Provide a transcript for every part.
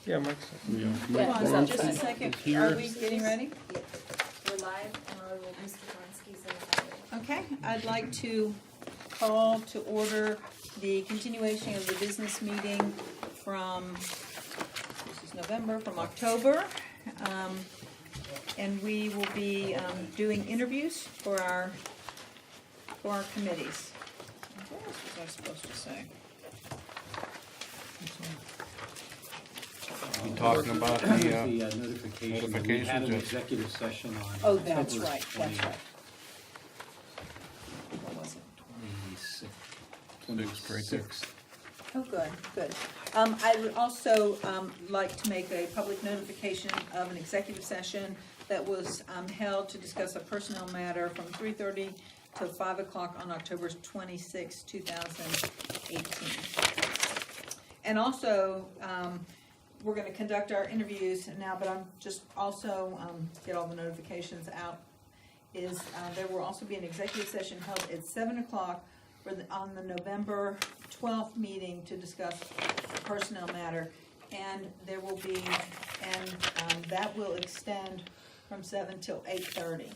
Yeah, Mike's. Hold on, so just a second, are we getting ready? We're live, and Mr. Gonski's in the hallway. Okay, I'd like to call to order the continuation of the business meeting from, this is November, from October. And we will be doing interviews for our committees. What else was I supposed to say? You talking about the notification that we had an notifications? executive session on. Oh, that's October right, that's right. What was it? 26. Oh, good, good. I would also like to make a public notification of an executive session that was held to discuss a personnel matter from 3:30 to 5 o'clock on October 26, 2018. And also, we're going to conduct our interviews now, but I'm just also, get all the notifications out, is there will also be an executive session held at 7 o'clock on the November 12th meeting to discuss a personnel matter. And there will be, and that will extend from 7 till 8:30,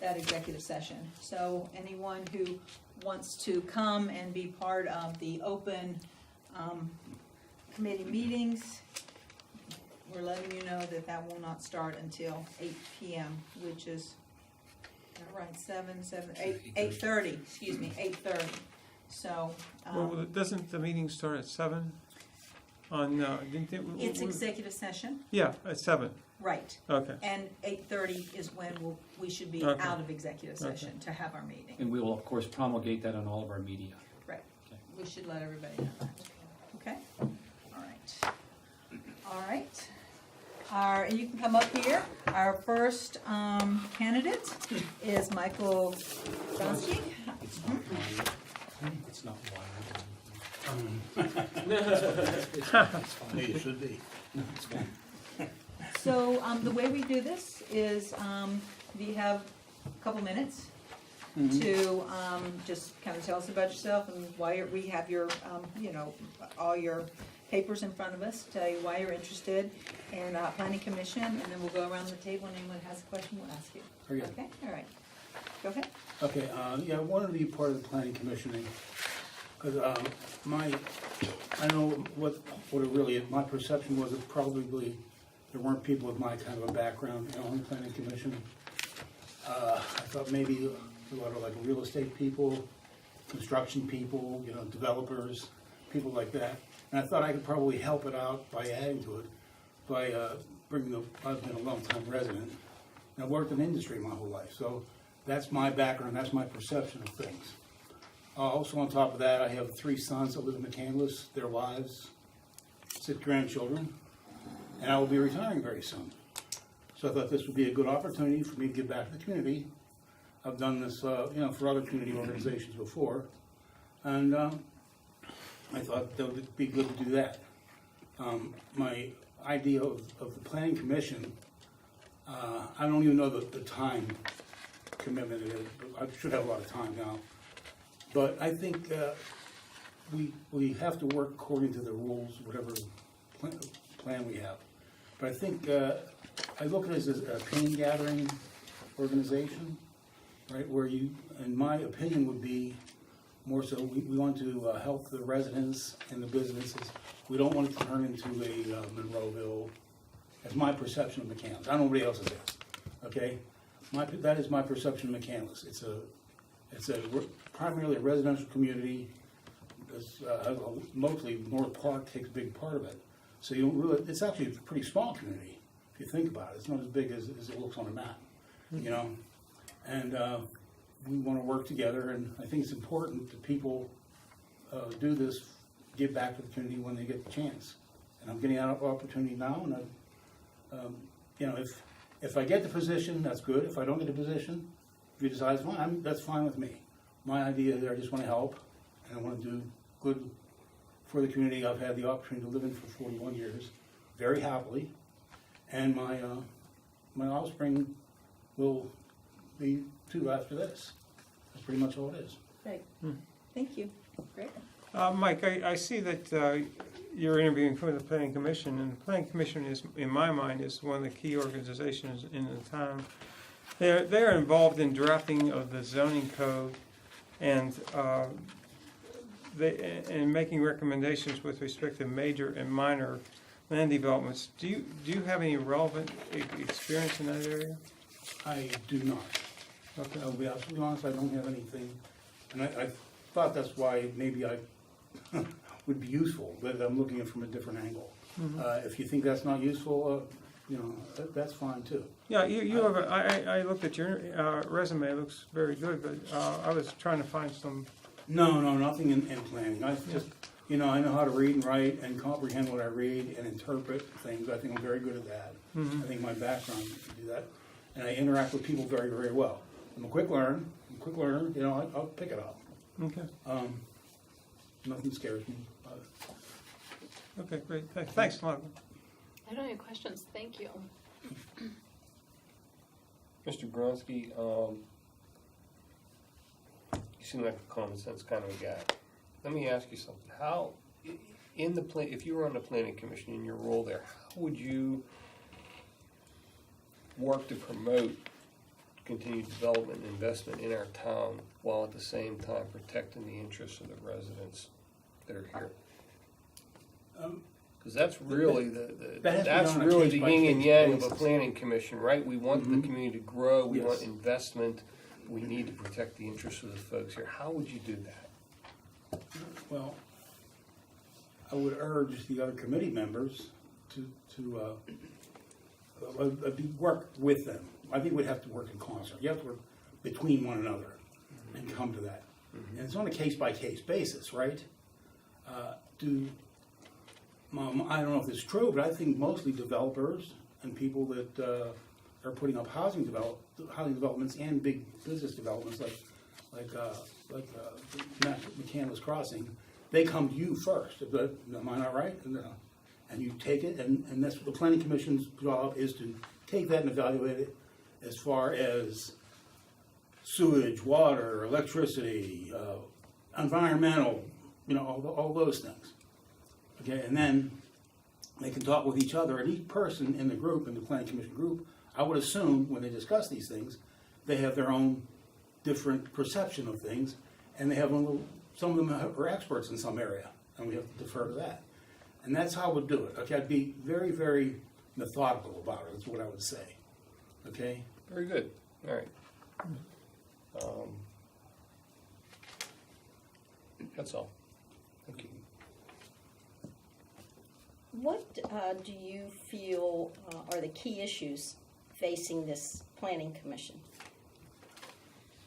that executive session. So anyone who wants to come and be part of the open committee meetings, we're letting you know that that will not start until 8 p.m., which is, all right, 8:30, excuse me, 8:30. So, Well, doesn't the meeting start at 7? On, didn't it? it's executive session, Yeah, at 7. right. Okay. And 8:30 is when we should be Okay. out of executive Okay. session to have our meeting. And we will, of course, promulgate that on all of our media. Right. Okay. We should let everybody know that. Okay? All right. All right. And you can come up here. Our first candidate is Michael Gonski. It's not wired. It should be. No, it's fine. So the way we do this is we have a couple minutes to just kind of tell us about yourself and why we have your, all your papers in front of us, tell you why you're interested in planning commission, and then we'll go around the table and anyone has a question, we'll ask you. Very good. Okay, all right. Go ahead. Okay, yeah, I wanted to be part of the planning commissioning, because I know what it really is. My perception was that probably there weren't people with my kind of a background on the planning commission. I thought maybe a lot of like real estate people, construction people, developers, people like that. And I thought I could probably help it out by adding to it, by I've been a long-time resident, and I've worked in industry my whole life, so that's my background, that's my perception of things. Also on top of that, I have 3 sons that live in McCandless, their wives, 6 grandchildren, and I will be retiring very soon. So I thought this would be a good opportunity for me to give back to the community. I've done this, for other community organizations before, and I thought that would be good to do that. My idea of the planning commission, I don't even know the time commitment it is. I should have a lot of time now. But I think we have to work according to the rules, whatever plan we have. But I think I look at it as a opinion gathering organization, right? Where you, in my opinion, would be more so we want to help the residents and the businesses. We don't want it to turn into a Monroeville. That's my perception of McCandless. I don't know what else it is. Okay, that is my perception of McCandless. It's primarily a residential community. It's, mostly North Park takes a big part of it. So you don't really. It's actually a pretty small community if you think about it. It's not as big as it looks on a map, And we want to work together, and I think it's important that people do this, give back to the community when they get the chance. And I'm getting that opportunity now, and if I get the position, that's good. If I don't get the position, if you decide it's fine, that's fine with me. My idea there, I just want to help, and I want to do good for the community I've had the opportunity to live in for 41 years, very happily, and my offspring will be 2 after this. That's pretty much all it is. Great. Thank you. Great. Mike, I see that you're interviewing for the Planning Commission, and the Planning Commission is, in my mind, is one of the key organizations in the town. They're involved in drafting of the zoning code and making recommendations with respect to major and minor land developments. Do you have any relevant experience in that area? I do not. Okay. I'll be absolutely honest, I don't have anything, and I thought that's why maybe I would be useful, but I'm looking at it from a different angle. If you think that's not useful, that's fine too. Yeah, you have I looked at your resume, it looks very good, but I was trying to find some. No, nothing in planning. I just, I know how to read and write and comprehend what I read and interpret things. I think I'm very good at that. I think my background can do that. And I interact with people very, very well. I'm a quick learner, I'll pick it up. Okay. Nothing scares me. Okay, great. Thanks a lot. I don't have any questions, thank you. Mr. Bronski, you seem like a common sense kind of a guy. Let me ask you something. How, if you were on the planning commission in your role there, how would you work to promote continued development and investment in our town while at the same time protecting the interests of the residents that are here? Because that's really that's really the yin and yang of a planning commission, right? We want the community to grow, we want investment, we need to protect the interests of the folks here. How would you do that? Well, I would urge the other committee members to work with them. I think we'd have to work in concert. You have to work between one another and come to that. And it's on a case-by-case basis, right? I don't know if it's true, but I think mostly developers and people that are putting up housing developments and big business developments like McCandless Crossing, they come to you first. Am I not right? And you take it, and that's what the Planning Commission's job is, to take that and evaluate it as far as sewage, water, electricity, environmental, all those things. Okay, and then they can talk with each other, and each person in the group, in the Planning Commission group, I would assume when they discuss these things, they have their own different perception of things, and they have some of them are experts in some area, and we have to defer to that. And that's how I would do it. Okay, I'd be very, very methodical about it, is what I would say. Okay? Very good. All right. That's all. Thank you. What do you feel are the key issues facing this planning commission?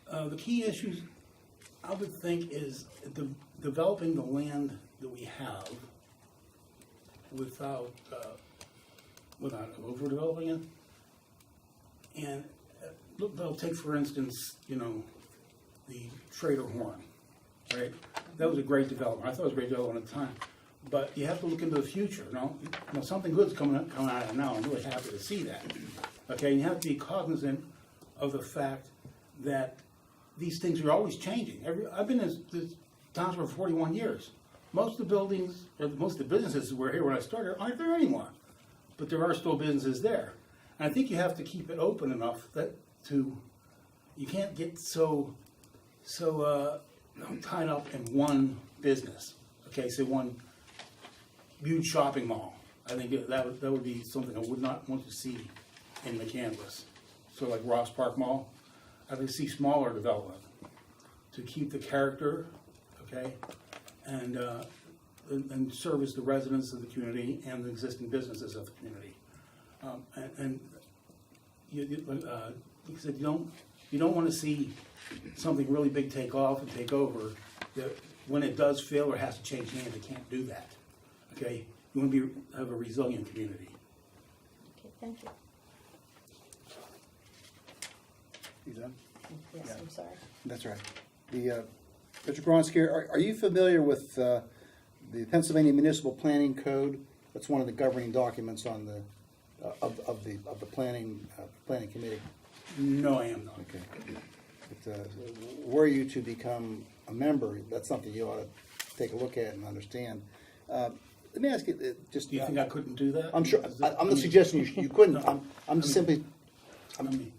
The key issues, I would think, is developing the land that we have without overdeveloping it. And they'll take, for instance, the Schrader Horn, right? That was a great development. I thought it was a great development at the time. But you have to look into the future. Something good's coming out of it now. I'm really happy to see that. Okay, and you have to be cognizant of the fact that these things are always changing. I've been in this town for 41 years. Most of the buildings, or most of the businesses that were here when I started aren't there anymore. But there are still businesses there. And I think you have to keep it open enough you can't get so tied up in one business. Okay, so one huge shopping mall. I think that would be something I would not want to see in McCandless. So like Ross Park Mall, I'd like to see smaller development to keep the character, okay, and service the residents of the community and the existing businesses of the community. Like I said, you don't want to see something really big take off and take over. That when it does fail or has to change hands, it can't do that. Okay, you want to have a resilient community. Okay, thank you. You done? Yes, Yeah. I'm sorry. That's right. Mr. Bronski, are you familiar with the Pennsylvania Municipal Planning Code? That's one of the governing documents on the of the planning committee. No, I am not. Okay. But, were you to become a member, that's something you ought to take a look at and understand. Let me ask you, just. Do you think I couldn't do that? I'm sure, Is it- I'm not suggesting you couldn't, No. I'm simply, I mean,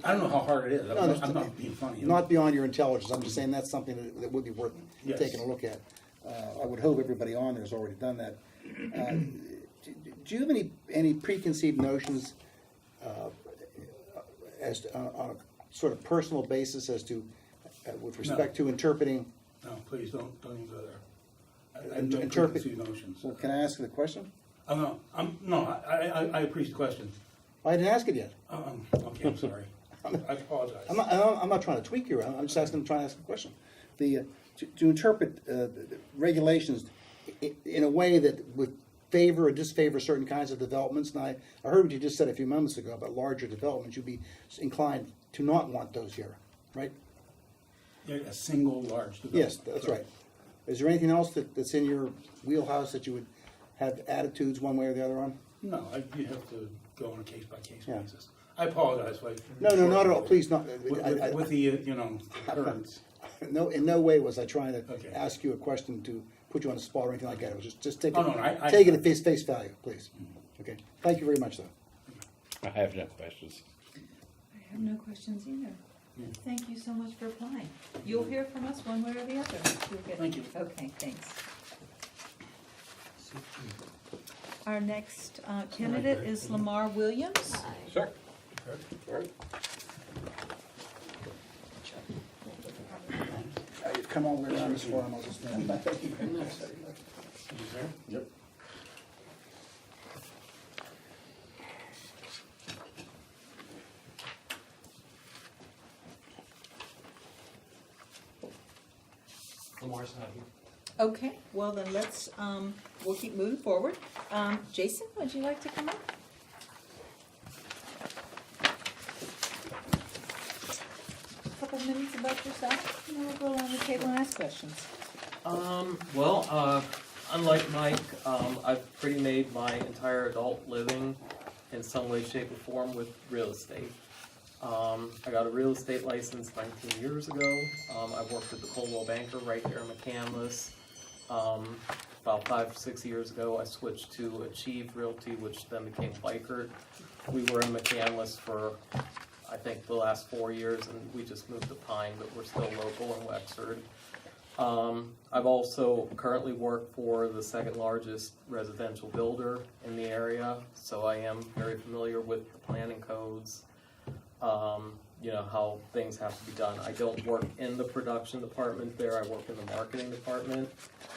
I don't know how hard it is. No, I'm not being funny. not beyond your intelligence, I'm just saying that's something that would be worth Yes. taking a look at. I would hope everybody on there has already done that. Do you have any preconceived notions as to, on a sort of personal basis as to, with respect to interpreting? No, please don't even go there. I have no Interpret- preconceived notions. Well, can I ask the question? I appreciate the question. I didn't ask it yet. Okay, I'm sorry. I apologize. I'm not trying to tweak you, I'm just trying to ask a question. To interpret regulations in a way that would favor or disfavor certain kinds of developments, and I heard what you just said a few moments ago about larger developments, you'd be inclined to not want those here, right? Yeah, a single large development. Yes, that's right. Is there anything else that's in your wheelhouse that you would have attitudes one way or the other on? No, you have to go on a case-by-case Yeah. basis. I apologize. No, not at all, please, not. With the, occurrence. No, in no way was I trying to Okay. ask you a question to put you on the spot or anything like that. It was just take Oh, it, no, I- take it at face value, please. Okay, thank you very much, though. I have no questions. I have no questions either. Thank you so much for applying. You'll hear from us one way or the other. Thank you. Okay, thanks. Our next candidate is Lamar Williams. Sure. Sure. Come on, we're around this forum, I'll just. Yep. Lamar's not here. Okay, well then let's, we'll keep moving forward. Jason, would you like to come up? Couple minutes about yourself, and then we'll go around the table and ask questions. Unlike Mike, I've pretty made my entire adult living in some way, shape, or form with real estate. I got a real estate license 19 years ago. I worked at the Coldwell Banker right there in McCandless. About 5 or 6 years ago, I switched to Achieve Realty, which then became Bikert. We were in McCandless for, I think, the last 4 years, and we just moved to Pine, but we're still local in Wexford. I've also currently worked for the second largest residential builder in the area, so I am very familiar with the planning codes, how things have to be done. I don't work in the production department there, I work in the marketing department,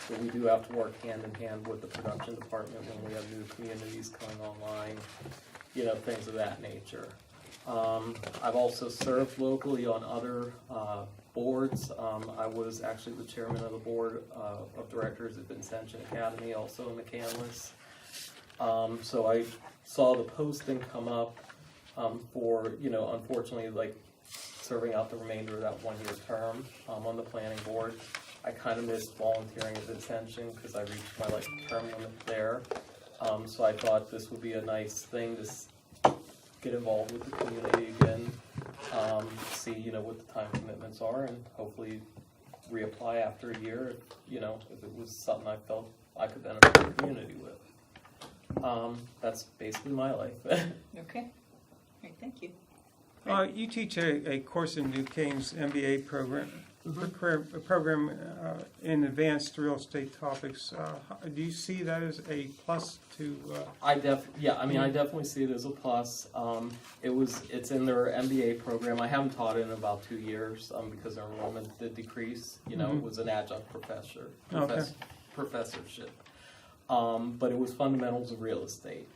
but we do have to work hand in hand with the production department when we have new communities coming online, things of that nature. I've also served locally on other boards. I was actually the chairman of the board of directors at Vincentian Academy, also in McCandless. So I saw the posting come up for, unfortunately, serving out the remainder of that 1-year term on the planning board. I kind of missed volunteering at Vincentian because I reached my term limit there. So I thought this would be a nice thing to get involved with the community again, see what the time commitments are, and hopefully reapply after a year if it was something I felt I could benefit the community with. That's basically my life. Okay, great, thank you. You teach a course in New Kane's MBA program, a program in advanced real estate topics. Do you see that as a plus to? I definitely see it as a plus. It's in their MBA program. I haven't taught it in about 2 years because their enrollment did decrease. It was an adjunct professorship. But it was fundamentals of real estate.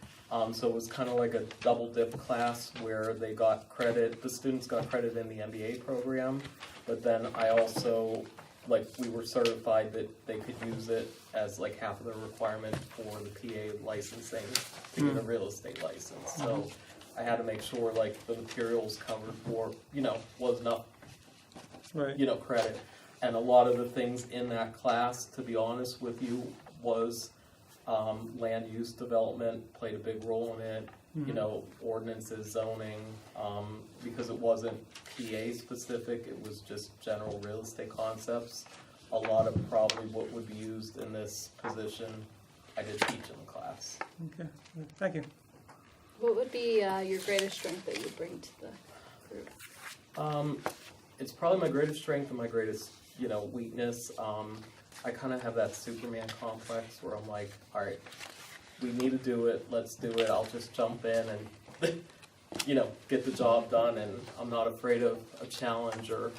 So it was kind of like a double dip class where they got credit, the students got credit in the MBA program, but then I also, we were certified that they could use it as half of the requirement for the PA licensing to get a real estate license. So I had to make sure the materials covered for, was enough, Right. Credit. And a lot of the things in that class, to be honest with you, was land use development played a big role in it, ordinances, zoning, because it wasn't PA specific, it was just general real estate concepts. a lot of probably what would be used in this position, I did teach in the class. Okay, thank you. What would be your greatest strength that you bring to the group? It's probably my greatest strength and my greatest, weakness. I kind of have that Superman complex where I'm like, all right, we need to do it, let's do it. I'll just jump in and, get the job done, and I'm not afraid of a challenge or,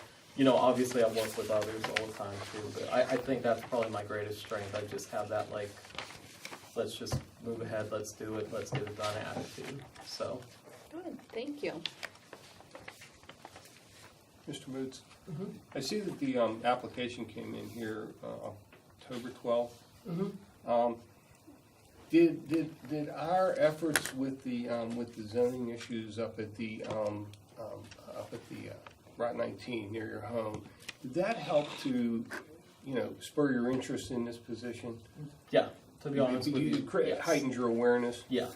obviously I work with others all the time too, but I think that's probably my greatest strength. I just have that like, let's just move ahead, let's do it, let's get it done attitude, so. Good, thank you. Mr. Moots, I see that the application came in here October 12th. Did our efforts with the zoning issues up at the Route 19 near your home, did that help to spur your interest in this position? Yeah, to be honest with you, It heightened your awareness. Yeah.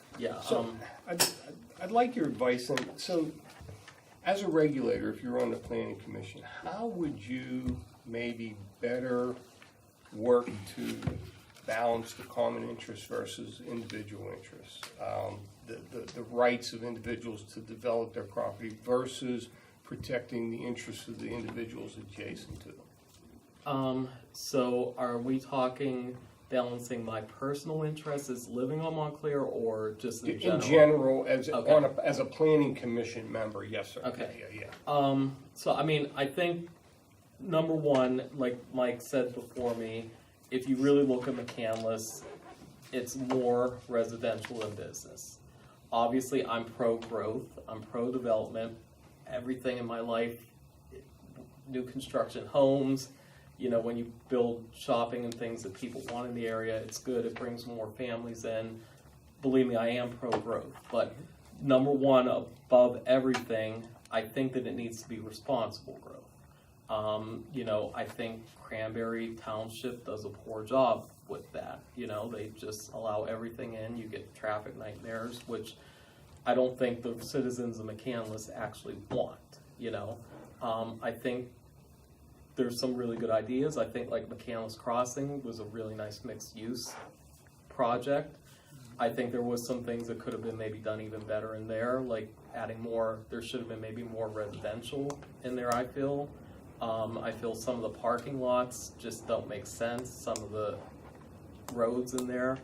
So I'd like your advice on, so as a regulator, if you're on the planning commission, how would you maybe better work to balance the common interests versus individual interests? The rights of individuals to develop their property versus protecting the interests of the individuals adjacent to them? So are we talking balancing my personal interests as living on Montclair or just in general? In general, Okay. as a planning commission member, yes, sir. Okay. Yeah. So I mean, I think number one, like Mike said before me, if you really look at McCandless, it's more residential than business. Obviously, I'm pro-growth, I'm pro-development. Everything in my life, new construction homes, when you build shopping and things that people want in the area, it's good, it brings more families in. Believe me, I am pro-growth, but number one, above everything, I think that it needs to be responsible growth. I think Cranberry Township does a poor job with that. They just allow everything in, you get traffic nightmares, which I don't think the citizens of McCandless actually want, I think there's some really good ideas. I think like McCandless Crossing was a really nice mixed use project. I think there was some things that could have been maybe done even better in there, like adding more, there should have been maybe more residential in there, I feel. I feel some of the parking lots just don't make sense, some of the roads in there.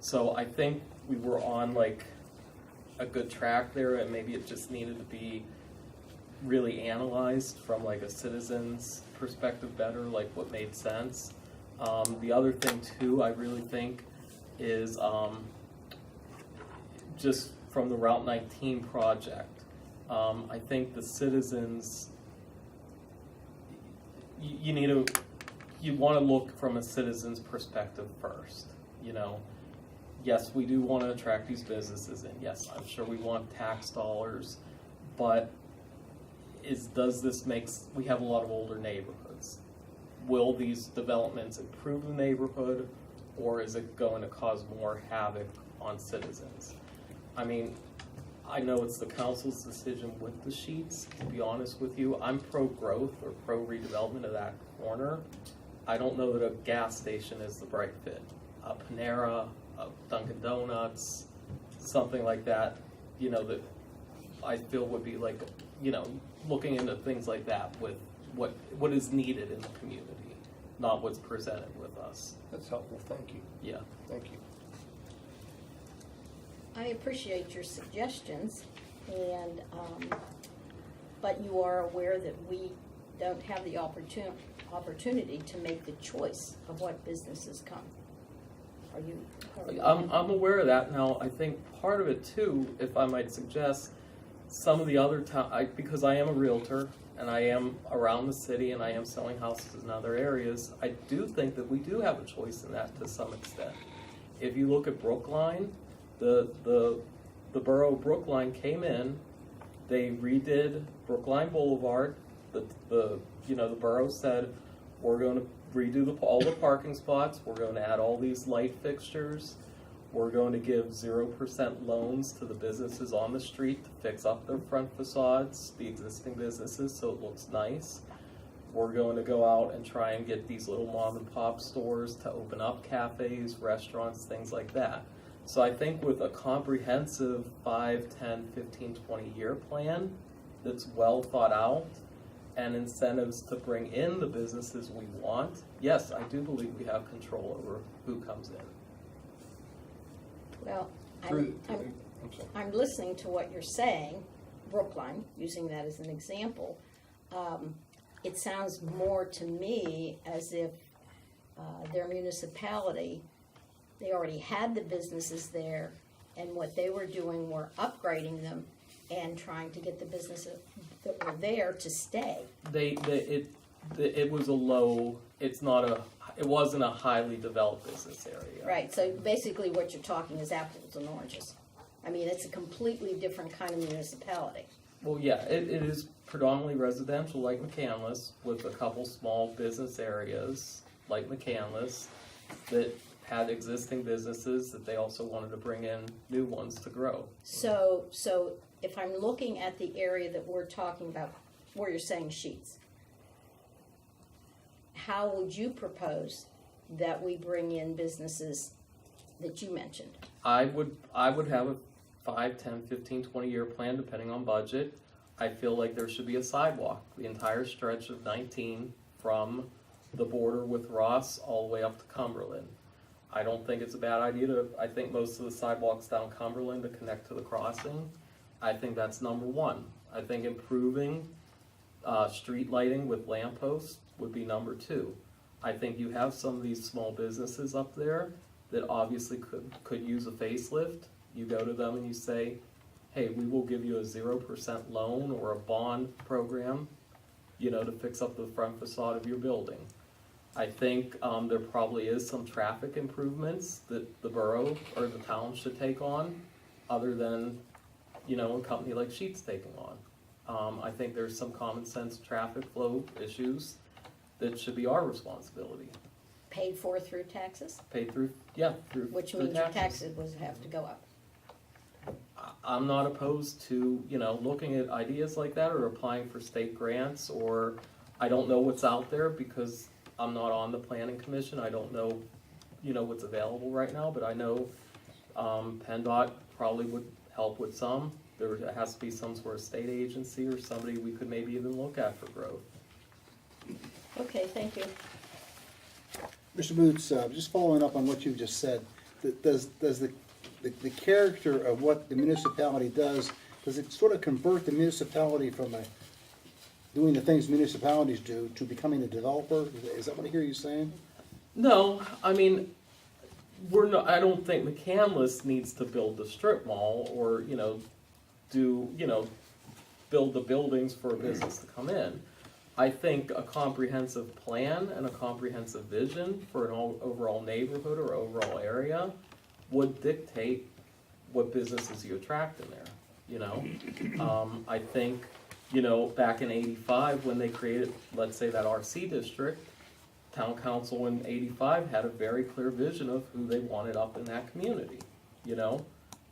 So I think we were on like a good track there, and maybe it just needed to be really analyzed from like a citizen's perspective better, like what made sense. The other thing too, I really think is just from the Route 19 project. I think the citizens, you want to look from a citizen's perspective first. Yes, we do want to attract these businesses in. Yes, I'm sure we want tax dollars, but we have a lot of older neighborhoods. Will these developments improve the neighborhood, or is it going to cause more havoc on citizens? I mean, I know it's the council's decision with the sheets, to be honest with you. I'm pro-growth or pro-redevelopment of that corner. I don't know that a gas station is the right fit. A Panera, a Dunkin' Donuts, something like that, that I feel would be like, looking into things like that with what is needed in the community, not what's presented with us. That's helpful, thank you. Yeah. Thank you. I appreciate your suggestions, but you are aware that we don't have the opportunity to make the choice of what businesses come. Are you? I'm aware of that. Now, I think part of it too, if I might suggest, some of the other because I am a realtor and I am around the city and I am selling houses in other areas, I do think that we do have a choice in that to some extent. If you look at Brookline, the borough of Brookline came in, they redid Brookline Boulevard. The borough said, we're going to redo all the parking spots, we're going to add all these light fixtures, we're going to give 0% loans to the businesses on the street to fix up their front facades, the existing businesses, so it looks nice. We're going to go out and try and get these little mom and pop stores to open up cafes, restaurants, things like that. So I think with a comprehensive 5, 10, 15, 20-year plan that's well thought out and incentives to bring in the businesses we want, yes, I do believe we have control over who comes in. Well, Through- I'm I'm sorry. I'm listening to what you're saying, Brookline, using that as an example. It sounds more to me as if their municipality, they already had the businesses there, and what they were doing were upgrading them and trying to get the businesses that were there to stay. It was a low, it wasn't a highly developed business area. Right, so basically what you're talking is apples and oranges. I mean, it's a completely different kind of municipality. Well, yeah, it is predominantly residential like McCandless with a couple small business areas like McCandless that had existing businesses that they also wanted to bring in new ones to grow. So if I'm looking at the area that we're talking about, where you're saying Sheets, how would you propose that we bring in businesses that you mentioned? I would have a 5, 10, 15, 20-year plan depending on budget. I feel like there should be a sidewalk, the entire stretch of 19 from the border with Ross all the way up to Cumberland. I don't think it's a bad idea I think most of the sidewalks down Cumberland to connect to the crossing. I think that's number one. I think improving street lighting with lampposts would be number two. I think you have some of these small businesses up there that obviously could use a facelift. You go to them and you say, hey, we will give you a 0% loan or a bond program, to fix up the front facade of your building. I think there probably is some traffic improvements that the borough or the town should take on, other than, a company like Sheets taking on. I think there's some common sense traffic flow issues that should be our responsibility. Paid for through taxes? Paid through Which through means your taxes would have to go up. I'm not opposed to, looking at ideas like that or applying for state grants, or I don't know what's out there because I'm not on the planning commission. I don't know, what's available right now, but I know PennDOT probably would help with some. There has to be some sort of state agency or somebody we could maybe even look at for growth. Okay, thank you. Mr. Boots, just following up on what you just said, does the character of what the municipality does it sort of convert the municipality from doing the things municipalities do to becoming a developer? Is that what I hear you saying? No, I mean, I don't think McCandless needs to build the strip mall or, build the buildings for a business to come in. I think a comprehensive plan and a comprehensive vision for an overall neighborhood or overall area would dictate what businesses you attract in there, I think, back in '85 when they created, let's say, that RC district, town council in '85 had a very clear vision of who they wanted up in that community,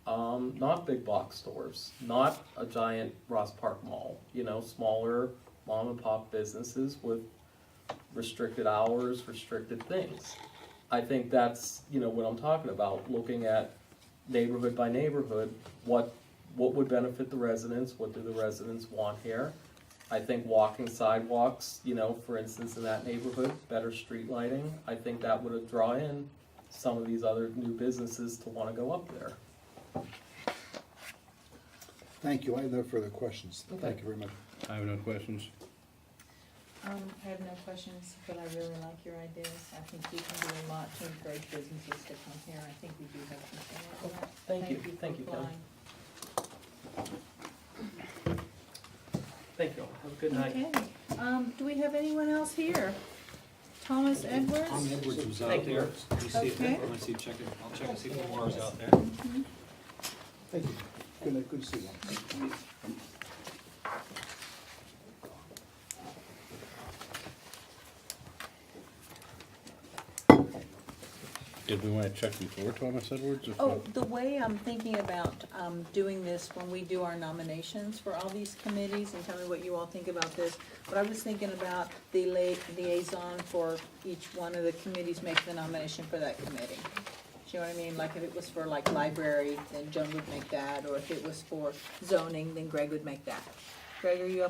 not big box stores, not a giant Ross Park Mall, smaller mom and pop businesses with restricted hours, restricted things. I think that's, what I'm talking about, looking at neighborhood by neighborhood, what would benefit the residents, what do the residents want here? I think walking sidewalks, for instance, in that neighborhood, better street lighting, I think that would draw in some of these other new businesses to want to go up there. Thank you. I have no further questions. Okay. Thank you very much. I have no questions. I have no questions, but I really like your ideas. I think we can do a lot to encourage businesses to come here. I think we do have some. Okay, thank you, thank you, for Kelly. applying. Thank you all. Have a good night. Okay, do we have anyone else here? Thomas Edwards? Tom Edwards was out Thank you. there. You see if, Okay. I want to see, I'll check and see if Lamar's out there. Thank you. Good to see you. Did we want to check before Thomas Edwards? Oh, the way I'm thinking about doing this when we do our nominations for all these committees, and tell me what you all think about this, but I was thinking about the liaison for each one of the committees making the nomination for that committee. Do you know what I mean? Like if it was for like library, then Joan would make that, or if it was for zoning, then Greg would make that. Greg, are you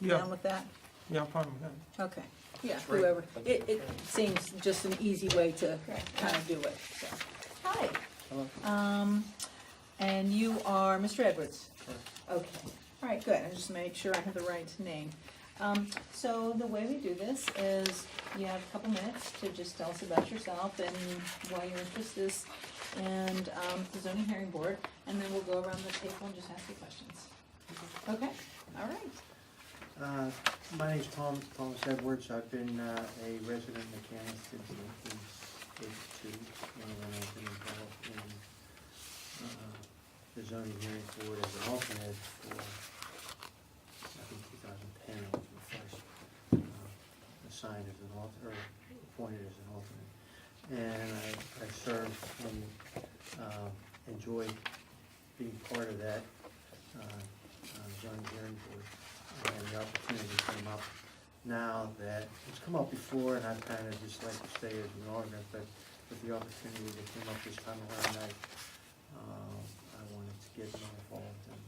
Yeah. down with that? Yeah, I'm fine with that. Okay, yeah, whoever. It seems just an easy way to kind of do it, so. Hi. And you are Mr. Edwards? Okay, all right, good, I just make sure I have the right name. So the way we do this is you have a couple minutes to just tell us about yourself and why your interest is in the zoning hearing board, and then we'll go around the table and just ask you questions. Okay, all right. My name's Thomas Edwards. I've been a resident of Mechanic since 1982, and I've been involved in the zoning hearing board as an alternate for, I think, 2010. I was the first assigned as an alternate, or appointed as an alternate. And I served and enjoyed being part of that zoning hearing board. And the opportunity came up now that, it's come up before, and I'd kind of just like to stay as an alternate, but with the opportunity that came up this time around, I wanted to get more involved and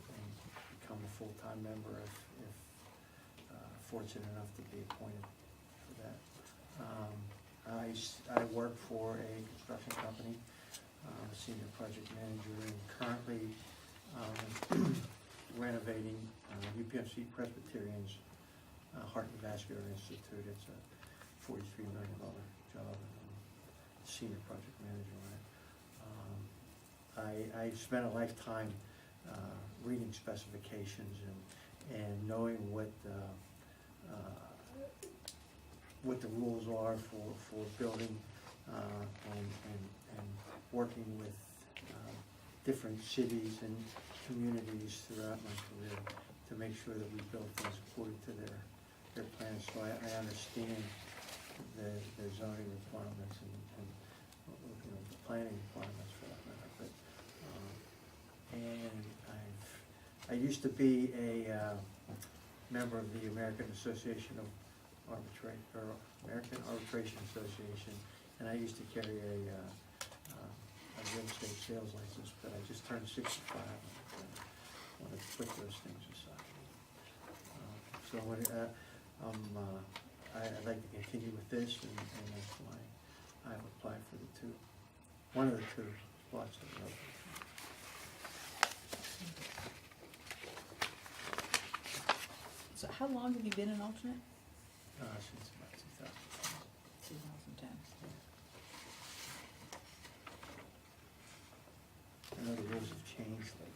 become a full-time member if fortunate enough to be appointed for that. I work for a construction company, senior project manager, and currently renovating UPMC Presbyterian's Heart and Vascular Institute. It's a $43 million job, and I'm senior project manager on it. I spent a lifetime reading specifications and knowing what the rules are for building and working with different cities and communities throughout my career to make sure that we build things according to their plans. So I understand the zoning requirements and the planning requirements for that matter. But and I used to be a member of the American Association of American Arbitration Association, and I used to carry a real estate sales license, but I just turned 65. I want to put those things aside. So I'd like to continue with this, and that's why I've applied for one of the two spots that are open. So how long have you been an alternate? Since about 2010. 2010. I know the rules have changed lately.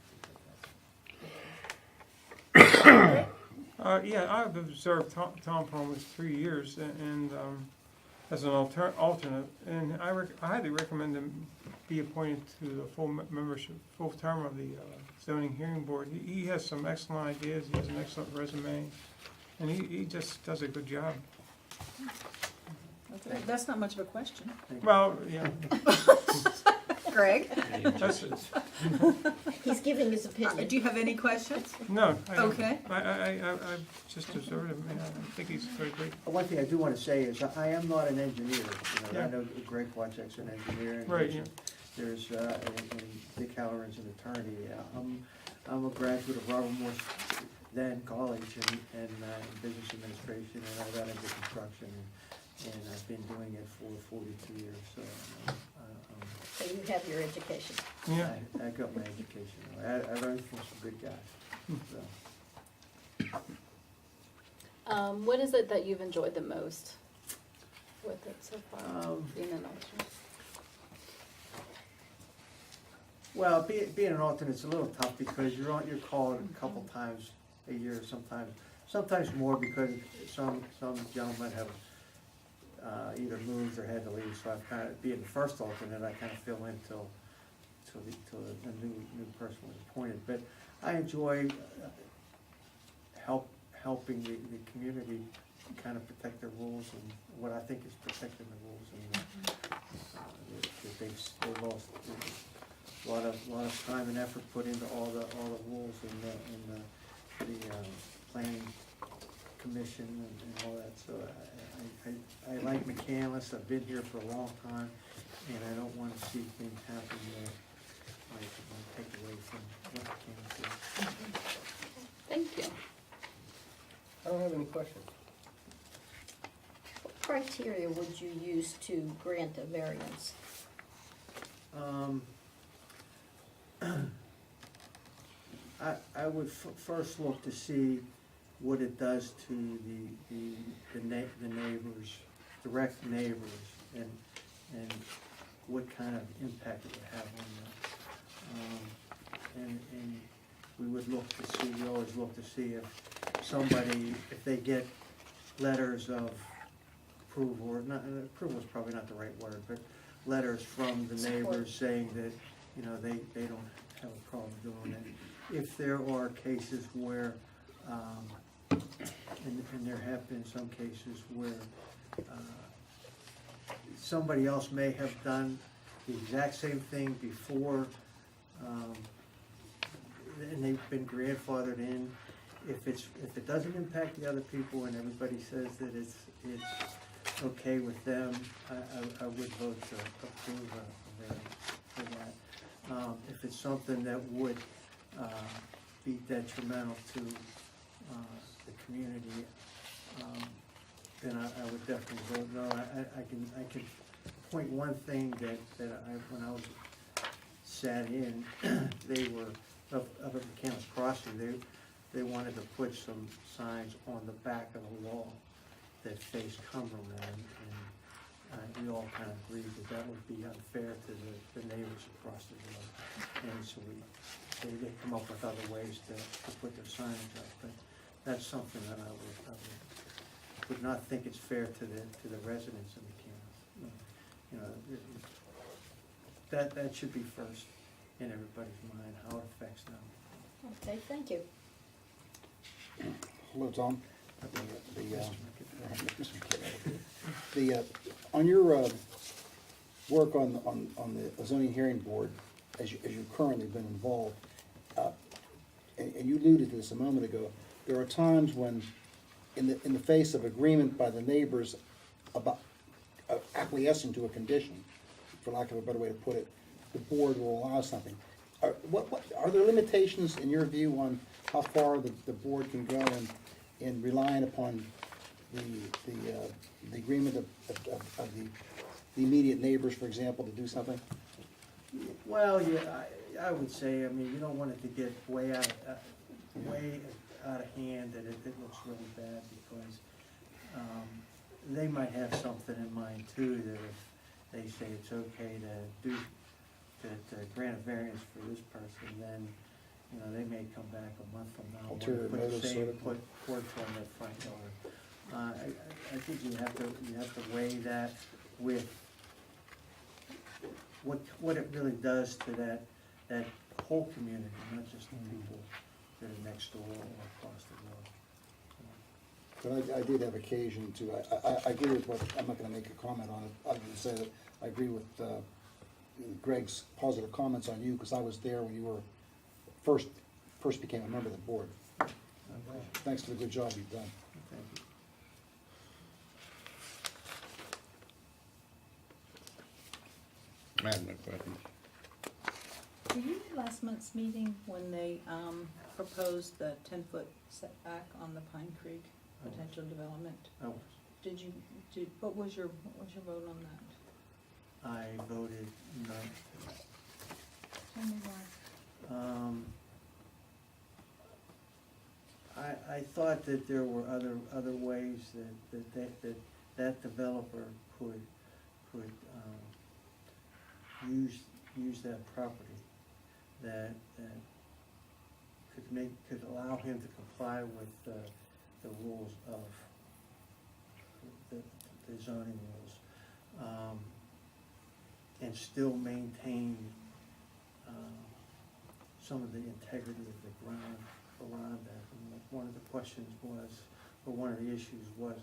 Yeah, I've observed Tom for almost 3 years, and as an alternate, and I highly recommend him be appointed to the full term of the zoning hearing board. He has some excellent ideas. He has an excellent resume, and he just does a good job. Okay, that's not much of a question. Well, yeah, Greg? He's giving his opinion. Do you have any questions? no, I don't. Okay. I just observed him, and I think he's very great. One thing I do want to say is I am not an engineer. Yeah. I know Greg Wojcik's an engineer. And Right, yeah. There's and Dick Halloran's an attorney. I'm a graduate of Robert Morris then college and in business administration, and I got into construction, and I've been doing it for 42 years. So So you have your education. Yeah. I got my education. I learned from some good guys. So. What is it that you've enjoyed the most with it so far, being an alternate? Well, being an alternate is a little tough because you're called a couple times a year, sometimes more, because some gentlemen have either moved or had to leave. So I've kind of, being the first alternate, I kind of fill in till a new person was appointed. But I enjoy helping the community kind of protect their rules and what I think is protecting the rules. And that they've lost a lot of time and effort put into all the rules in the planning commission and all that, so I like McCandless, I've been here for a long time, and I don't wanna see things happen that might take away from what McCandless is. Thank you. I don't have any questions. What criteria would you use to grant a variance? I would first look to see what it does to the neighbors, direct neighbors, and what kind of impact it would have on them. And we would look to see, we always look to see if somebody, if they get letters of approval, or not, approval is probably not the right word, but letters from the neighbors saying that, you know, they don't have a problem doing it. If there are cases where, and there have been some cases where somebody else may have done the exact same thing before, and they've been grandfathered in. If it doesn't impact the other people and everybody says that it's okay with them, I would vote to approve a variance for that. If it's something that would be detrimental to the community, then I would definitely vote no. I can point one thing that when I was sat in, they were of McCandless Crossing. They wanted to put some signs on the back of the wall that faced Cumberland, and we all kind of agreed that would be unfair to the neighbors across the road. And so they come up with other ways to put their signage up, but that's something that I would not think it's fair to the residents of McCandless. You know, that should be first in everybody's mind, how it affects them. Okay, thank you. Hello, Tom. On your work on the zoning hearing board, as you've currently been involved, and you alluded to this a moment ago, there are times when, in the face of agreement by the neighbors about acquiescing to a condition, for lack of a better way to put it, the board will allow something. Are there limitations in your view on how far the board can go in relying upon the agreement of the immediate neighbors, for example, to do something? Well, yeah, I would say, I mean, you don't want it to get way out of hand that it looks really bad, because they might have something in mind too, that if they say it's okay to grant a variance for this person, then, you know, they may come back a month from now Ulterior and put the motives, same sort of. porch on their front yard. I think you have to weigh that with what it really does to that whole community, not just the people that are next door or across the road. But I did have occasion to, I agree with what, I'm not gonna make a comment on it, other than say that I agree with Greg's positive comments on you, because I was there when you were first became a member of the board. Thanks for the good job you've done. Thank you. I have no questions. Were you at last month's meeting when they proposed the 10-foot setback on the Pine Creek potential development? I was. What was your vote on that? I voted no. Tell me why. I thought that there were other ways that developer could use that property, that could allow him to comply with the rules of the zoning rules, and still maintain some of the integrity of the ground around that. And one of the questions was, or one of the issues was,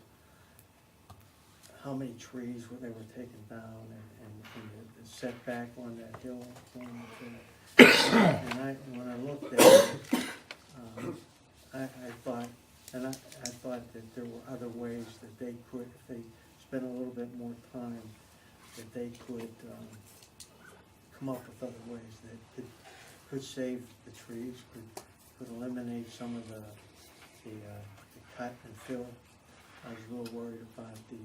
how many trees they were taken down and the setback on that hill. And when I looked at it, I thought that there were other ways that they could, if they spent a little bit more time, that they could come up with other ways that could save the trees, could eliminate some of the cut and fill. I was a little worried about the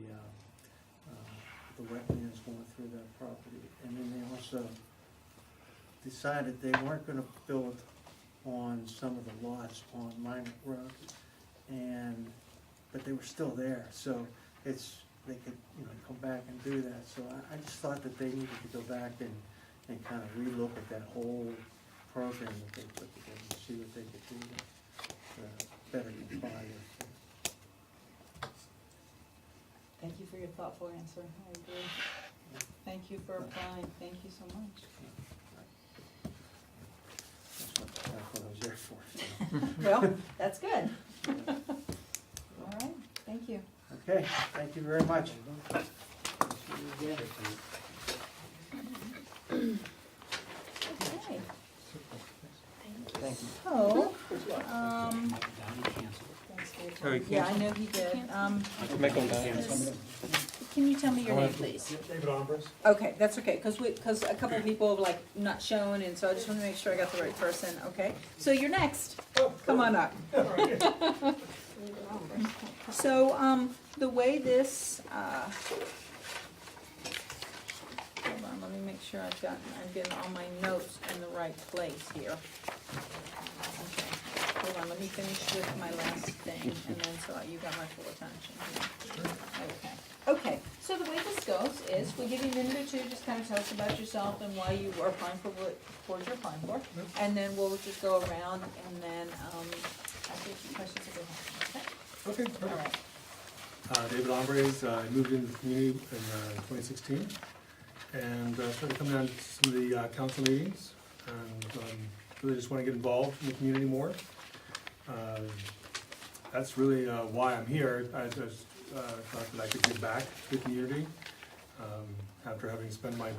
wetlands going through that property. And then they also decided they weren't gonna build on some of the lots on Minot Road, but they were still there, so they could, come back and do that. So I just thought that they needed to go back and kind of relook at that whole program that they put together and see what they could do to better comply with. Thank you for your thoughtful answer, I agree. Thank you for applying, thank you so much. That's what I was there for. Well, that's good. All right, thank you. Okay, thank you very much. Okay, Thank you. so, Oh, he yeah, I canceled? know he did. Make them dance. Can you tell me your name, please? David Ombras. Okay, that's okay, because a couple of people have like not shown, and so I just want to make sure I got the right person, okay? So you're next. Come on up. So, the way this, hold on, let me make sure I'm getting all my notes in the right place here. Okay, hold on, let me finish with my last thing, and then so you got my full attention here. Okay, so the way this goes is we give you a minute or two, just kind of tell us about yourself and why you are applying for what you're applying for. And then we'll just go around and then, ask you a few questions if you have, okay? Okay, All right. David Ombres, I moved into the community in 2016, and started coming down to some of the council meetings, and really just want to get involved in the community more. That's really why I'm here. I just thought that I could give back to the community after having spent my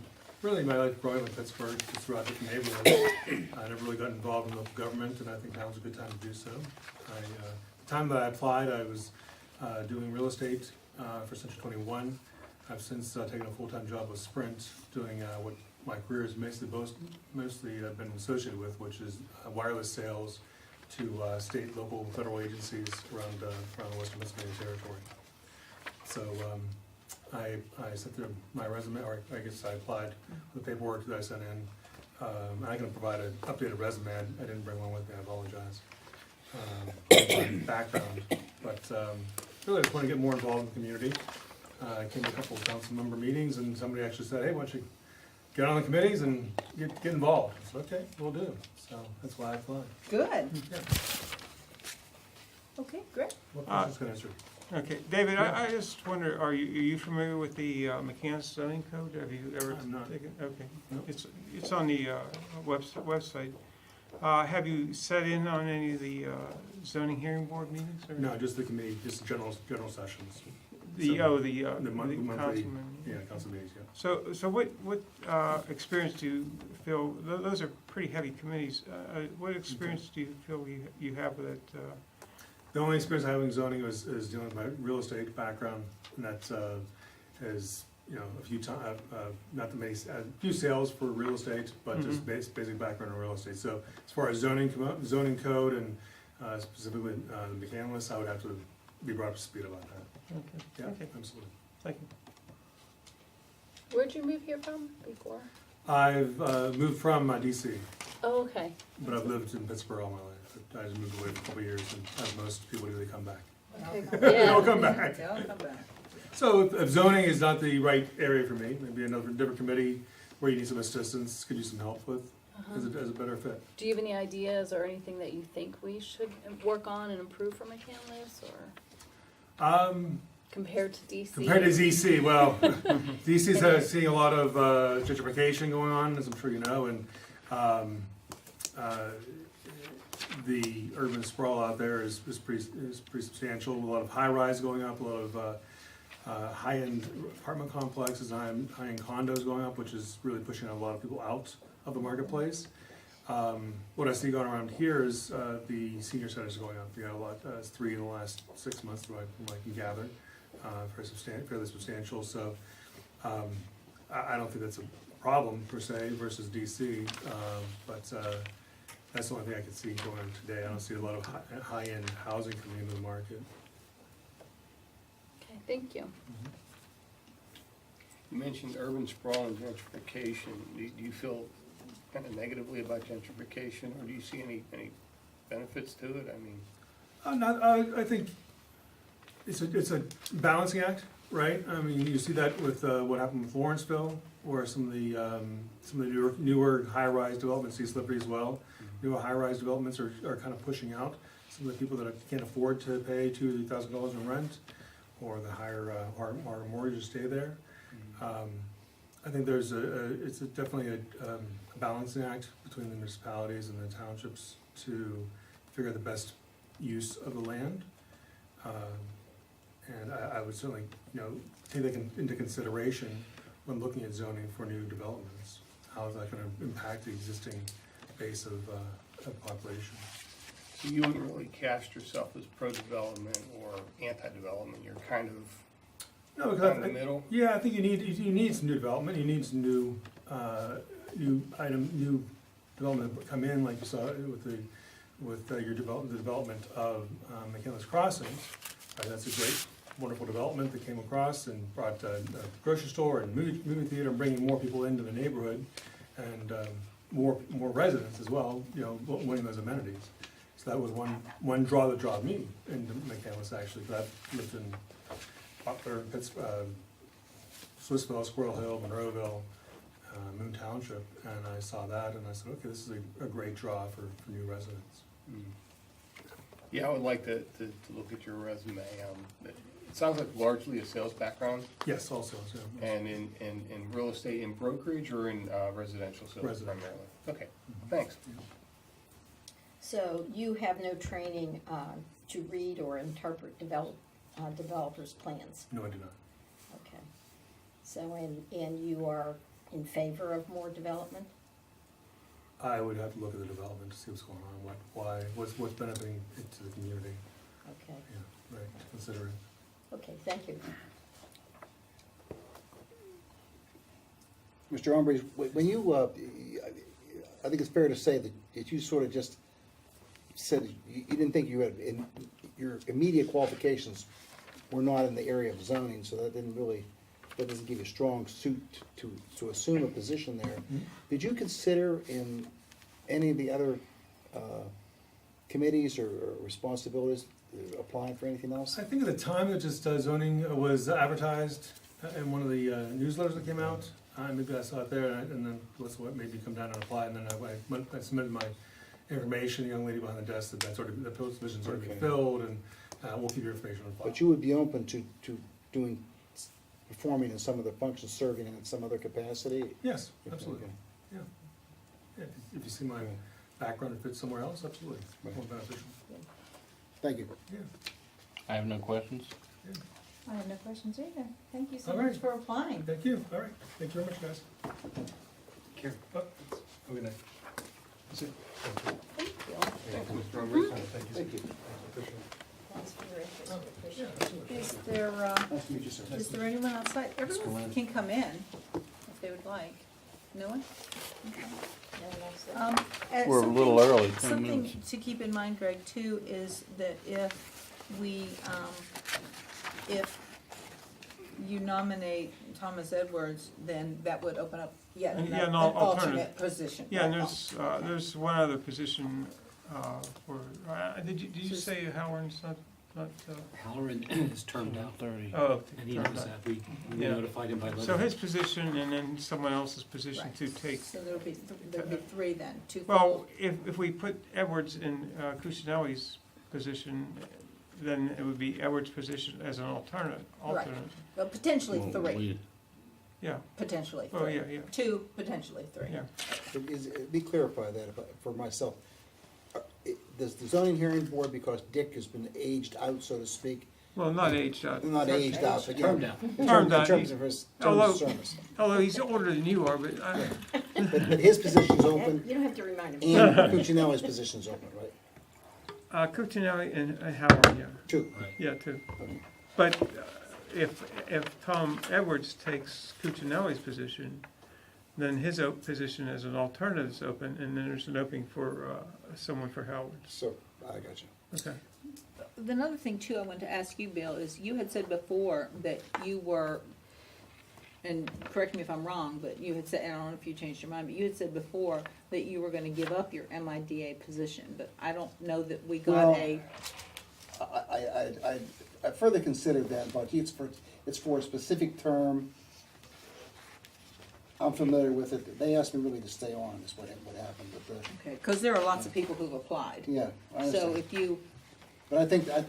life growing up in Pittsburgh, just throughout different neighborhoods. I never really got involved in local government, and I think now's a good time to do so. The time that I applied, I was doing real estate for Century 21. I've since taken a full-time job with Sprint, doing what my career has mostly been associated with, which is wireless sales to state, local, and federal agencies around the Western Pennsylvania territory. So I sent through my resume, or I guess I applied for the paperwork that I sent in. And I can provide an updated resume. I didn't bring one with me, I apologize. My background, but really I just want to get more involved in the community. I came to a couple of council member meetings, and somebody actually said, hey, why don't you get on the committees and get involved? I said, okay, we'll do. So that's why I applied. Good. Yeah. Okay, great. What questions can I answer? Okay, David, I just wonder, are you familiar with the McCann zoning code? Have you ever I'm not. taken? Okay, No. it's on the website. Have you sat in on any of the zoning hearing board meetings? Or? No, just the committee, just general sessions. The monthly, council yeah, council meetings, yeah. So what experience do you feel? Those are pretty heavy committees. What experience do you feel you have with it? The only experience I have in zoning is dealing with my real estate background, and that is, a few not the many, a few sales for real estate, but just basic background in real estate. So as far as zoning code and specifically the McCann list, I would have to be brought up to speed about that. Okay. Yeah, Okay. absolutely. Thank you. Where'd you move here from before? I've moved from DC, Oh, okay. but I've lived in Pittsburgh all my life. I just moved away for a couple of years, and as most people do, they come back. They all come back. Yeah, I'll come back. So if zoning is not the right area for me, maybe another different committee where you need some assistance, could use some help with, as a better fit. Do you have any ideas or anything that you think we should work on and improve for McCandless, or compared to DC? Compared to DC, well, DC's seeing a lot of gentrification going on, as I'm sure you know, and the urban sprawl out there is pretty substantial. A lot of high rise going up, a lot of high-end apartment complexes, high-end condos going up, which is really pushing a lot of people out of the marketplace. What I see going around here is the senior centers going up. You got a lot, it's 3 in the last 6 months, from what I can gather, fairly substantial. So I don't think that's a problem per se versus DC, but that's the only thing I can see going on today. I don't see a lot of high-end housing coming into the market. Okay, thank you. You mentioned urban sprawl and gentrification. Do you feel kind of negatively about gentrification, or do you see any benefits to it? I mean, I think it's a balancing act, right? I mean, you see that with what happened with Lawrenceville, or some of the newer high-rise developments, East Slippery as well. Newer high-rise developments are kind of pushing out some of the people that can't afford to pay $2,000 to $3,000 in rent, or the higher mortgages stay there. I think it's definitely a balancing act between the municipalities and the townships to figure out the best use of the land. And I would certainly, take that into consideration when looking at zoning for new developments. How is that gonna impact the existing base of population? so you wouldn't really cast yourself as pro-development or anti-development. You're kind of No, because in the middle. yeah, I think you need some new development. You need some new development to come in, like you saw with the development of McKinley's Crossing. That's a great, wonderful development that came across and brought a grocery store and movie theater, and bringing more people into the neighborhood, and more residents as well. Wanting those amenities. So that was one draw that drew me into McKinley's, actually. But I've lived in Butler, Swissville, Squirrel Hill, Monroeville, Moon Township, and I saw that, and I said, okay, this is a great draw for new residents. Yeah, I would like to look at your resume. It sounds like largely a sales background, Yes, also, yeah. and in real estate, in brokerage, or in residential sales Residential. primarily? Okay, thanks. So you have no training to read or interpret developers' plans? No, I do not. Okay. So, and you are in favor of more development? I would have to look at the development to see what's going on, what's benefiting it to the community. Okay, Yeah, right, to consider it. okay, thank you. Mr. Umbridge, when you, I think it's fair to say that you sort of just said you didn't think you had, your immediate qualifications were not in the area of zoning, so that doesn't give you a strong suit to assume a position there. Did you consider in any of the other committees or responsibilities applying for anything else? I think at the time that just zoning was advertised in one of the newsletters that came out. Maybe I saw it there, and then let's maybe come down and apply, and then I submitted my information. The young lady behind the desk said the position's already been filled, and we'll keep your information on file. But you would be open to performing in some of the functions, serving in some other capacity? Yes, absolutely. Okay. Yeah. Yeah, if you see my background, it fits somewhere else, absolutely. More beneficial. Thank you. Yeah. I have no questions. I have no questions either. Thank you so All much right. for applying. Thank you. All right. Thank you very much, guys. Care. Oh, have a good night. That's it. Thank you. Thanks, Mr. Umbridge. Thank you. Thanks for your interest, we appreciate Yeah, it. absolutely. Nice to meet you, sir. Is there anyone outside? Everyone can come in if they would like. No one? Okay. No one else there? We're a little early, 10 Something minutes. to keep in mind, Greg, too, is that if you nominate Thomas Edwards, then that would open up yet And, another yeah, an no, alternate position. Yeah, and there's one other position for, did you Just- say Howard's not, Halloran is termed out, 30. oh, and he knows that. We Yeah. notified him by letter. so his position and then someone else's position Right. to take. So there'll be three then, two. Well, if we put Edwards in Kushinawi's position, then it would be Edwards' position as an alternate. Right. Well, potentially Well, three, Yeah, potentially oh, three. yeah, Two, potentially three. yeah. Be clarify that for myself. Does the zoning hearing board, because Dick has been aged out, so to speak, Well, not aged out. Not aged out, but Termed yeah. out. Termed out. In terms of his Although- service. Although he's older than you are, but But his position's open, You don't have to remind him. and Cuccinelli's position's open, right? Cuccinelli and Howard, yeah. Two. Yeah, too. But if Tom Edwards takes Cuccinelli's position, then his position as an alternative is open, and then there's an opening for someone for Howard. So, I got you. Okay. Another thing too I wanted to ask you, Bill, is you had said before that you were, and correct me if I'm wrong, but you had said, and I don't know if you changed your mind, but you had said before that you were gonna give up your MIDA position, but I don't know that we Well, got a, I further considered that, but it's for a specific term. I'm familiar with it. They asked me really to stay on, is what happened, but, okay, cause there are lots of people who've applied. yeah, I So understand. if you, But I think, I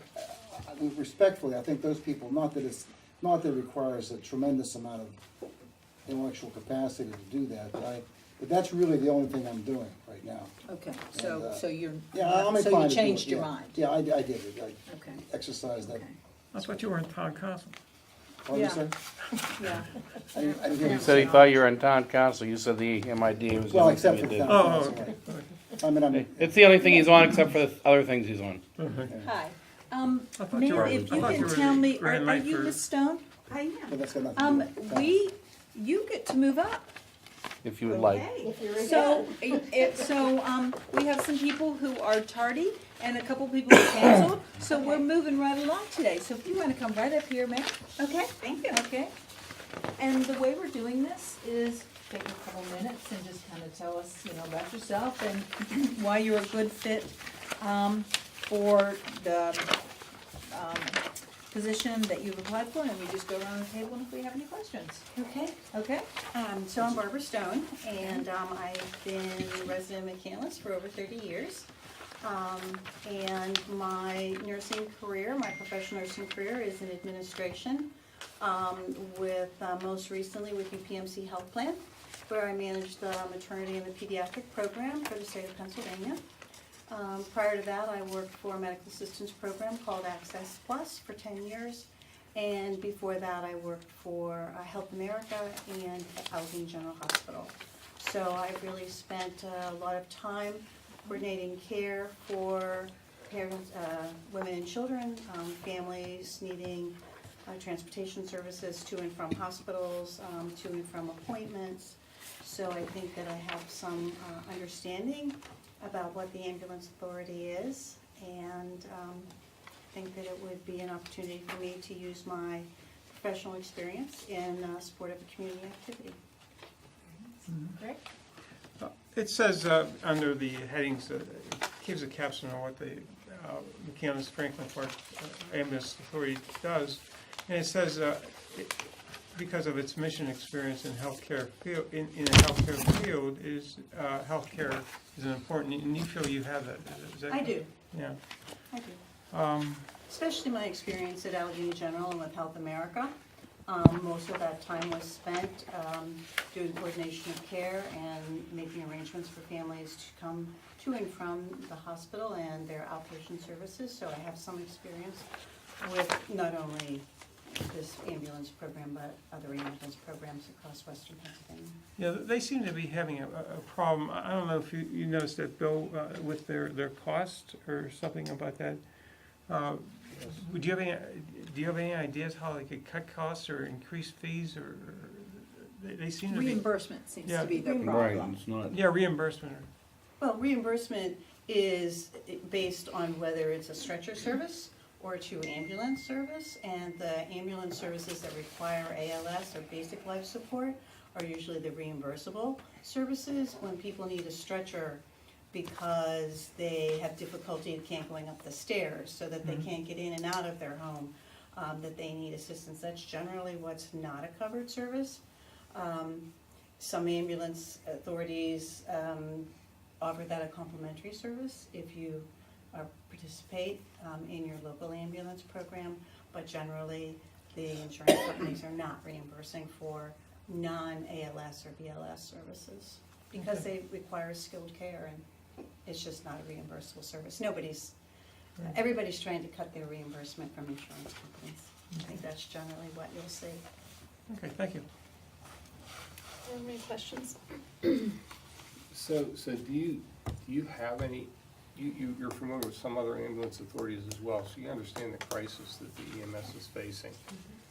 mean, respectfully, I think those people, not that it requires a tremendous amount of intellectual capacity to do that, but that's really the only thing I'm doing right now. okay, And, so you're, Yeah, I'm so you inclined to do it, changed your yeah. mind? Yeah, I did. I Okay, exercised that. okay, I thought you were in town council. What did you Yeah. say? yeah. I didn't hear You you. said he thought you were in town council, you said the MID was the Well, only except thing for you town did. Oh, council, okay. right. I mean, I'm. It's the only thing he's on except for the other things he's on. Hi, I thought you ma'am, were- if I you thought can were tell the me, Grand are Knight you for- Miss Stone? I But that's got am. nothing to do with that. You get to move up. If you would like. If you're So, we have some people who are tardy and a couple people who canceled, so we're moving right along today. So if you wanna come right up here, ma'am. Okay, thank you. Okay. And the way we're doing this is take a couple minutes and just kinda tell us, about yourself and why you're a good fit, for the, position that you've applied for, and we just go around the table and if we have any questions. Okay, Okay? so I'm Barbara Stone, and I've been a resident of McCandless for over 30 years. And my nursing career, my professional nursing career is in administration, with most recently with UPMC Health Plan, where I manage the maternity and the pediatric program for the state of Pennsylvania. Prior to that, I worked for a medical assistance program called Access Plus for 10 years. And before that, I worked for Health America and Allegheny General Hospital. So I've really spent a lot of time coordinating care for parents, women and children, families needing transportation services to and from hospitals, to and from appointments. So I think that I have some understanding about what the ambulance authority is, and think that it would be an opportunity for me to use my professional experience in support of a community activity. Great. It says under the headings, it gives a caption on what the McAllen Franklin Park Ambulance Authority does, and it says because of its mission experience in healthcare field, in the healthcare field, is healthcare is an important, and you feel you have that. Is that I do, Yeah. I do. Especially my experience at Allegheny General and with Health America. Most of that time was spent doing coordination of care and making arrangements for families to come to and from the hospital and their outpatient services. So I have some experience with not only this ambulance program, but other ambulance programs across western Pennsylvania. Yeah, they seem to be having a problem. I don't know if you noticed that, Bill, with their cost or something about that. Do you have any ideas how they could cut costs or increase fees, or they seem to be? Reimbursement seems Yeah. to be the Right, problem. it's not. Yeah, reimbursement. Well, reimbursement is based on whether it's a stretcher service or to ambulance service, and the ambulance services that require ALS or basic life support are usually the reimbursable services. When people need a stretcher because they have difficulty, can't going up the stairs, so that they can't get in and out of their home, that they need assistance, that's generally what's not a covered service. Some ambulance authorities offer that a complimentary service if you participate in your local ambulance program, but generally the insurance companies are not reimbursing for non-ALS or BLS services because they require skilled care, and it's just not a reimbursable service. everybody's trying to cut their reimbursement from insurance companies. I think that's generally what you'll see. Okay, thank you. Do you have any questions? So do you have any, you're familiar with some other ambulance authorities as well, so you understand the crisis that the EMS is facing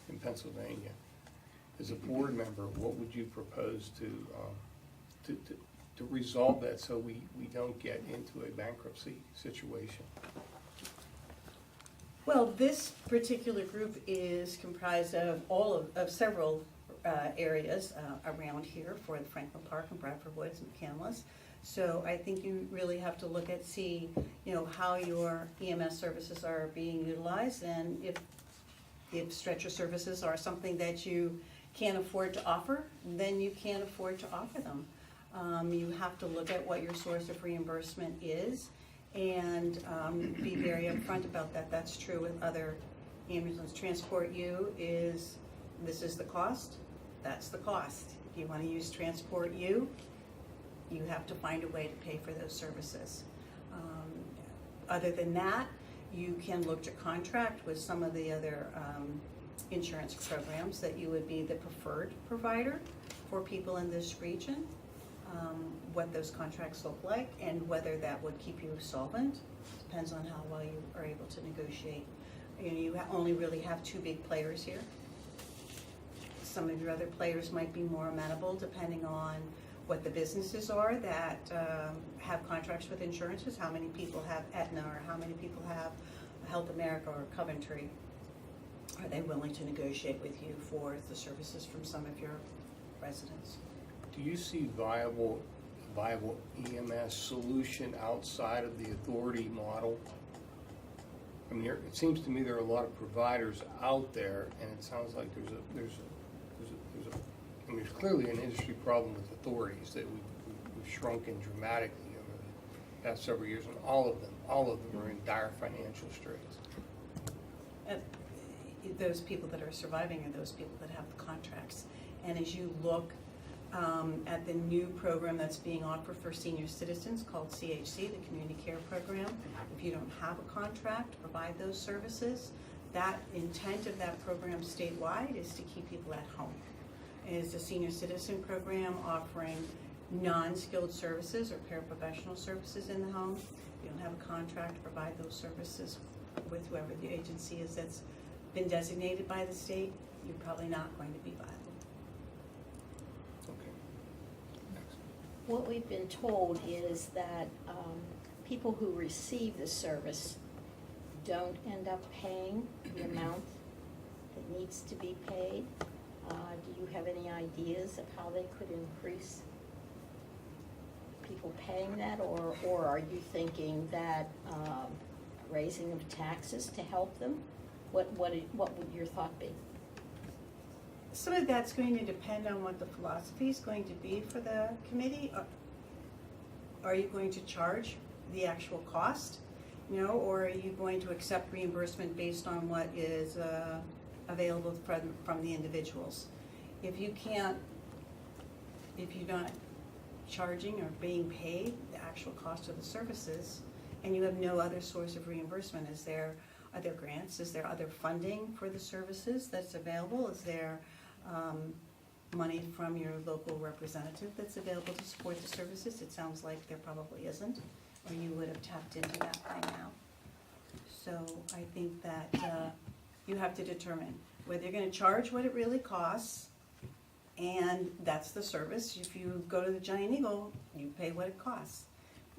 in Pennsylvania. As a board member, what would you propose to resolve that so we don't get into a bankruptcy situation? Well, this particular group is comprised of several areas around here for the Franklin Park and Bradford Woods and McCandless. So I think you really have to look at, see, how your EMS services are being utilized, and if stretcher services are something that you can't afford to offer, then you can't afford to offer them. You have to look at what your source of reimbursement is, and be very upfront about that. That's true with other ambulance. Transport U this is the cost, that's the cost. If you want to use Transport U, you have to find a way to pay for those services. Other than that, you can look to contract with some of the other insurance programs that you would be the preferred provider for people in this region. What those contracts look like and whether that would keep you solvent depends on how well you are able to negotiate. You only really have two big players here. Some of your other players might be more amenable depending on what the businesses are that have contracts with insurances, how many people have Aetna or how many people have Health America or Coventry. Are they willing to negotiate with you for the services from some of your residents? Do you see viable EMS solution outside of the authority model? I mean, it seems to me there are a lot of providers out there, and it sounds like there's clearly an industry problem with authorities that we've shrunken dramatically over the past several years, and all of them are in dire financial straits. Those people that are surviving are those people that have the contracts. And as you look at the new program that's being offered for senior citizens called CHC, the Community Care Program, if you don't have a contract to provide those services, that intent of that program statewide is to keep people at home. It is a senior citizen program offering non-skilled services or paraprofessional services in the home. If you don't have a contract to provide those services with whoever the agency is that's been designated by the state, you're probably not going to be viable. Okay. Next. What we've been told is that people who receive the service don't end up paying the amount that needs to be paid. Do you have any ideas of how they could increase people paying that, or are you thinking that raising of taxes to help them? What would your thought be? Some of that's going to depend on what the philosophy is going to be for the committee. Are you going to charge the actual cost, or are you going to accept reimbursement based on what is available from the individuals? If you're not charging or being paid the actual cost of the services, and you have no other source of reimbursement, are there grants? Is there other funding for the services that's available? Is there money from your local representative that's available to support the services? It sounds like there probably isn't, or you would have tapped into that by now. So I think that you have to determine whether you're going to charge what it really costs, and that's the service. If you go to the Giant Eagle, you pay what it costs.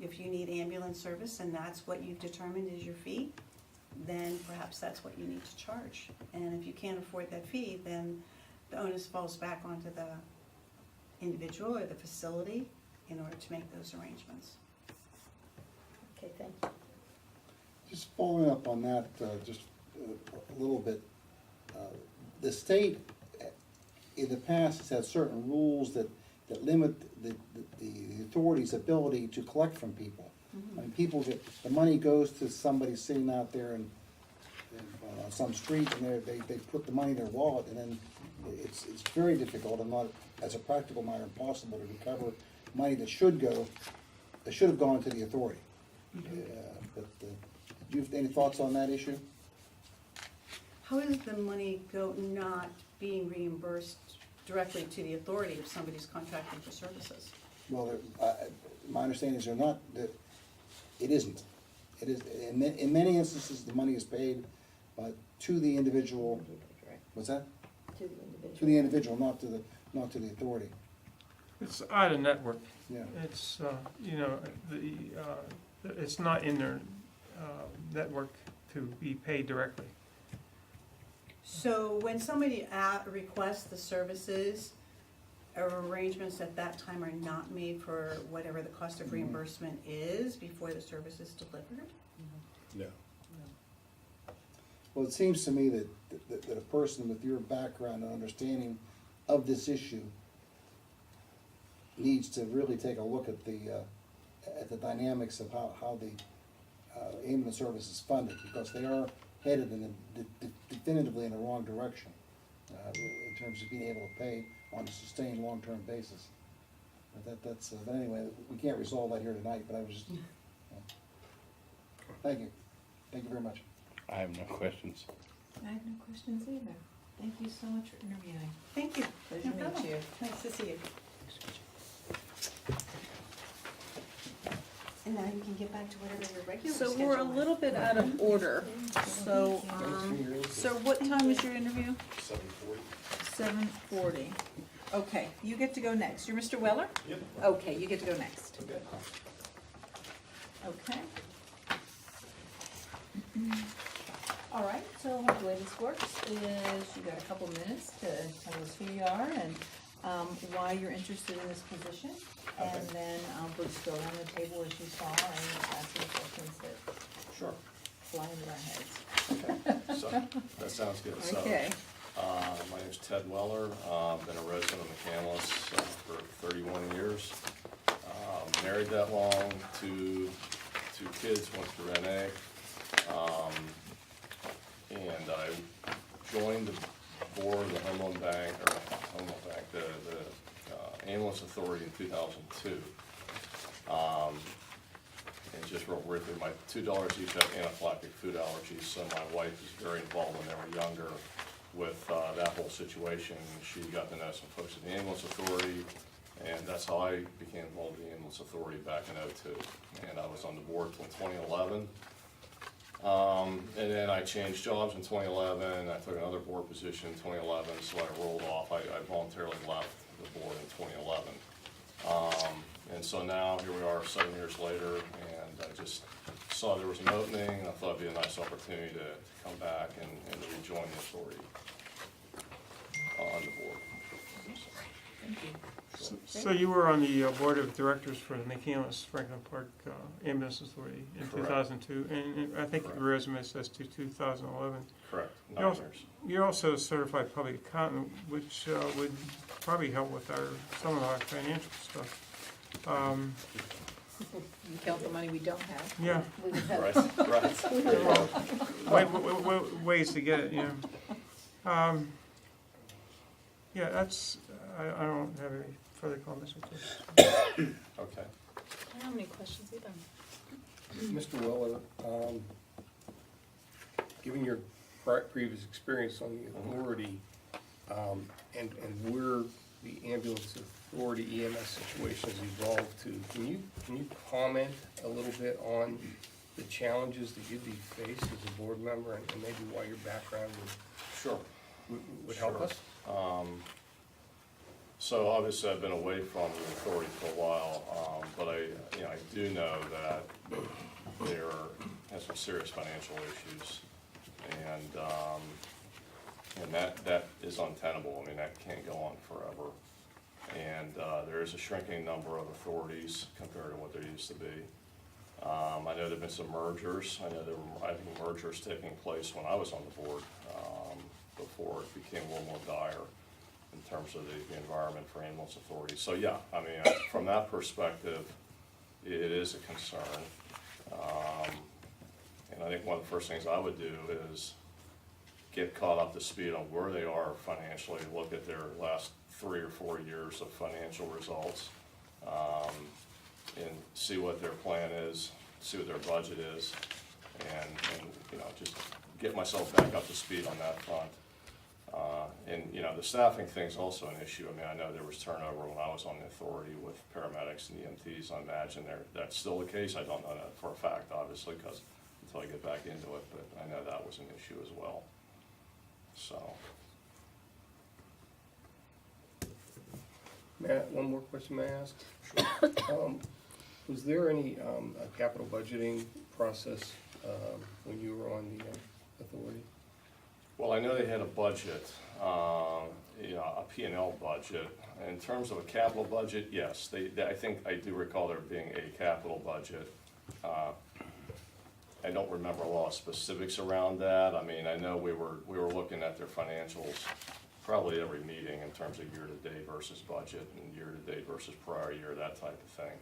If you need ambulance service and that's what you've determined is your fee, then perhaps that's what you need to charge. And if you can't afford that fee, then the onus falls back onto the individual or the facility in order to make those arrangements. Okay, thank you. Just following up on that, just a little bit. The state, in the past, has had certain rules that limit the authority's ability to collect from people. Mm-hmm. I mean, people get, the money goes to somebody sitting out there in some street, and they put the money in their wallet, and then it's very difficult, and not, as a practical matter, impossible to recover money that should have gone to the authority. But do you have any thoughts on that issue? How is the money not being reimbursed directly to the authority if somebody's contracting for services? Well, my understanding is they're not, that it isn't. It is, in many instances, the money is paid to the individual, what's that? To the individual. To the individual, not to the authority. It's out of network. Yeah. It's, it's not in their network to be paid directly. So when somebody requests the services, arrangements at that time are not made for whatever the cost of reimbursement is before the service is delivered? No. Well, it seems to me that a person with your background and understanding of this issue needs to really take a look at the dynamics of how the ambulance service is funded, because they are headed definitively in the wrong direction in terms of being able to pay on a sustained long-term basis. But anyway, we can't resolve that here tonight, but I was just, thank you. Thank you very much. I have no questions. I have no questions either. Thank you so much for interviewing. Thank you. Pleasure to meet problem. you. Nice to see you. And now you can get back to whatever your regular So schedule we're a is. little bit out of order. So, so what time is your interview? 7:40. Okay, you get to go next. You're Mr. Weller? Yep. Okay, you get to go next. Okay. All right, so the way this works is you got a couple minutes to tell us who you are and why you're interested in this position. And then we'll just go around the table as you saw and ask any questions that Sure. fly into our heads. Okay, so, that sounds good. So, Okay. my name's Ted Weller. I've been a resident of McCandless for 31 years. Married that long, two kids, went through NA. And I joined the board of the Home Loan Bank, the Ambulance Authority in 2002. And just real briefly, my two daughters each have anaphylactic food allergies, so my wife is very involved when they were younger with that whole situation. She got to know some folks at the Ambulance Authority, and that's how I became involved with the Ambulance Authority back in '02. And I was on the board till 2011. And then I changed jobs in 2011. I took another board position in 2011, so I rolled off. I voluntarily left the board in 2011. And so now here we are 7 years later, and I just saw there was an opening, and I thought it'd be a nice opportunity to come back and rejoin the authority on the board. Thank you. So you were on the board of directors for the McCandless Franklin Park Ambulance Authority in Correct. 2002, and I think your resume says to 2011. Correct, You're 9 also, years. you're also a certified public accountant, which would probably help with some of our financial stuff. You count the money we don't have. Yeah, We would have- Right. ways to get it, you know. Yeah, that's, I don't have any further comments with this. Okay. I don't have any questions either. Mr. Weller, given your previous experience on the authority, and where the ambulance authority EMS situation has evolved to, can you comment a little bit on the challenges that you'd be faced as a board member, and maybe why your background would help Sure. us? So obviously I've been away from the authority for a while, but I do know that there has some serious financial issues, and that is untenable. I mean, that can't go on forever. And there is a shrinking number of authorities compared to what there used to be. I know there've been some mergers. I know there were, I think, mergers taking place when I was on the board, before it became a little more dire in terms of the environment for ambulance authorities. So yeah, I mean, from that perspective, it is a concern. And I think one of the first things I would do is get caught up to speed on where they are financially, look at their last 3 or 4 years of financial results, and see what their plan is, see what their budget is, and get myself back up to speed on that front. And, you know, the staffing thing's also an issue. I mean, I know there was turnover when I was on the authority with paramedics and EMTs. I imagine that's still the case. I don't know that for a fact, obviously, because until I get back into it, but I know that was an issue as well. So, Matt, one more question may I ask? Sure. Was there any capital budgeting process when you were on the authority? well, I know they had a budget, you know, a P&L budget. In terms of a capital budget, yes, I think I do recall there being a capital budget. I don't remember a lot of specifics around that. I mean, I know we were looking at their financials probably every meeting in terms of year-to-date versus budget and year-to-date versus prior year, that type of thing.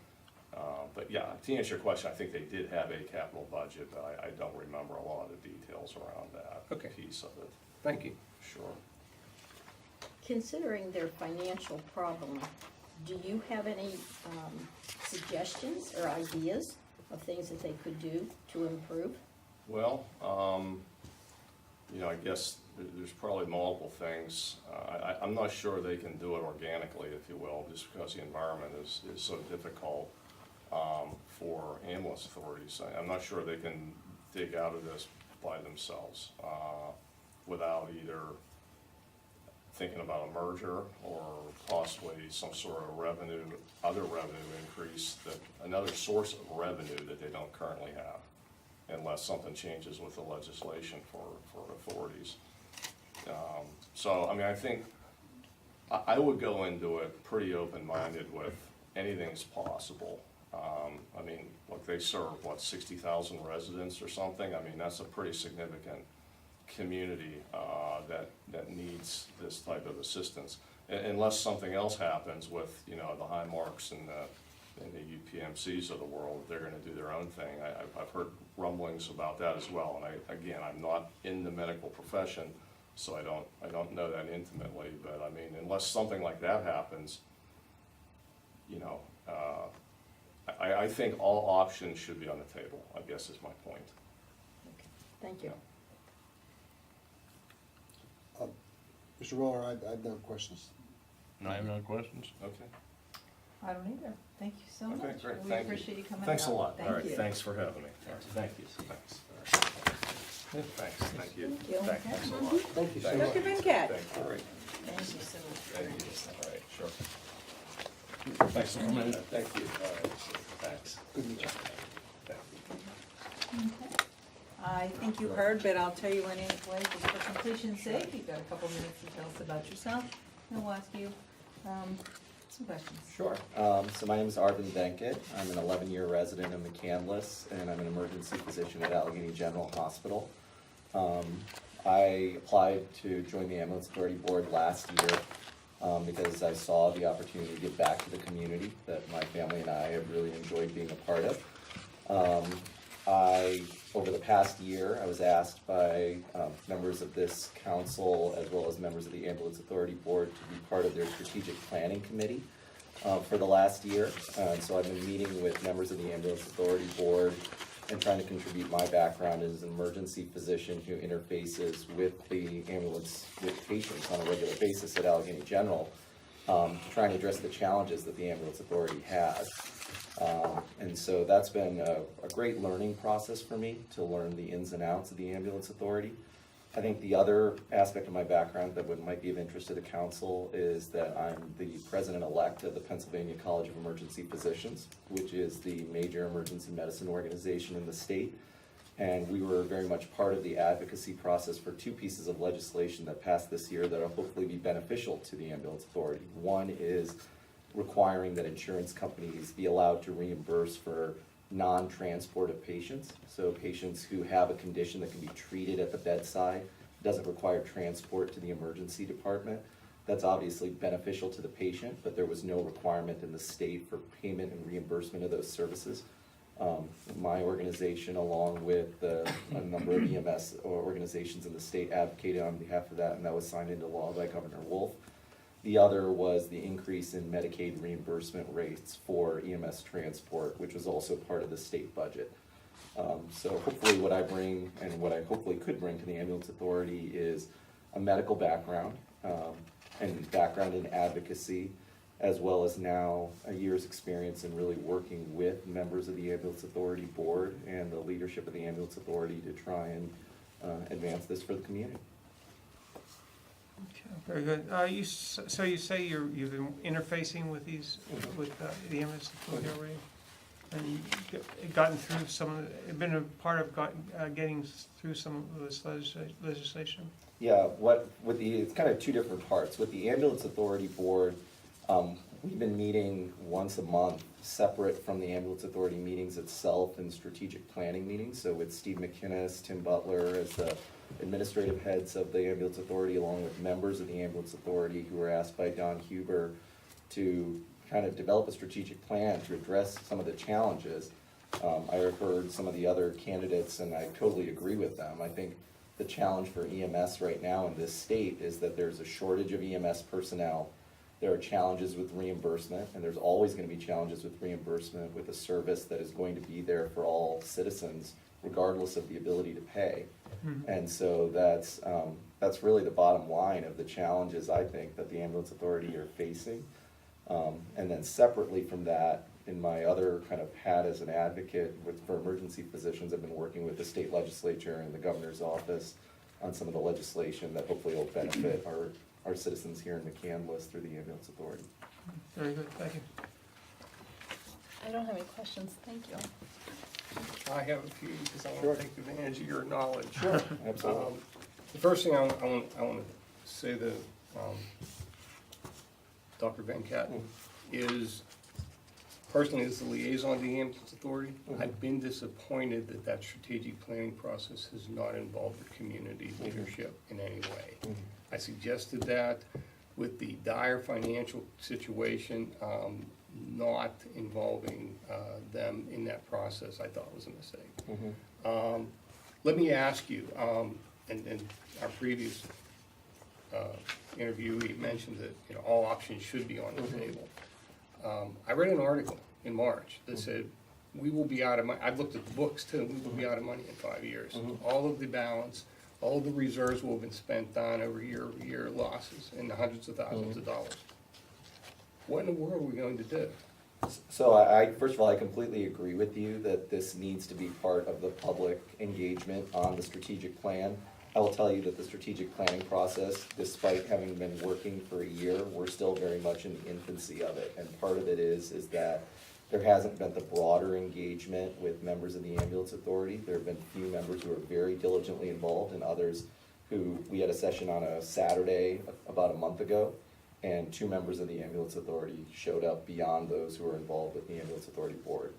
But yeah, to answer your question, I think they did have a capital budget, but I don't remember a lot of the details around that piece of it. Thank you. Sure. Considering their financial problem, do you have any suggestions or ideas of things that they could do to improve? Well, you know, I guess there's probably multiple things. I'm not sure they can do it organically, if you will, just because the environment is so difficult for ambulance authorities. I'm not sure they can dig out of this by themselves without either thinking about a merger or possibly some sort of other revenue increase, another source of revenue that they don't currently have, unless something changes with the legislation for authorities. So, I mean, I think I would go into it pretty open-minded with anything's possible. I mean, look, they serve, 60,000 residents or something? I mean, that's a pretty significant community that needs this type of assistance. Unless something else happens with, you know, the Highmarks and the UPMCs of the world, they're gonna do their own thing. I've heard rumblings about that as well, and again, I'm not in the medical profession, so I don't know that intimately, but I mean, unless something like that happens, you know, I think all options should be on the table, I guess is my point. Okay, thank you. Mr. Roller, I have no questions. No, I have no questions. Okay. I don't either. Thank you so much. Okay, great. We Thank you. appreciate you coming out. Thanks a lot. Thank All right, you. thanks for having me. All right, thank you. Thanks. All right. Thanks, thank you. Thank you. Thanks a lot. Thank you so Thank much. Dr. Venkat. Thank you. All right. Thank you so much. Thank you. All right, sure. Thanks for coming in. Thank you. All right, thanks. Good to meet you. Thank you. Okay. I think you heard, but I'll tell you anyway, just for completion's sake, you've got a couple minutes to tell us about yourself, and we'll ask you some questions. Sure. So my name is Arvind Venkat. I'm an 11-year resident of McCandless, and I'm an emergency physician at Allegheny General Hospital. I applied to join the Ambulance Authority Board last year because I saw the opportunity to give back to the community that my family and I have really enjoyed being a part of. Over the past year, I was asked by members of this council as well as members of the Ambulance Authority Board to be part of their strategic planning committee for the last year. So I've been meeting with members of the Ambulance Authority Board and trying to contribute my background as an emergency physician who interfaces with the ambulance, with patients on a regular basis at Allegheny General, trying to address the challenges that the Ambulance Authority has. And so that's been a great learning process for me to learn the ins and outs of the Ambulance Authority. I think the other aspect of my background that might be of interest to the council is that I'm the president-elect of the Pennsylvania College of Emergency Physicians, which is the major emergency medicine organization in the state. And we were very much part of the advocacy process for two pieces of legislation that passed this year that will hopefully be beneficial to the Ambulance Authority. One is requiring that insurance companies be allowed to reimburse for non-transport of patients. So patients who have a condition that can be treated at the bedside, doesn't require transport to the emergency department. That's obviously beneficial to the patient, but there was no requirement in the state for payment and reimbursement of those services. My organization, along with a number of EMS organizations in the state, advocated on behalf of that, and that was signed into law by Governor Wolf. The other was the increase in Medicaid reimbursement rates for EMS transport, which was also part of the state budget. So hopefully what I bring and what I hopefully could bring to the ambulance authority is a medical background and background in advocacy, as well as now a year's experience in really working with members of the ambulance authority board and the leadership of the ambulance authority to try and advance this for the community. Okay, very good. So you say you've been interfacing with these, with the ambulance authority already? And you've gotten through been a part of getting through some of this legislation? Yeah, it's kind of two different parts. With the ambulance authority board, we've been meeting once a month, separate from the ambulance authority meetings itself and strategic planning meetings. So with Steve McInnes, Tim Butler as the administrative heads of the ambulance authority, along with members of the ambulance authority who were asked by Don Huber to kind of develop a strategic plan to address some of the challenges. I have heard some of the other candidates, and I totally agree with them. I think the challenge for EMS right now in this state is that there's a shortage of EMS personnel. There are challenges with reimbursement, and there's always going to be challenges with reimbursement with a service that is going to be there for all citizens, regardless of the ability to pay. Mm-hmm. And so that's really the bottom line of the challenges I think that the ambulance authority are facing. And then separately from that, in my other kind of hat as an advocate for emergency physicians, I've been working with the state legislature and the governor's office on some of the legislation that hopefully will benefit our citizens here in McCandless through the ambulance authority. Very good, thank you. I don't have any questions, thank you. I have a few, because I want to take advantage of your knowledge. Sure, absolutely. The first thing I want to say to Dr. Venkat is, personally, as the liaison to the ambulance authority, I've been disappointed that that strategic planning process has not involved the community leadership in any way. I suggested that with the dire financial situation, not involving them in that process, I thought was a mistake. Let me ask you, and our previous interviewee mentioned that all options should be on the table. I read an article in March that said we will be out of money. I've looked at the books too. We will be out of money in 5 years. All of the balance, all of the reserves will have been spent on over year losses in the hundreds of thousands of dollars. What in the world are we going to do? So first of all, I completely agree with you that this needs to be part of the public engagement on the strategic plan. I will tell you that the strategic planning process, despite having been working for a year, we're still very much in the infancy of it. And part of it is that there hasn't been the broader engagement with members of the ambulance authority. There have been few members who are very diligently involved and others who, we had a session on a Saturday about a month ago, and 2 members of the ambulance authority showed up beyond those who were involved with the ambulance authority board.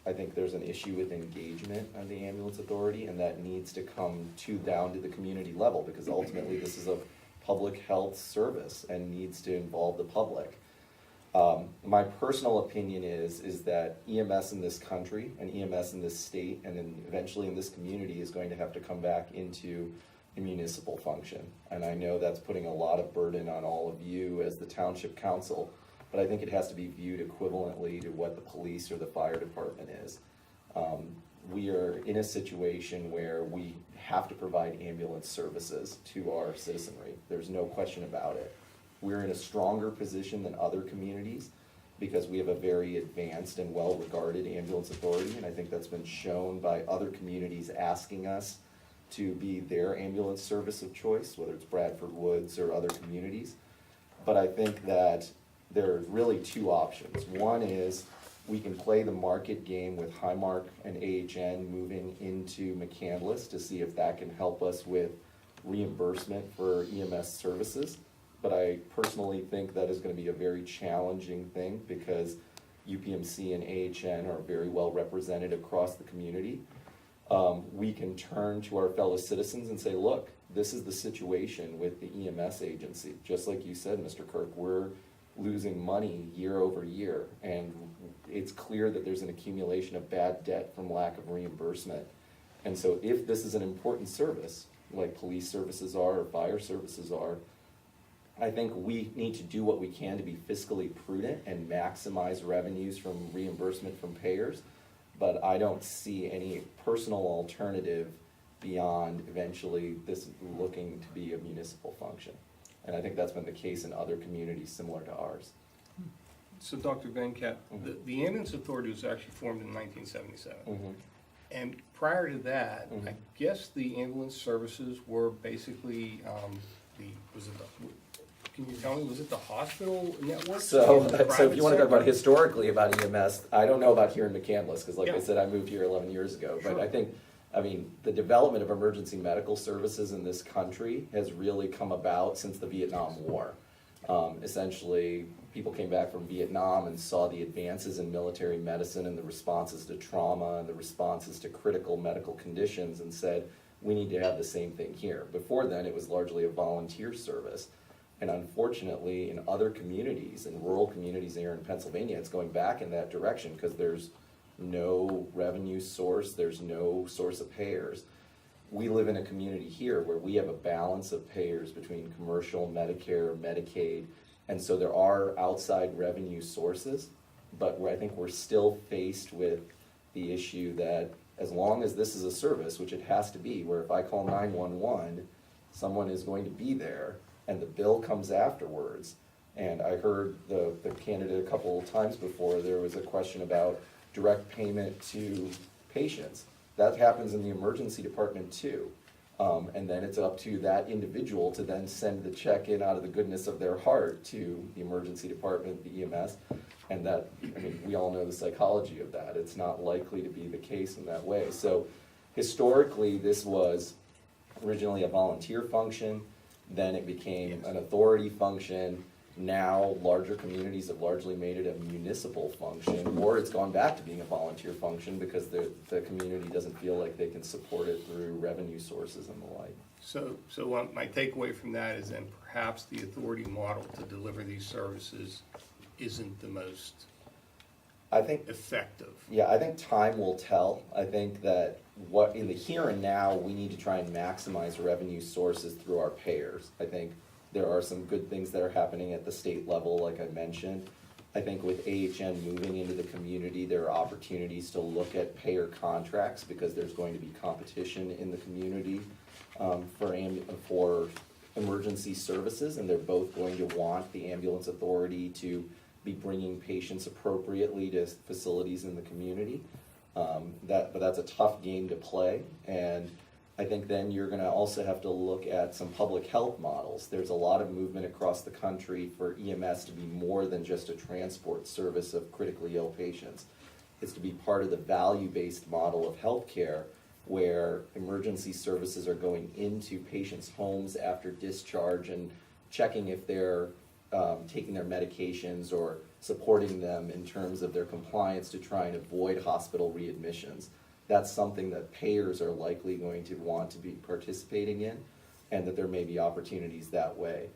I think there's an issue with engagement on the ambulance authority, and that needs to come down to the community level, because ultimately this is a public health service and needs to involve the public. My personal opinion is that EMS in this country and EMS in this state and then eventually in this community is going to have to come back into a municipal function. And I know that's putting a lot of burden on all of you as the township council, but I think it has to be viewed equivalently to what the police or the fire department is. We are in a situation where we have to provide ambulance services to our citizenry. There's no question about it. We're in a stronger position than other communities because we have a very advanced and well-regarded ambulance authority, and I think that's been shown by other communities asking us to be their ambulance service of choice, whether it's Bradford Woods or other communities. But I think that there are really 2 options. One is we can play the market game with Highmark and AHN moving into McCandless to see if that can help us with reimbursement for EMS services. But I personally think that is going to be a very challenging thing because UPMC and AHN are very well represented across the community. We can turn to our fellow citizens and say, look, this is the situation with the EMS agency. Just like you said, Mr. Kirk, we're losing money year over year, and it's clear that there's an accumulation of bad debt from lack of reimbursement. And so if this is an important service, like police services are or fire services are, I think we need to do what we can to be fiscally prudent and maximize revenues from reimbursement from payers. but I don't see any personal alternative beyond eventually this looking to be a municipal function. And I think that's been the case in other communities similar to ours. So Dr. Venkat, the ambulance authority was actually formed in 1977. Mhm. And prior to that, Mhm. I guess the ambulance services were basically, can you tell me, was it the hospital network? So, in the so if private you want to talk sector? about historically about EMS, I don't know about here in McCandless, because like I Yeah. said, I moved here 11 years ago. But Sure. I think, I mean, the development of emergency medical services in this country has really come about since the Vietnam War. Essentially, people came back from Vietnam and saw the advances in military medicine and the responses to trauma and the responses to critical medical conditions and said, we need to have the same thing here. Before then, it was largely a volunteer service. And unfortunately, in other communities, in rural communities here in Pennsylvania, it's going back in that direction because there's no revenue source, there's no source of payers. We live in a community here where we have a balance of payers between commercial, Medicare, Medicaid, and so there are outside revenue sources, but I think we're still faced with the issue that as long as this is a service, which it has to be, where if I call 911, someone is going to be there, and the bill comes afterwards. And I heard the candidate a couple of times before, there was a question about direct payment to patients. That happens in the emergency department too. And then it's up to that individual to then send the check in out of the goodness of their heart to the emergency department, the EMS. And that, I mean, we all know the psychology of that. It's not likely to be the case in that way. So historically, this was originally a volunteer function, then it became an authority function. Now, larger communities have largely made it a municipal function, or it's gone back to being a volunteer function because the community doesn't feel like they can support it through revenue sources and the like. So my takeaway from that is then perhaps the authority model to deliver these services isn't the most effective. Yeah, I think time will tell. I think that what in the here and now, we need to try and maximize revenue sources through our payers. I think there are some good things that are happening at the state level, like I mentioned. I think with AHN moving into the community, there are opportunities to look at payer contracts because there's going to be competition in the community for emergency services, and they're both going to want the ambulance authority to be bringing patients appropriately to facilities in the community. But that's a tough game to play, and I think then you're gonna also have to look at some public health models. There's a lot of movement across the country for EMS to be more than just a transport service of critically ill patients. It's to be part of the value-based model of healthcare where emergency services are going into patients' homes after discharge and checking if they're taking their medications or supporting them in terms of their compliance to try and avoid hospital readmissions. That's something that payers are likely going to want to be participating in, and that there may be opportunities that way.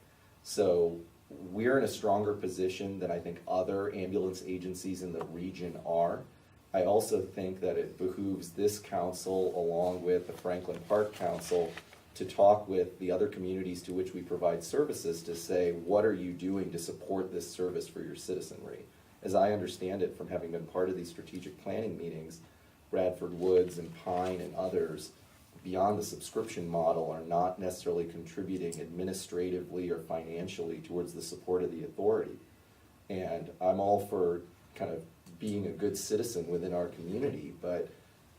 So we're in a stronger position than I think other ambulance agencies in the region are. I also think that it behooves this council, along with the Franklin Park Council, to talk with the other communities to which we provide services to say, what are you doing to support this service for your citizenry? As I understand it from having been part of these strategic planning meetings, Bradford Woods and Pine and others, beyond the subscription model, are not necessarily contributing administratively or financially towards the support of the authority. And I'm all for kind of being a good citizen within our community, but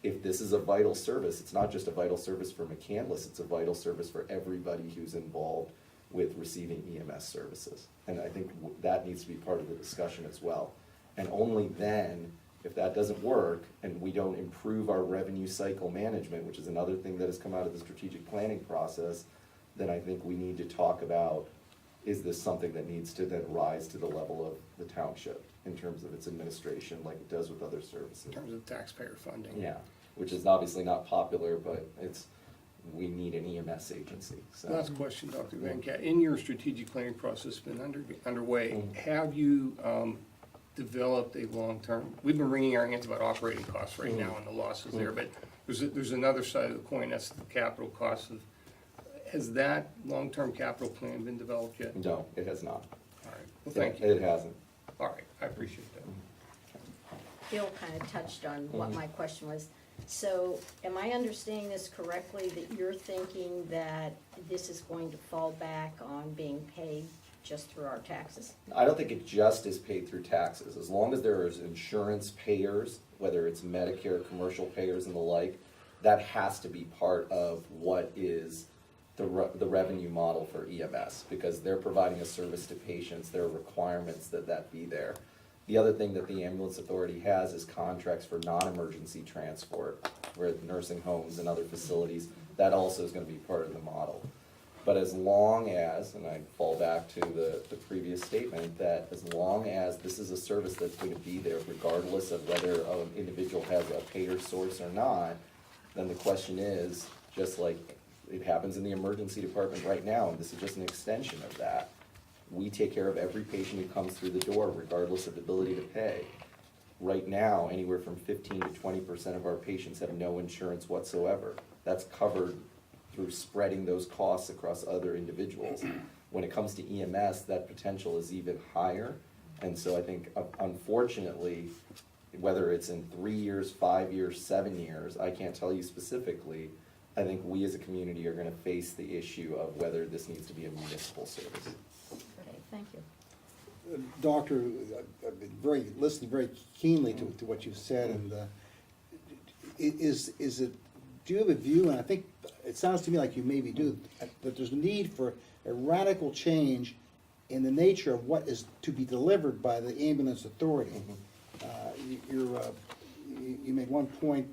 if this is a vital service, it's not just a vital service for McCandless, it's a vital service for everybody who's involved with receiving EMS services. And I think that needs to be part of the discussion as well. And only then, if that doesn't work and we don't improve our revenue cycle management, which is another thing that has come out of the strategic planning process, then I think we need to talk about, is this something that needs to then rise to the level of the township in terms of its administration like it does with other services? In terms of taxpayer funding. Yeah, which is obviously not popular, but we need an EMS agency. So. Last question, Dr. Venkat. In your strategic planning process been underway, have you developed a long-term, we've been wringing our hands about operating costs right now and the losses there, but there's another side of the coin, that's the capital costs. Has that long-term capital plan been developed yet? No, it has not. All right, well, thank you. It hasn't. All right, I appreciate that. Bill kind of touched on what my question was. So am I understanding this correctly, that you're thinking that this is going to fall back on being paid just through our taxes? I don't think it just is paid through taxes. As long as there is insurance payers, whether it's Medicare, commercial payers and the like, that has to be part of what is the revenue model for EMS, because they're providing a service to patients. There are requirements that that be there. The other thing that the ambulance authority has is contracts for non-emergency transport, where nursing homes and other facilities, that also is going to be part of the model. But as long as, and I fall back to the previous statement, that as long as this is a service that's going to be there, regardless of whether an individual has a payer source or not, then the question is, just like it happens in the emergency department right now, and this is just an extension of that, we take care of every patient who comes through the door, regardless of the ability to pay. Right now, anywhere from 15 to 20% of our patients have no insurance whatsoever. That's covered through spreading those costs across other individuals. When it comes to EMS, that potential is even higher. And so I think, unfortunately, whether it's in 3 years, 5 years, 7 years, I can't tell you specifically, I think we as a community are gonna face the issue of whether this needs to be a municipal service. Okay, thank you. Doctor, I've been listening very keenly to what you've said, and is it, do you have a view, and I think, it sounds to me like you maybe do, that there's a need for a radical change in the nature of what is to be delivered by the ambulance authority? You made one point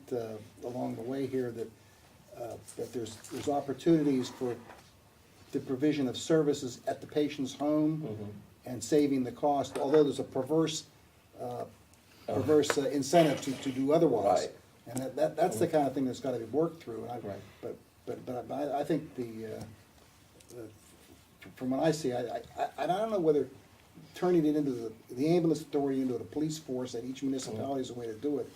along the way here that there's opportunities for the provision of services at the patient's home and saving the cost, although there's a perverse incentive to do otherwise. Right. And that's the kind of thing that's got to be worked through. And Right. But I think from what I see, I don't know whether turning it into the ambulance authority into the police force at each municipality is a way to do it.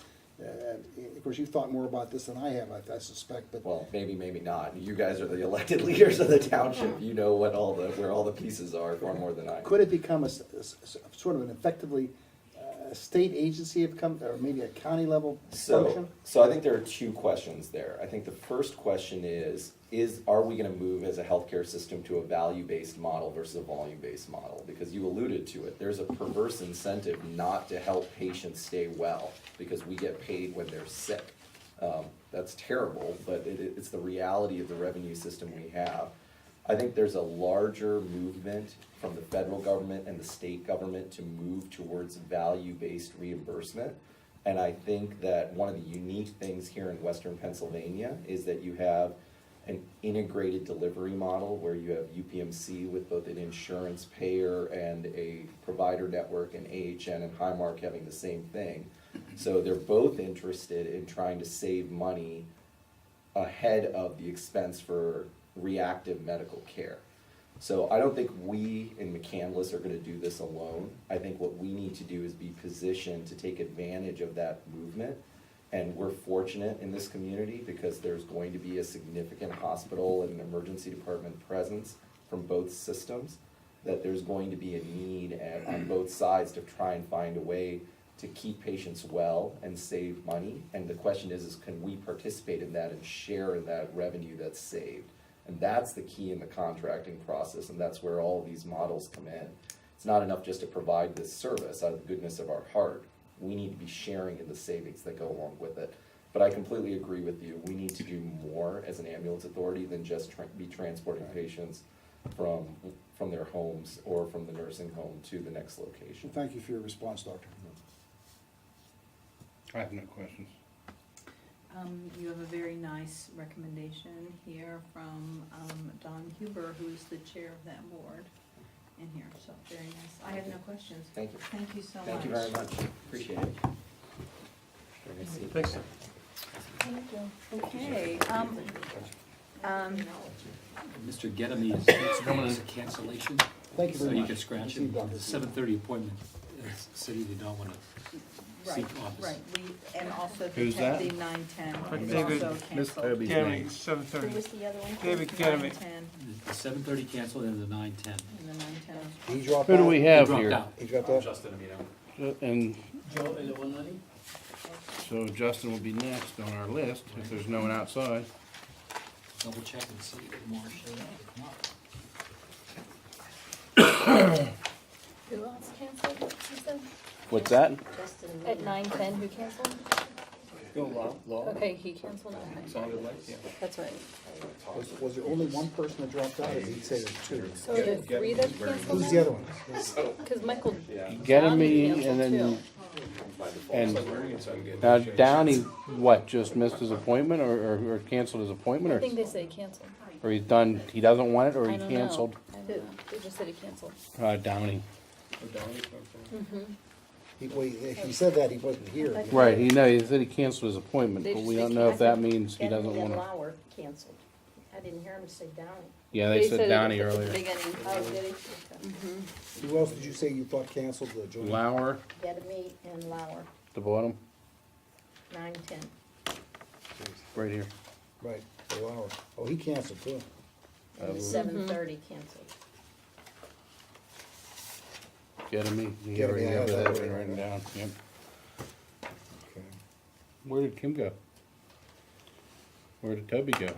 Of course, you've thought more about this than I have, I suspect. But Well, maybe not. You guys are the elected leaders of the township. You know what where all the pieces are far more than I do. could it become a sort of an effectively state agency, or maybe a county level function? So I think there are two questions there. I think the first question is are we gonna move as a healthcare system to a value-based model versus a volume-based model? Because you alluded to it, there's a perverse incentive not to help patients stay well, because we get paid when they're sick. That's terrible, but it's the reality of the revenue system we have. I think there's a larger movement from the federal government and the state government to move towards value-based reimbursement. And I think that one of the unique things here in Western Pennsylvania is that you have an integrated delivery model where you have UPMC with both an insurance payer and a provider network, and AHN and Highmark having the same thing. So they're both interested in trying to save money ahead of the expense for reactive medical care. So I don't think we in McCandless are gonna do this alone. I think what we need to do is be positioned to take advantage of that movement. And we're fortunate in this community because there's going to be a significant hospital and emergency department presence from both systems, that there's going to be a need on both sides to try and find a way to keep patients well and save money. And the question is can we participate in that and share in that revenue that's saved? And that's the key in the contracting process, and that's where all these models come in. It's not enough just to provide this service out of the goodness of our heart. We need to be sharing in the savings that go along with it. But I completely agree with you. We need to do more as an ambulance authority than just be transporting patients from their homes or from the nursing home to the next location. Thank you for your response, Doctor. I have no questions. You have a very nice recommendation here from Don Huber, who's the chair of that board in here, so very nice. I have no questions. Thank you. Thank you so much. Thank you very much. Appreciate it. Very nice to see you. Thanks. Thank you. Okay, Mr. Gedamy is a cancellation. Thank you very So much. you can scratch it. 7:30 appointment. City did not want to seek office. right, and also Who's the that? 9:10 But was David- also Miss canceled. Debbie's Academy, name. 7:30. Who was the other one? David Academy. 9:10 The 7:30 canceled and the 9:10. and the 9:10. He dropped Who do out? we have Dropped here? out. He dropped out? And Joe, is it 190? So Justin will be next on our list if there's no one outside. Double check and see if more show up. If not, Who else canceled, you said? What's that? Justin. At 9:10, who canceled? Go law. Okay, he canceled at 9:10. Sounded like, yeah. That's right. Was there only one person that dropped out, or did he say there's two? So are there three that canceled? Who's the other one? Because Michael Get a Downey me canceled and then, too. and now Downey, what, just missed his appointment or canceled his appointment I or? think they said he canceled. Or he's done, he doesn't want it or I he don't know. canceled? I don't know. They just said he canceled. Downey. Mm-hmm. He said that he wasn't here. Right, he said he canceled his appointment, They but just we said don't know if that Denny means he doesn't and wanna. Lauer canceled. I didn't hear him say Downey. Yeah, they said Downey it at the earlier. beginning. Oh, did he? Mhm. Who else did you say you thought canceled the joint? Lauer, Gedemy and Lauer, the bottom, 9:10. right here. Right, the hour. Oh, he canceled too. And 7:30 canceled. Get him, he Get 'em, already yeah, have that that way. been written down, yep. Okay. Where did Kim go? Where did Toby go?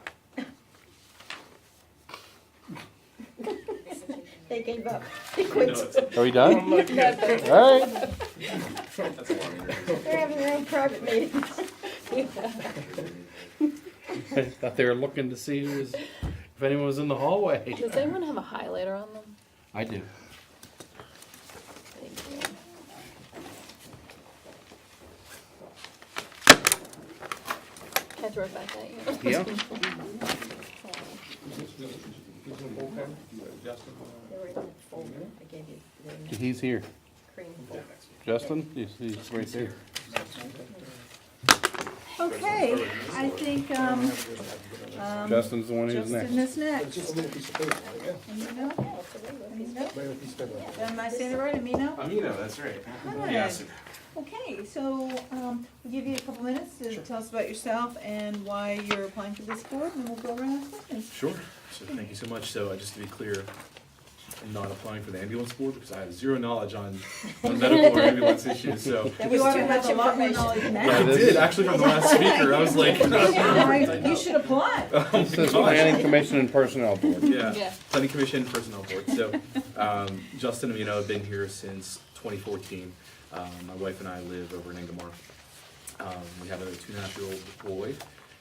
They gave up. They quit. Are we done? All right. They're having their own private meetings. I thought they were looking to see if anyone was in the hallway. Does anyone have a highlighter on them? I do. Thank you. Can I throw it back at you? Yeah. They were in that folder. I gave you. the He's here. cream folder. Justin, he's right there. Okay, I think, Justin's the one who's next. Justin is next. Just a little piece of paper, yeah. Amino? Amino? Right, a piece of paper. Am I saying it right, Amino? Amino, that's right. Good. Yes. Okay, so, we'll give you a couple minutes to tell us about yourself and why you're applying for this board, and then we'll go around with questions. Sure. So thank you so much. So just to be clear, I'm not applying for the ambulance board because I have zero knowledge on medical or ambulance issues. So That You was ought too to much have a lot more information. knowledge than yeah, I that. did actually from the last speaker. I was like, You should apply. This says Planning Commission and Personnel Board. yeah, Planning Commission, Personnel Board. So Justin and I've been here since 2014. My wife and I live over in Ingomar. We have a 2.5-year-old boy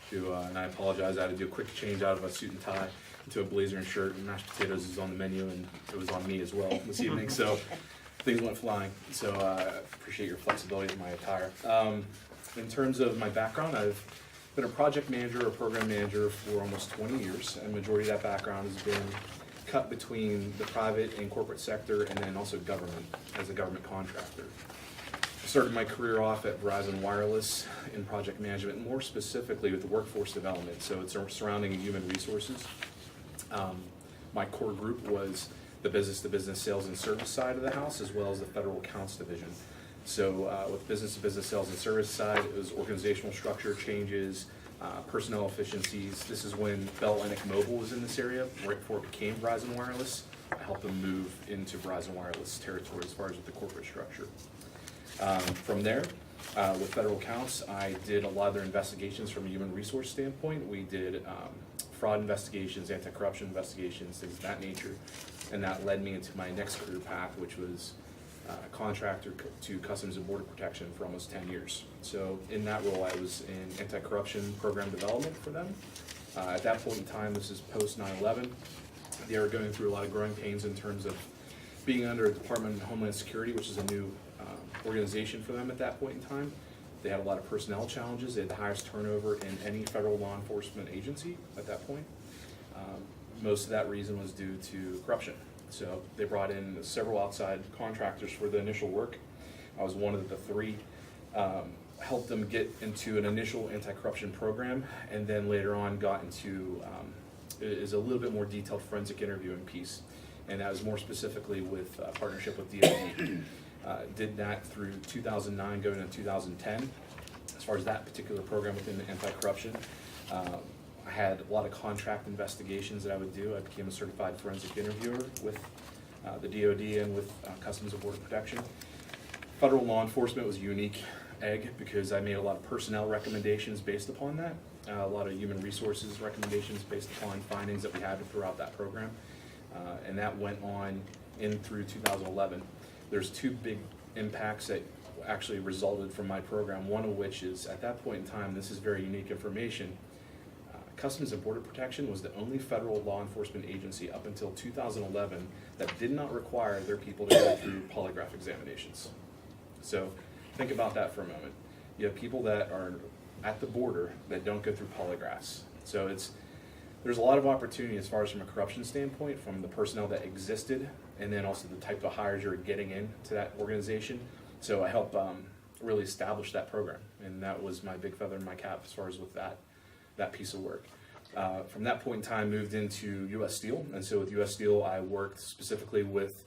who, and I apologize, I had to do a quick change out of a suit and tie into a blazer and shirt, and mashed potatoes is on the menu, and it was on me as well this evening, so things went flying. So I appreciate your flexibility in my attire. In terms of my background, I've been a project manager or program manager for almost 20 years, and the majority of that background has been cut between the private and corporate sector, and then also government, as a government contractor. I started my career off at Verizon Wireless in project management, more specifically with the workforce development, so it's surrounding human resources. My core group was the business-to-business sales and service side of the house, as well as the federal accounts division. So with business-to-business sales and service side, it was organizational structure changes, personnel efficiencies. This is when Bell Atlantic Mobile was in this area, right before it became Verizon Wireless. I helped them move into Verizon Wireless territory as far as with the corporate structure. From there, with federal accounts, I did a lot of their investigations from a human resource standpoint. We did fraud investigations, anti-corruption investigations, things of that nature. And that led me into my next career path, which was contractor to Customs and Border Protection for almost 10 years. So in that role, I was in anti-corruption program development for them. At that point in time, this is post 9/11. They were going through a lot of growing pains in terms of being under Department of Homeland Security, which is a new organization for them at that point in time. They had a lot of personnel challenges. They had the highest turnover in any federal law enforcement agency at that point. Most of that reason was due to corruption. So they brought in several outside contractors for the initial work. I was one of the three. Helped them get into an initial anti-corruption program, and then later on got into is a little bit more detailed forensic interviewing piece, and that was more specifically with partnership with DOD. Did that through 2009 going into 2010. As far as that particular program within the anti-corruption, I had a lot of contract investigations that I would do. I became a certified forensic interviewer with the DOD and with Customs and Border Protection. Federal law enforcement was a unique egg because I made a lot of personnel recommendations based upon that, a lot of human resources recommendations based upon findings that we had throughout that program. And that went on in through 2011. There's two big impacts that actually resulted from my program, one of which is at that point in time, this is very unique information, Customs and Border Protection was the only federal law enforcement agency up until 2011 that did not require their people to go through polygraph examinations. So think about that for a moment. You have people that are at the border that don't go through polygraphs. So there's a lot of opportunity as far as from a corruption standpoint, from the personnel that existed, and then also the type of hires you're getting into that organization. So I helped really establish that program, and that was my big feather in my cap as far as with that piece of work. From that point in time, moved into U.S. Steel, and so with U.S. Steel, I worked specifically with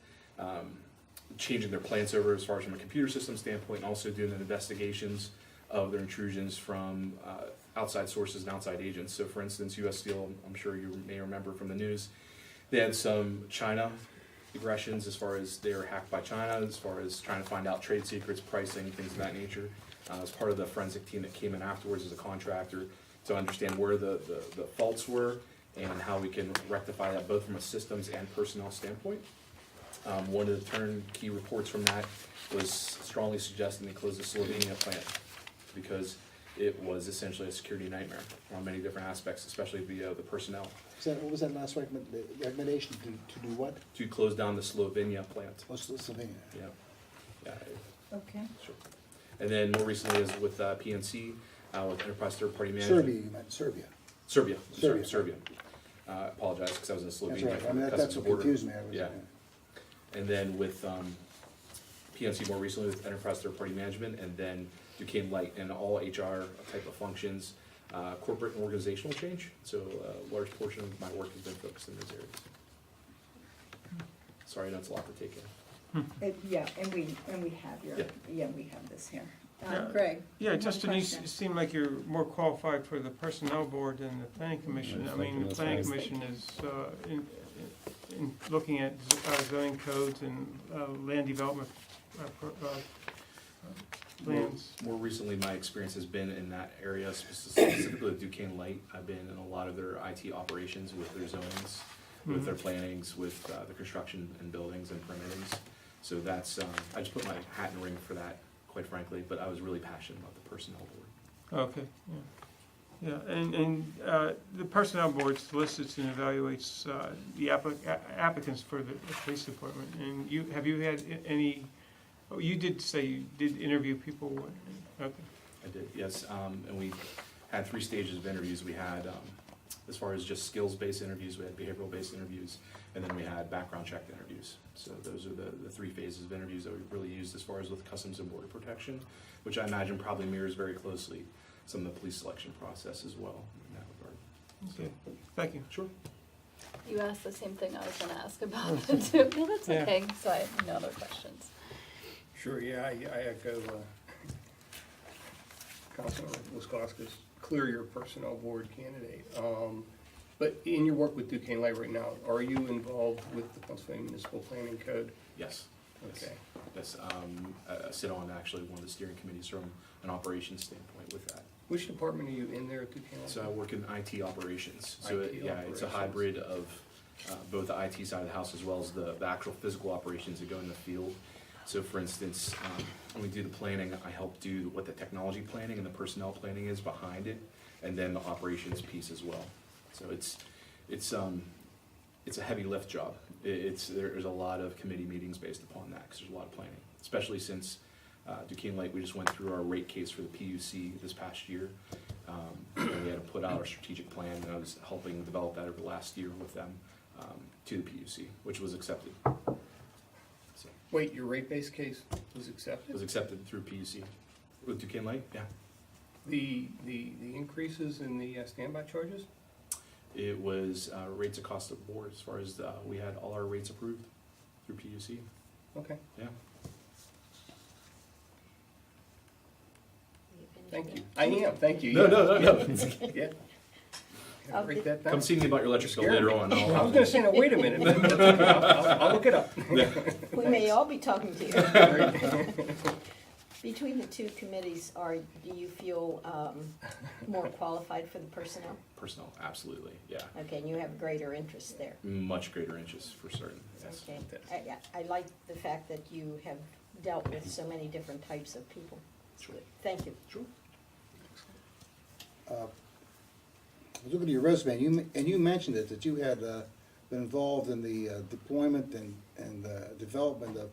changing their plants over as far as from a computer system standpoint, and also doing the investigations of their intrusions from outside sources and outside agents. So for instance, U.S. Steel, I'm sure you may remember from the news, they had some China aggressions as far as they were hacked by China, as far as trying to find out trade secrets, pricing, things of that nature. As part of the forensic team that came in afterwards as a contractor to understand where the faults were and how we can rectify that both from a systems and personnel standpoint. One of the turnkey reports from that was strongly suggesting they close the Slovenia plant because it was essentially a security nightmare on many different aspects, especially via the personnel. What was that last recommendation, to do what? To close down the Slovenia plant. Oh, Slovenia. Yeah. Okay. Sure. And then more recently is with PNC, with Enterprise Third Party Management. Serbia, you meant Serbia. Serbia. Apologize, because I was in Slovenia. That's right, I mean, that's what confused me. Yeah. And then with PNC more recently with Enterprise Third Party Management, and then Duquesne Light and all HR type of functions, corporate and organizational change. So a large portion of my work has been focused in those areas. Sorry, that's a lot to take in. Yeah, and we have we have this here. Yeah. Greg? Yeah, you have a Justin, you question? seem like you're more qualified for the Personnel Board than the Planning Commission. I mean, the Planning Commission is in looking at zoning codes and land development plans. More recently, my experience has been in that area, specifically with Duquesne Light. I've been in a lot of their IT operations with their zonings, with their plannings, with the construction and buildings and permittings. So that's, I just put my hat in the ring for that, quite frankly, but I was really passionate about the Personnel Board. Okay, yeah. Yeah, and the Personnel Board solicits and evaluates the applicants for the police department. And have you had any, oh, you did say you did interview people? Okay. I did, yes, and we had 3 stages of interviews. We had, as far as just skills-based interviews, we had behavioral-based interviews, and then we had background check interviews. So those are the 3 phases of interviews that we really used as far as with Customs and Border Protection, which I imagine probably mirrors very closely some of the police selection process as well in that regard. Okay, thank you. Sure. You asked the same thing I was gonna ask about it too. No, that's Yeah. okay, so I have no other questions. Sure, yeah, I echo Councilor Wiskoski's clear your personnel board candidate. But in your work with Duquesne Light right now, are you involved with the Pennsylvania Municipal Planning Code? Yes. Okay. Yes, I sit on actually one of the steering committees from an operations standpoint with that. Which department are you in there at Duquesne Light? So I work in IT operations. So IT it's a operations. hybrid of both the IT side of the house as well as the actual physical operations that go in the field. So for instance, when we do the planning, I help do what the technology planning and the personnel planning is behind it, and then the operations piece as well. So it's a heavy lift job. There's a lot of committee meetings based upon that, because there's a lot of planning, especially since Duquesne Light, we just went through our rate case for the PUC this past year. And we had to put out our strategic plan, and I was helping develop that over the last year with them to the PUC, which was accepted. So, Wait, your rate-based case was accepted? it was accepted through PUC. With Duquesne Light, yeah. The increases in the standby charges? It was rates across the board as far as we had all our rates approved through PUC. Okay, Yeah. thank you. I am, thank you. No, yeah. no. Yeah. I'll Write that down. Come see me about your electric bill Scared later me. on. I was gonna say, no, wait a minute. I'll look it up. We may all be talking to you. Between the two committees, do you feel more qualified for the personnel? Personnel, absolutely, yeah. Okay, and you have greater interest there. Much greater interest for certain, yes. Okay, I like the fact that you have dealt with so many different types of people. Sure. Thank you. Sure. I was looking at your resume, and you mentioned it, that you had been involved in the deployment and development of,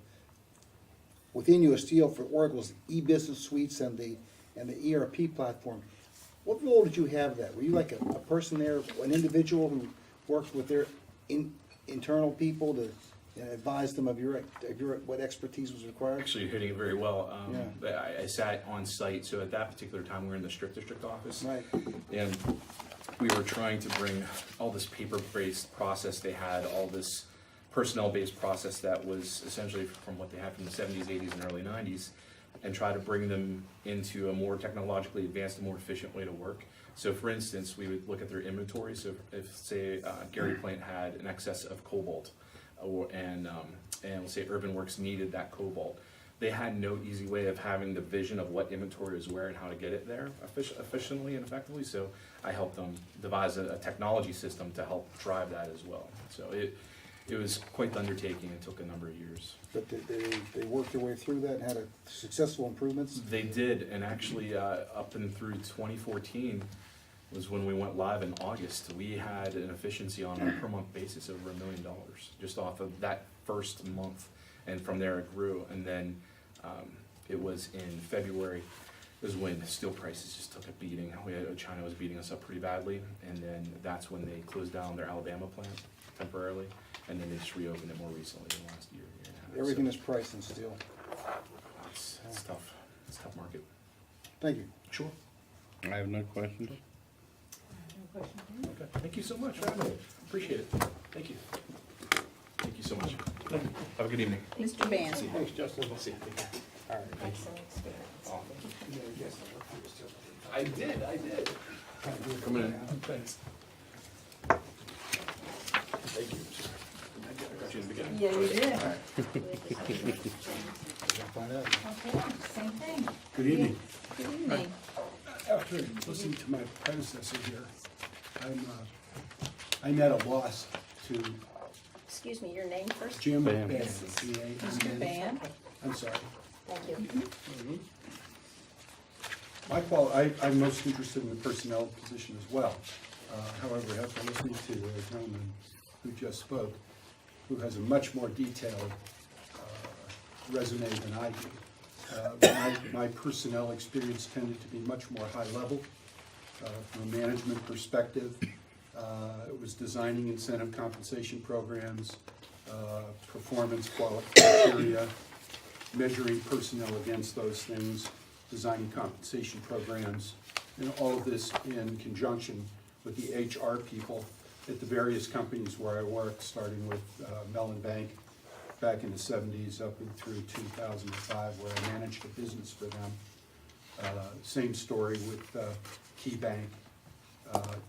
within US Steel, for Oracle's e-business suites and the ERP platform. What role did you have that? Were you like a person there, an individual who worked with their internal people to advise them of your what expertise was required? Actually, you're hitting it very well. Yeah. I sat on site, so at that particular time, we were in the Strip District office. Right. And we were trying to bring all this paper-based process they had, all this personnel-based process that was essentially from what they had from the 70s, 80s, and early 90s, and try to bring them into a more technologically advanced and more efficient way to work. So for instance, we would look at their inventory. So if say, Gary Plant had an excess of cobalt, and let's say Urban Works needed that cobalt, they had no easy way of having the vision of what inventory is where and how to get it there efficiently and effectively. So I helped them devise a technology system to help drive that as well. So it was quite the undertaking. It took a number of years. But they worked their way through that and had successful improvements? They did, and actually up and through 2014 was when we went live in August. We had an efficiency on a per month basis over $1 million just off of that first month, and from there it grew. And then it was in February is when steel prices just took a beating. China was beating us up pretty badly, and then that's when they closed down their Alabama plant temporarily, and then they just reopened it more recently in the last year and a half. Everything is priced in steel. It's tough. It's a tough market. Thank you. Sure. I have no questions. Okay. Thank you so much for having me. Appreciate it. Thank you. Thank you so much. Have a good evening. Mr. Band. Thanks, Justin. We'll see you. All right. Thank you. I did. Come in. Thanks. Thank you. I got you in the beginning. Yeah, you did. All right. Okay, same thing. Good evening. Good evening. After listening to my predecessor here, I'm at a loss to Excuse me, your name first? Jim Band. Band. Mr. Band. I'm sorry. Thank you. I'm most interested in the personnel position as well. However, after listening to the gentleman who just spoke, who has a much more detailed resume than I do, my personnel experience tended to be much more high level from a management perspective. It was designing incentive compensation programs, performance quality criteria, measuring personnel against those things, designing compensation programs, and all of this in conjunction with the HR people at the various companies where I worked, starting with Mellon Bank back in the 70s up and through 2005, where I managed a business for them. Same story with Key Bank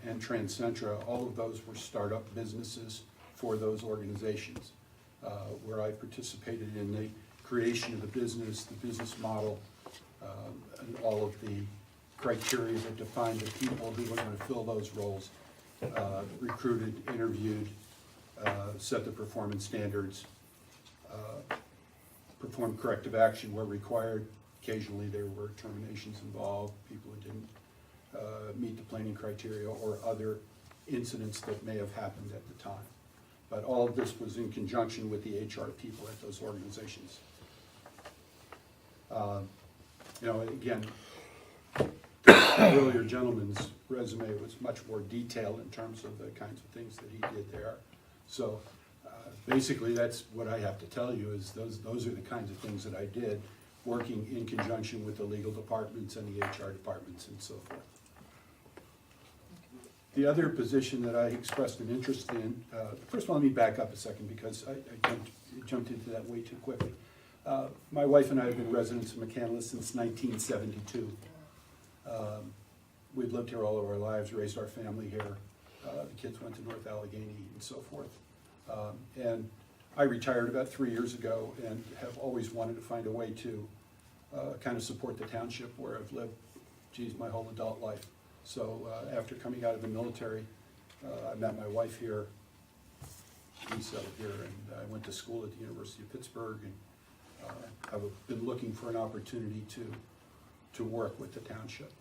and Transcentra. All of those were startup businesses for those organizations, where I participated in the creation of the business model, and all of the criteria that defined the people who were going to fill those roles, recruited, interviewed, set the performance standards, performed corrective action where required. Occasionally there were terminations involved, people who didn't meet the planning criteria or other incidents that may have happened at the time. But all of this was in conjunction with the HR people at those organizations. Again, the earlier gentleman's resume was much more detailed in terms of the kinds of things that he did there. So basically that's what I have to tell you, is those are the kinds of things that I did, working in conjunction with the legal departments and the HR departments and so forth. The other position that I expressed an interest in, first of all, let me back up a second because I jumped into that way too quickly. My wife and I have been residents of McCandless since 1972. We've lived here all of our lives, raised our family here. The kids went to North Allegheny and so forth. And I retired about 3 years ago and have always wanted to find a way to kind of support the township where I've lived, my whole adult life. So after coming out of the military, I met my wife here. We settled here, and I went to school at the University of Pittsburgh, and I've been looking for an opportunity to work with the township.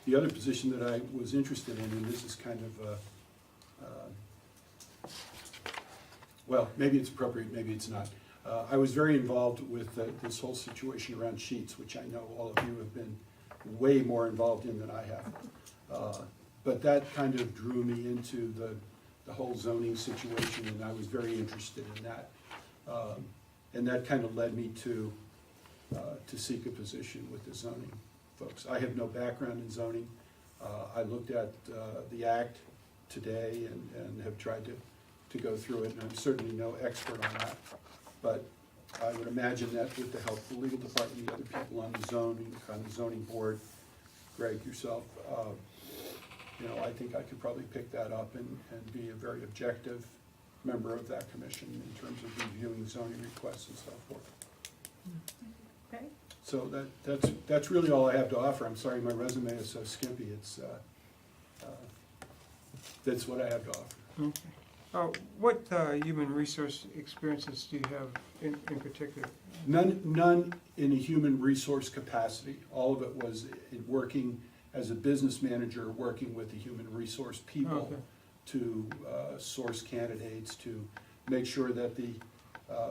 The other position that I was interested in, and this is kind of, well, maybe it's appropriate, maybe it's not. I was very involved with this whole situation around Sheets, which I know all of you have been way more involved in than I have. But that kind of drew me into the whole zoning situation, and I was very interested in that. And that kind of led me to seek a position with the zoning folks. I have no background in zoning. I looked at the act today and have tried to go through it, and I'm certainly no expert on that. But I would imagine that with the help of the legal department, the other people on the zoning board, Greg, yourself, I think I could probably pick that up and be a very objective member of that commission in terms of reviewing zoning requests and so forth. Okay. So that's really all I have to offer. I'm sorry my resume is so skimpy. That's what I have to offer. Okay. What human resource experiences do you have in particular? None in a human resource capacity. All of it was in working as a business manager, working with the human resource people to source candidates, to make sure that the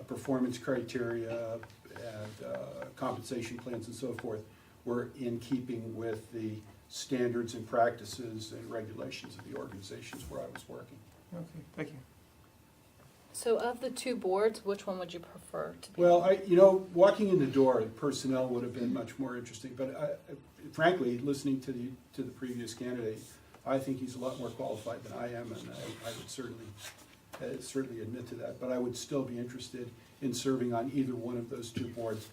performance criteria and compensation plans and so forth were in keeping with the standards and practices and regulations of the organizations where I was working. Okay, thank you. So of the two boards, which one would you prefer to be? Well, walking in the door, personnel would have been much more interesting, but frankly, listening to the previous candidate, I think he's a lot more qualified than I am, and I would certainly admit to that. But I would still be interested in serving on either one of those two boards.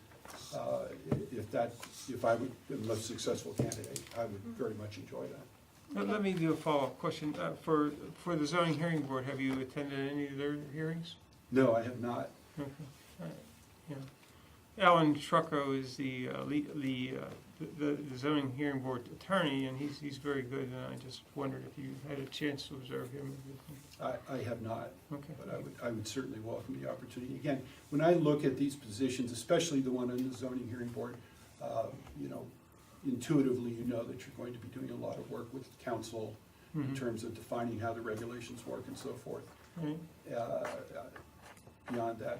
If I would be the most successful candidate, I would very much enjoy that. Let me do a follow-up question. For the zoning hearing board, have you attended any of their hearings? No, I have not. Okay. All right. Yeah. Alan Trucco is the zoning hearing board attorney, and he's very good, and I just wondered if you had a chance to observe him. I have not, Okay. but I would certainly welcome the opportunity. Again, when I look at these positions, especially the one on the zoning hearing board, intuitively you know that you're going to be doing a lot of work with council in terms of defining how the regulations work and so forth. Right. Beyond that,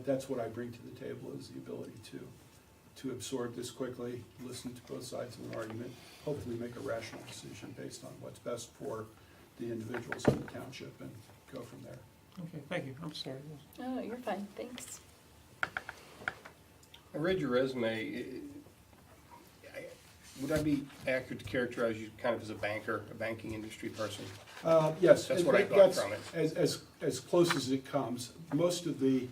that's what I bring to the table, is the ability to absorb this quickly, listen to both sides of an argument, hopefully make a rational decision based on what's best for the individuals in the township, and go from there. Okay, thank you. I'm sorry. Oh, you're fine, thanks. I read your resume. Would I be accurate to characterize you kind of as a banker, a banking industry person? Yes. That's what I got from it. As close as it comes. Most of the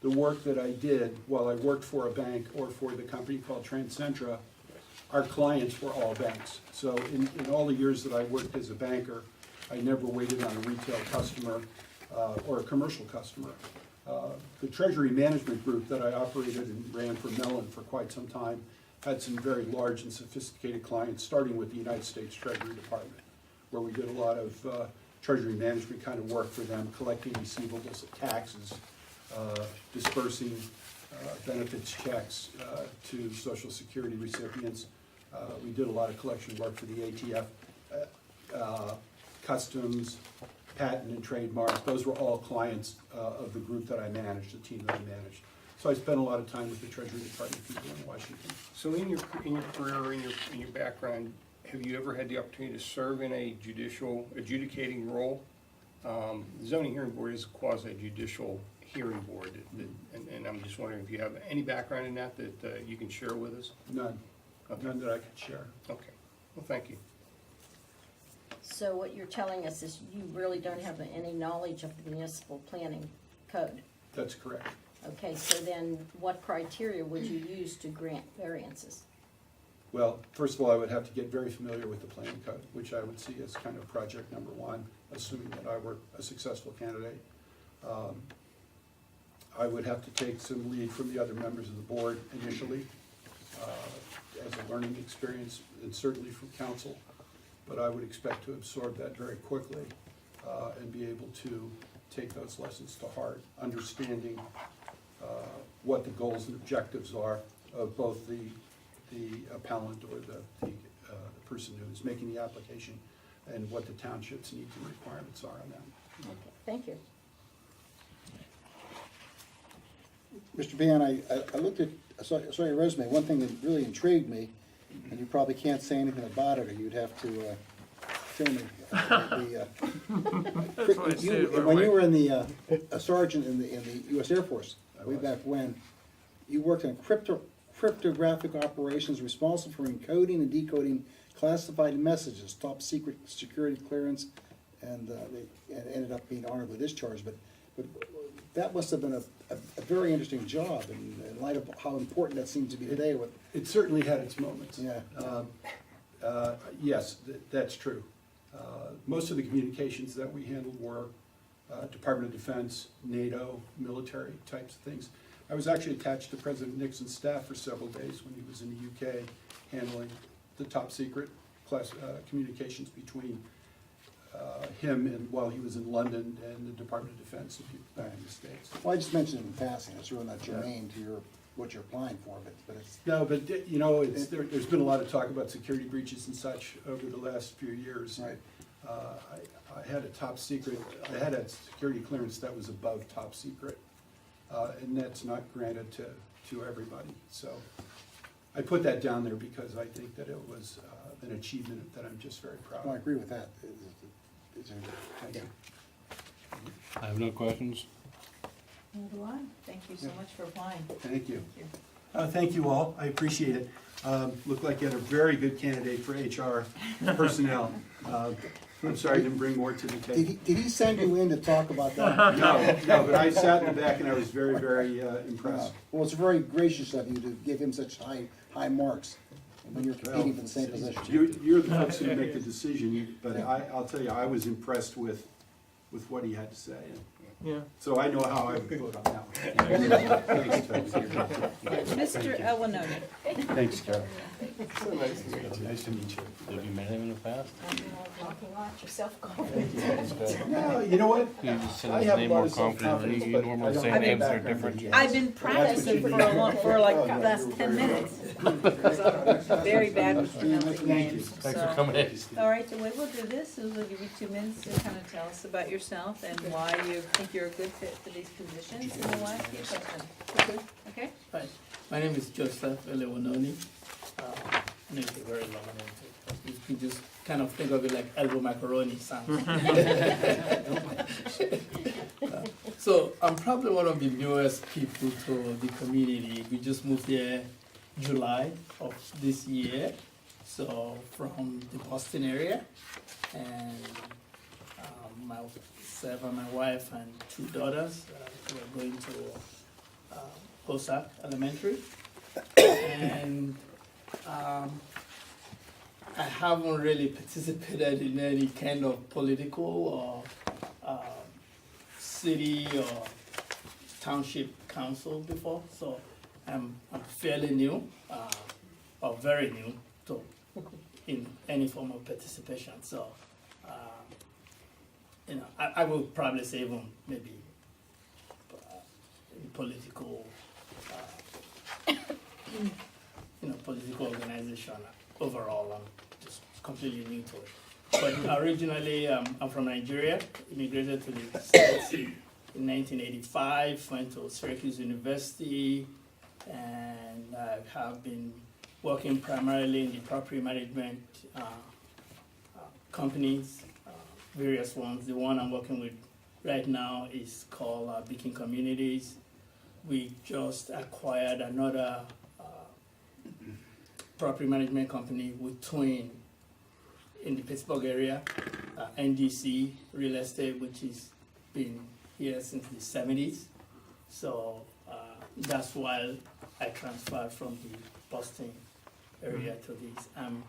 work that I did while I worked for a bank or for the company called Transcentra, our clients were all banks. So in all the years that I worked as a banker, I never waited on a retail customer or a commercial customer. The treasury management group that I operated and ran for Mellon for quite some time had some very large and sophisticated clients, starting with the United States Treasury Department, where we did a lot of treasury management kind of work for them, collecting receivables of taxes, dispersing benefits checks to Social Security recipients. We did a lot of collection work for the ATF, customs, patent and trademark. Those were all clients of the group that I managed, the team that I managed. So I spent a lot of time with the Treasury Department people in Washington. So in your career, in your background, have you ever had the opportunity to serve in a judicial adjudicating role? The zoning hearing board is a quasi-judicial hearing board, and I'm just wondering if you have any background in that you can share with us? None. Okay. None that I could share. Okay. Well, thank you. So what you're telling us is you really don't have any knowledge of the municipal planning code? That's correct. Okay, so then what criteria would you use to grant variances? Well, first of all, I would have to get very familiar with the planning code, which I would see as kind of project number one, assuming that I were a successful candidate. I would have to take some lead from the other members of the board initially, as a learning experience, and certainly from council. But I would expect to absorb that very quickly, and be able to take those lessons to heart, understanding what the goals and objectives are of both the appellant or the person who's making the application, and what the township's needs and requirements are on them. Okay, thank you. Mr. Ban, I looked at, I saw your resume. One thing that really intrigued me, and you probably can't say anything about it, or you'd have to tell me. That's why I said it right When away. you were in the a sergeant in the U.S. Air Force, way back when, you worked on cryptographic operations responsible for encoding and decoding classified messages, top secret security clearance, and they ended up being honorably discharged. But that must have been a very interesting job in light of how important that seems to be today. With It certainly had its moments. Yeah. Yes, that's true. Most of the communications that we handled were Department of Defense, NATO, military types of things. I was actually attached to President Nixon's staff for several days when he was in the UK, handling the top secret class communications between him and while he was in London and the Department of Defense and people back in the States. Well, I just mentioned it in passing. It's really not germane to what you're applying for, but it's. No, but you know, there's been a lot of talk about security breaches and such over the last few years. Right. I had a top secret, I had a security clearance that was above top secret, and that's not granted to everybody. So I put that down there because I think that it was an achievement that I'm just very proud of. Well, I agree with that. Thank you. I have no questions. Nor do I. Thank you so much for applying. Thank you. Thank you all, I appreciate it. Looked like you had a very good candidate for HR personnel. I'm sorry I didn't bring more to the table. Did he send you in to talk about that? No, but I sat in the back and I was very, very impressed. Well, it's very gracious of you to give him such high marks when you're competing for the same position. You're the folks who make the decision, but I'll tell you, I was impressed with what he had to say. Yeah. So I know how I would vote on that one. Mr. Owanogi. Thanks, Carol. So nice to meet you. Nice to meet you. Have you met him in the past? Knocking out your self-confidence. No, you know what? You just said I his have a name lot more of confidently. self-confidence, You but I normally don't say have names that are background different. yet. I've been practicing for like the last 10 minutes. Because I'm very bad with pronouncing names. Thanks for So- coming in. All right, the way we'll do this is we'll give you 2 minutes to kind of tell us about yourself and why you think you're a good fit for these positions, and then we'll ask you a question. Okay? Hi, my name is Joseph Elewanoni. Name is a very long name. You can just kind of think of it like elbow macaroni sound. So I'm probably one of the newest people to the community. We just moved here July of this year, so from the Boston area, and myself and my wife and 2 daughters, we're going to Hossack Elementary, and I haven't really participated in any kind of political or city or township council before, so I'm fairly new, or very new to in any form of participation. So, you know, I would probably say even maybe in political, political organization overall. I'm just completely new to it. But originally, I'm from Nigeria. Immigrated to the States in 1985. Went to Syracuse University, and I have been working primarily in the property management companies, various ones. The one I'm working with right now is called Beacon Communities. We just acquired another property management company with Twin in the Pittsburgh area, NDC Real Estate, which has been here since the 70s. So that's why I transferred from the Boston area to this. I'm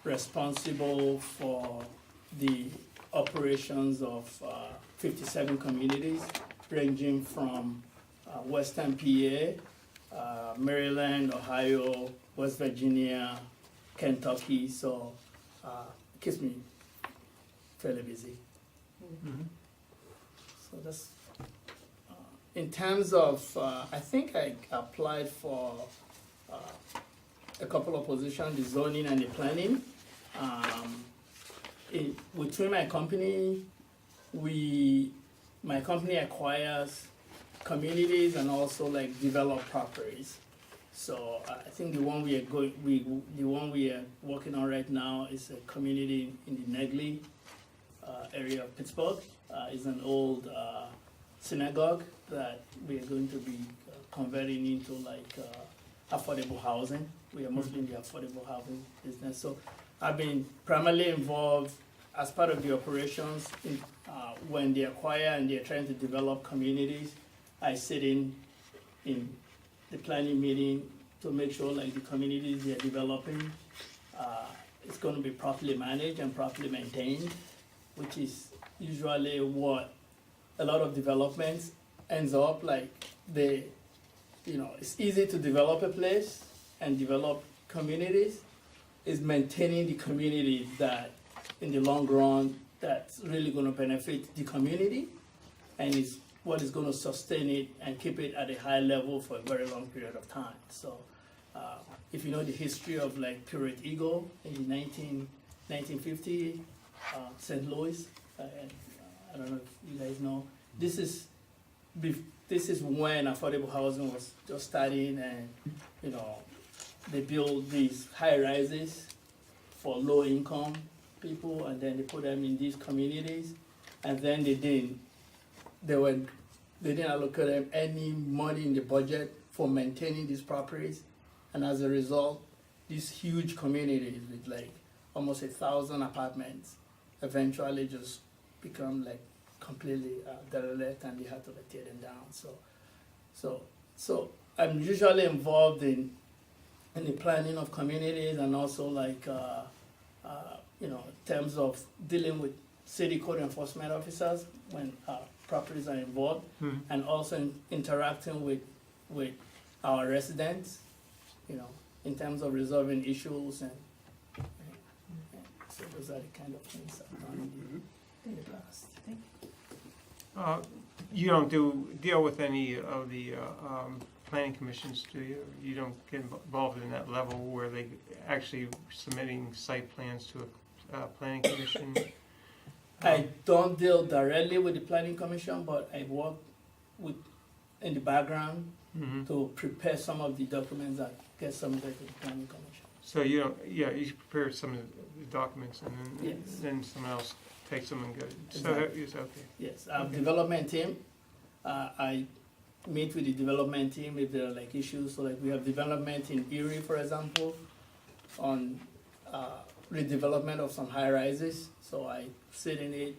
responsible for the operations of 57 communities, ranging from Western PA, Maryland, Ohio, West Virginia, Kentucky, so it keeps me fairly busy. So that's, in terms of, I think I applied for a couple of positions, the zoning and the planning. Between my company, my company acquires communities and also like develop properties. So I think the one we are working on right now is a community in the Negley area of Pittsburgh. It's an old synagogue that we are going to be converting into like affordable housing. We are mostly in the affordable housing business. So I've been primarily involved as part of the operations when they acquire and they're trying to develop communities. I sit in the planning meeting to make sure like the communities they're developing is going to be properly managed and properly maintained, which is usually what a lot of developments ends up like. It's easy to develop a place and develop communities. Is maintaining the community that in the long run that's really going to benefit the community and is what is going to sustain it and keep it at a high level for a very long period of time. So if you know the history of like Pureit Eagle in the 1950, St. Louis, I don't know if you guys know, this is when affordable housing was just starting, and they built these high rises for low income people, and then they put them in these communities, and then they didn't allocate them any money in the budget for maintaining these properties, and as a result, these huge communities with like almost 1,000 apartments eventually just become like completely derelict, and they had to like tear them down. So I'm usually involved in the planning of communities, and also like in terms of dealing with city code enforcement officers when properties are involved, and also interacting with our residents, in terms of resolving issues, and so those are the kind of things I've done in the past. You don't deal with any of the planning commissions, do you? You don't get involved in that level where they actually submitting site plans to a planning commission? I don't deal directly with the planning commission, but I work in the background to prepare some of the documents that get submitted to the planning commission. So you prepare some of the documents, and then someone else takes them and goes. Exactly. So it's okay. Yes, development team. I meet with the development team if there are like issues. So like we have development in Erie, for example, on redevelopment of some high rises. So I sit in it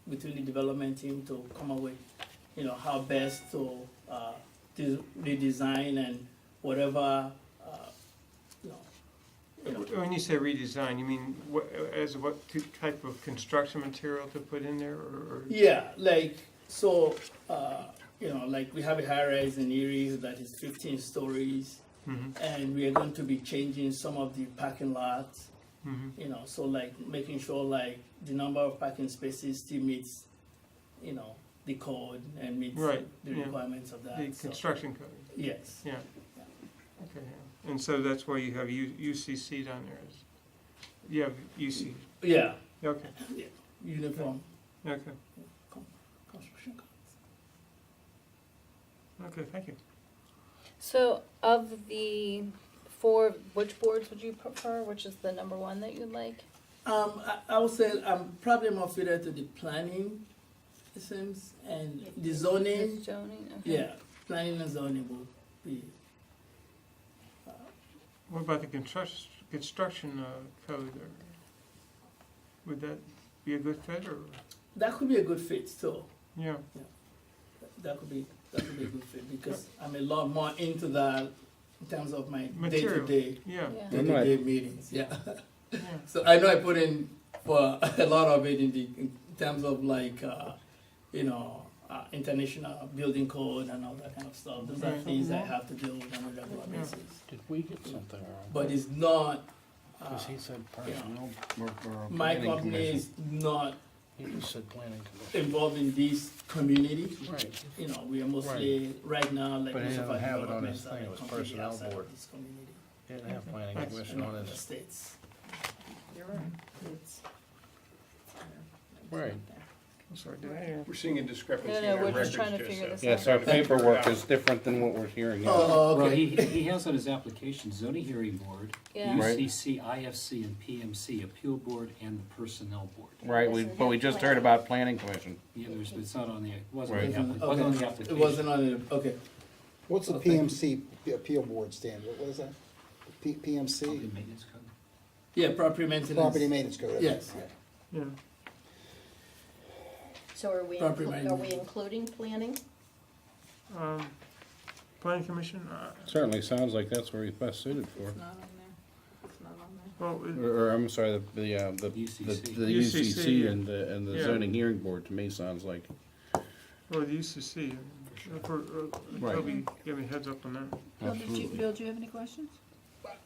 between the development team to come up with, how best to redesign and whatever. When you say redesign, you mean what type of construction material to put in there, or? Yeah, like so. Like we have a high rise in Erie that is 15 stories, and we are going to be changing some of the parking lots. So like making sure like the number of parking spaces still meets, the code and meets the requirements of that. The construction code. Yes. Yeah. Okay. Yeah. And so that's why you have UCC down there. You have UC. Yeah. Okay. Yeah. Uniform. Okay. Construction codes. Okay. Thank you. So of the 4, which boards would you prefer? Which is the number one that you'd like? I would say I'm probably more fitted to the planning, it seems, and the zoning. Zoning. Okay. Yeah, planning and zoning will be. What about the construction code? Would that be a good fit, or? That could be a good fit too. Yeah. That could be a good fit because I'm a lot more into that in terms of my Material. day-to-day meetings. Yeah. Yeah. So I know I put in for a lot of it in terms of like international building code and all that kind of stuff. Those are things I have to deal with on a regular basis. Did we get something wrong? But it's not, Because he said personnel or my planning company commission. is not He just said planning commission. involved in these communities. Right. You know, we are mostly, right now, like But he most of our didn't have it on his developments are thing, it was completely personnel outside of board. this community. He didn't have planning That's commission in on other his. states. You're right. It's- Right. I'm sorry, did I hear? We're seeing a discrepancy No, in no, our we're just records, trying to figure this out. Yes, our paperwork is different than what we're hearing now. Oh, Well, okay. he has on his application zoning hearing board, Yeah. Right. UCC, IFC, and PMC, appeal board, and the personnel board. Right, but we just heard about planning commission. Yeah, it's not on the, it wasn't on Right. the Okay. wasn't on the It application. wasn't on it, okay. What's the Oh, thank PMC appeal board stand? What is that? PMC? Property maintenance code. Yeah, property maintenance. Property maintenance code. Yes. Yeah. So are we, Property are maintenance. we including planning? Planning commission, Certainly sounds like that's where he's best suited for. It's not on there. It's not on there. well, Or I'm sorry, the UCC. the UCC and the Yeah. zoning hearing board to me sounds like. well, the UCC, Right. Toby gave me a heads up on that. Bill, do you have any questions?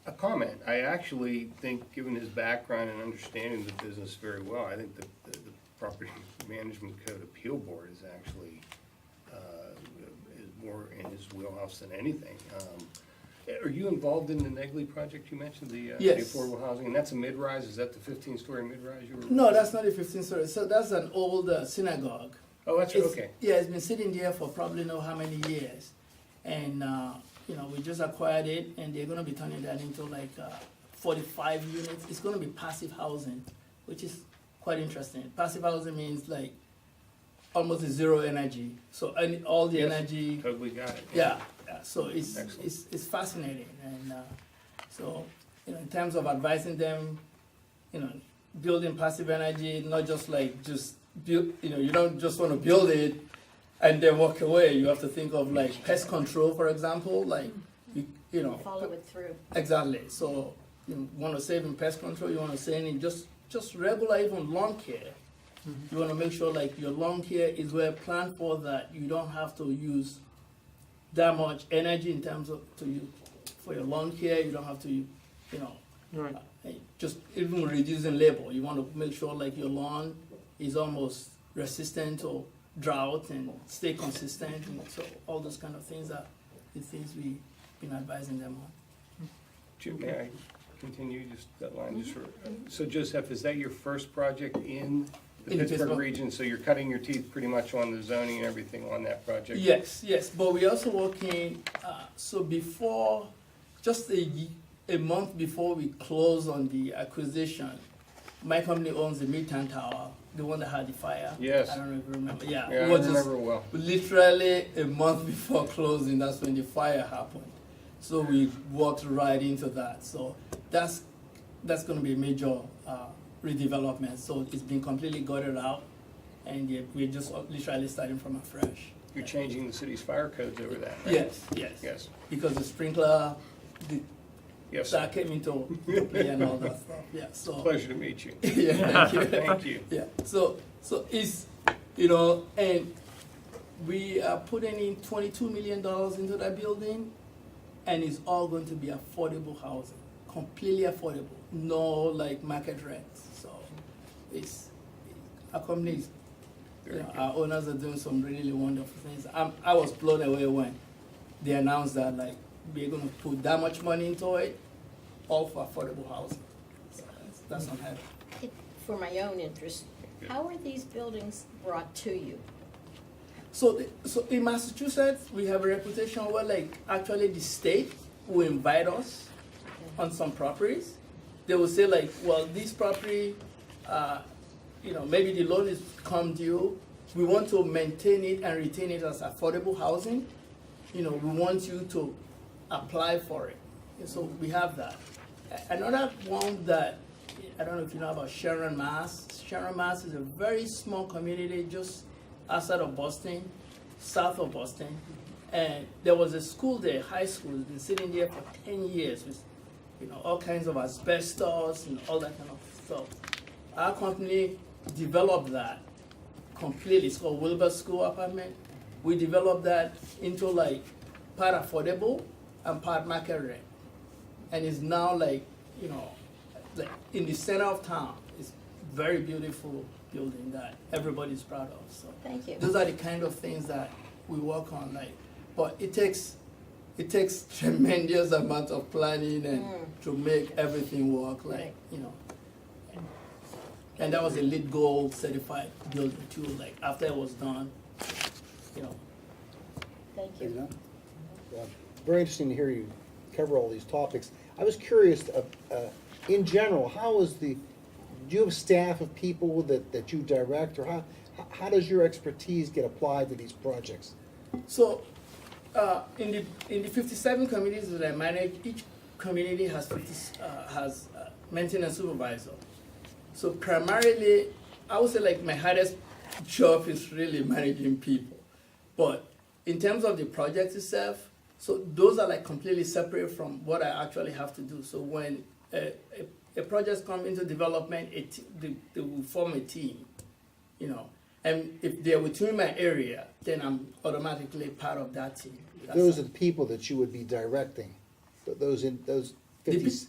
A comment. I actually think, given his background and understanding the business very well, I think the Property Management Code Appeal Board is actually is more in his wheelhouse than anything. Are you involved in the Negley project you mentioned, the Yes. affordable housing? And that's a mid-rise? Is that the 15-story mid-rise you were? No, that's not a 15 story. So that's an old synagogue. Oh, that's right, It's- okay. Yeah, it's been sitting there for probably know how many years. And, you know, we just acquired it and they're gonna be turning that into like 45 units. It's gonna be passive housing, which is quite interesting. Passive housing means like almost zero energy. So all the Yes, energy, Totally got it. yeah, so Excellent. it's fascinating. And so, you know, in terms of advising them, you know, building passive energy, not just like just build, you know, you don't just want to build it and then walk away. You have to think of like pest control, for example, like, you know. Follow it through. Exactly. So you want to save in pest control, you want to save in just regular even lawn care. You want to make sure like your lawn care is well planned for that. You don't have to use that much energy in terms of for your lawn care. You don't have to, you know, Right. just even reducing labor. You want to make sure like your lawn is almost resistant to drought and stay consistent. And so all those kind of things are the things we've been advising them on. Jim, may I continue just that line? Just so Joseph, is that your first project in the In Pittsburgh Pittsburgh. region? So you're cutting your teeth pretty much on the zoning and everything on that project? Yes, yes, but we're also working, so before, just a month before we close on the acquisition, my company owns the Midtown Tower, the one that had the fire. Yes. I don't know if you remember, yeah. Yeah, it I was just remember well. Literally a month before closing, that's when the fire happened. So we walked right into that, so that's gonna be a major redevelopment, so it's been completely gutted out, and we're just literally starting from afresh. You're changing the city's fire codes over that, right? Yes, yes. Yes. Because the sprinkler, Yes. that came into play and all that stuff, yeah, so. Pleasure to meet you. Yeah, thank you. Thank you. Yeah, so it's, you know, and we are putting in $22 million into that building, and it's all going to be affordable housing, completely affordable, no like market rents, so it's, our company is, you know, our owners are doing some really wonderful things. I was blown away when they announced that like we're gonna put that much money into it, all for affordable housing. So that's unheard of. For my own interest, how are these buildings brought to you? So in Massachusetts, we have a reputation where like actually the state will invite us on some properties. They will say like, well, this property, you know, maybe the loan is come due. We want to maintain it and retain it as affordable housing. You know, we want you to apply for it. And so we have that. Another one that, I don't know if you know about Sharon, Mass. Sharon, Mass is a very small community just outside of Boston, south of Boston. And there was a school there, high school, it's been sitting there for 10 years with, you know, all kinds of asbestos and all that kind of stuff. Our company developed that completely, it's called Wilbur School apartment. We developed that into like part affordable and part market rent. And it's now like, you know, like in the center of town. It's very beautiful building that everybody's proud of. So Thank you. those are the kind of things that we work on, like, but it takes tremendous amount of planning and to make everything work, like, Right. you know. And that was a LEED Gold certified building too, like after it was done, you know. Thank you. Very interesting to hear you cover all these topics. I was curious, in general, do you have a staff of people that you direct, or how does your expertise get applied to these projects? So, in the 57 communities that I manage, each community has maintenance supervisor. So primarily, I would say like my hardest job is really managing people. But in terms of the project itself, so those are like completely separate from what I actually have to do. So when a project comes into development, they will form a team, you know. And if they're within my area, then I'm automatically part of that team. Those are the people that you would be directing, those 50.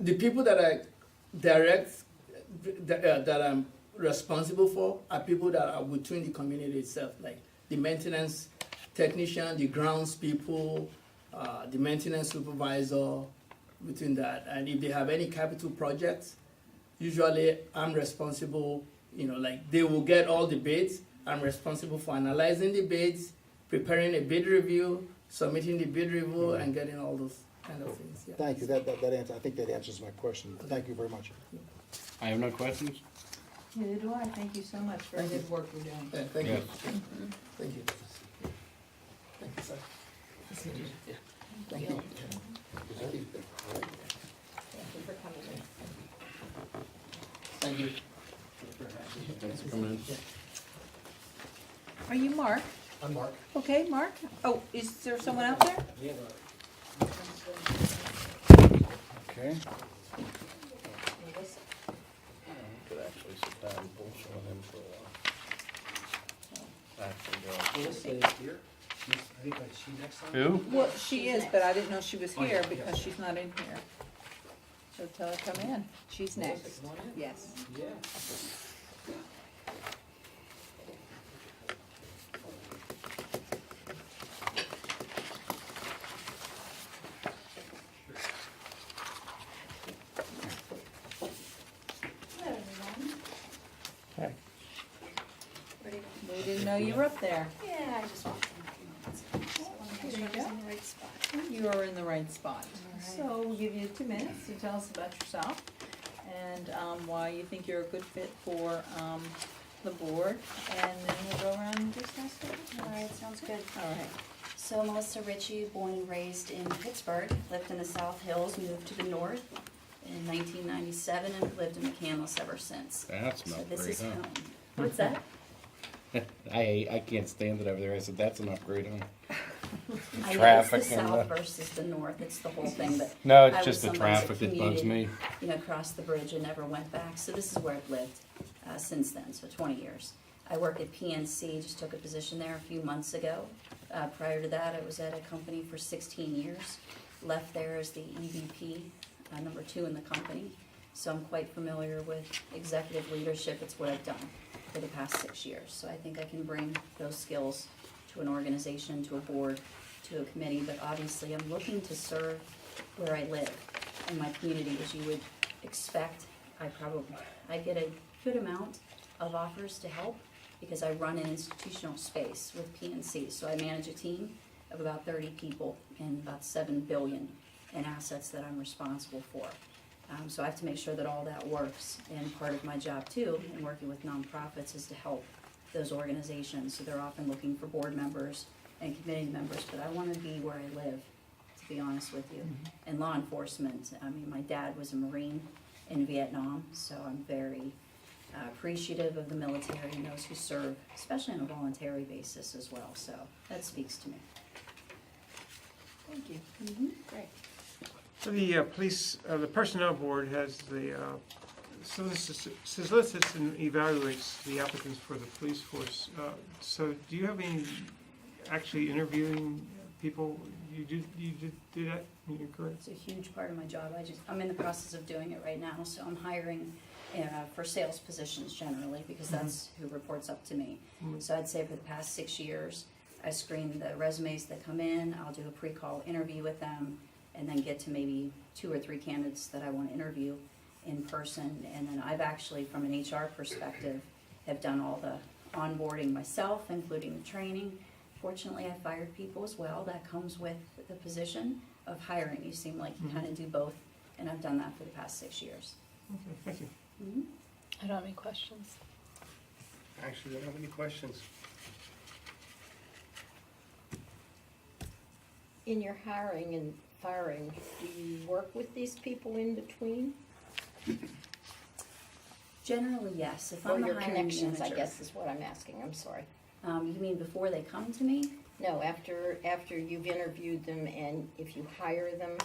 The people that I direct, that I'm responsible for, are people that are within the community itself, like the maintenance technician, the grounds people, the maintenance supervisor, within that. And if they have any capital projects, usually I'm responsible, you know, like they will get all the bids. I'm responsible for analyzing the bids, preparing a bid review, submitting the bid review, and getting all those kind of things. Yeah. Thank you, that answer, I think that answers my question. Thank you very much. I have no questions. Neither do I. Thank you so much for the good work you're doing. Yeah, thank Yeah. you. Thank you. Thank you, sir. Thank you. Thank you. Thank you for coming in. Thank you. Thanks for coming in. Are you Mark? I'm Mark. Okay, Mark. Oh, is there someone out there? Okay. Could actually sit down and bullshit on him for a while. Actually, here? I think like she next time? Who? Well, she is, but I didn't know she was here because she's not in here. So tell her come in. She's next. Yes. Yeah. Hello, everyone. We didn't know you were up there. Yeah, I just walked in a few minutes. Just wanna make sure I was in the right spot. You are in the right spot. All right. So we'll give you 2 minutes to tell us about yourself and why you think you're a good fit for the board, and then we'll go around and discuss it. All right, sounds good. All right. So Melissa Ritchie, born and raised in Pittsburgh, lived in the South Hills, moved to the north in 1997, and lived in McCandless ever since. That's So not this great, is huh? home. What's that? I can't stand it over there. I said, that's an upgrade, huh? I know Traffic it's the and south the- versus the north, it's the whole thing, but No, it's I was just the somebody that traffic that bugs commuted, me. You know, crossed the bridge and never went back, so this is where I've lived since then, so 20 years. I work at PNC, just took a position there a few months ago. Prior to that, I was at a company for 16 years, left there as the EVP, number 2 in the company. So I'm quite familiar with executive leadership, it's what I've done for the past 6 years. So I think I can bring those skills to an organization, to a board, to a committee, but obviously I'm looking to serve where I live in my community, as you would expect. I get a good amount of offers to help because I run an institutional space with PNC. So I manage a team of about 30 people and about $7 billion in assets that I'm responsible for. So I have to make sure that all that works. And part of my job too, in working with nonprofits, is to help those organizations. So they're often looking for board members and committee members, but I want to be where I live, to be honest with you. And law enforcement, I mean, my dad was a Marine in Vietnam, so I'm very appreciative of the military and those who serve, especially on a voluntary basis as well. So that speaks to me. Thank you. Great. The police, the personnel board has the solicits and evaluates the applicants for the police force. So do you have any actually interviewing people? You do that in your career? It's a huge part of my job. I'm in the process of doing it right now, so I'm hiring for sales positions generally, because that's who reports up to me. So I'd say for the past 6 years, I screen the resumes that come in, I'll do a pre-call interview with them, and then get to maybe 2 or 3 candidates that I want to interview in person. And then I've actually, from an HR perspective, have done all the onboarding myself, including the training. Fortunately, I fired people as well. That comes with the position of hiring. You seem like you kind of do both, and I've done that for the past 6 years. Okay, thank you. I don't have any questions. I actually don't have any questions. In your hiring and firing, do you work with these people in between? Generally, yes. If Or I'm your the hiring connections, I manager. guess is what I'm asking, I'm sorry. You mean before they come to me? No, after you've interviewed them and if you hire them,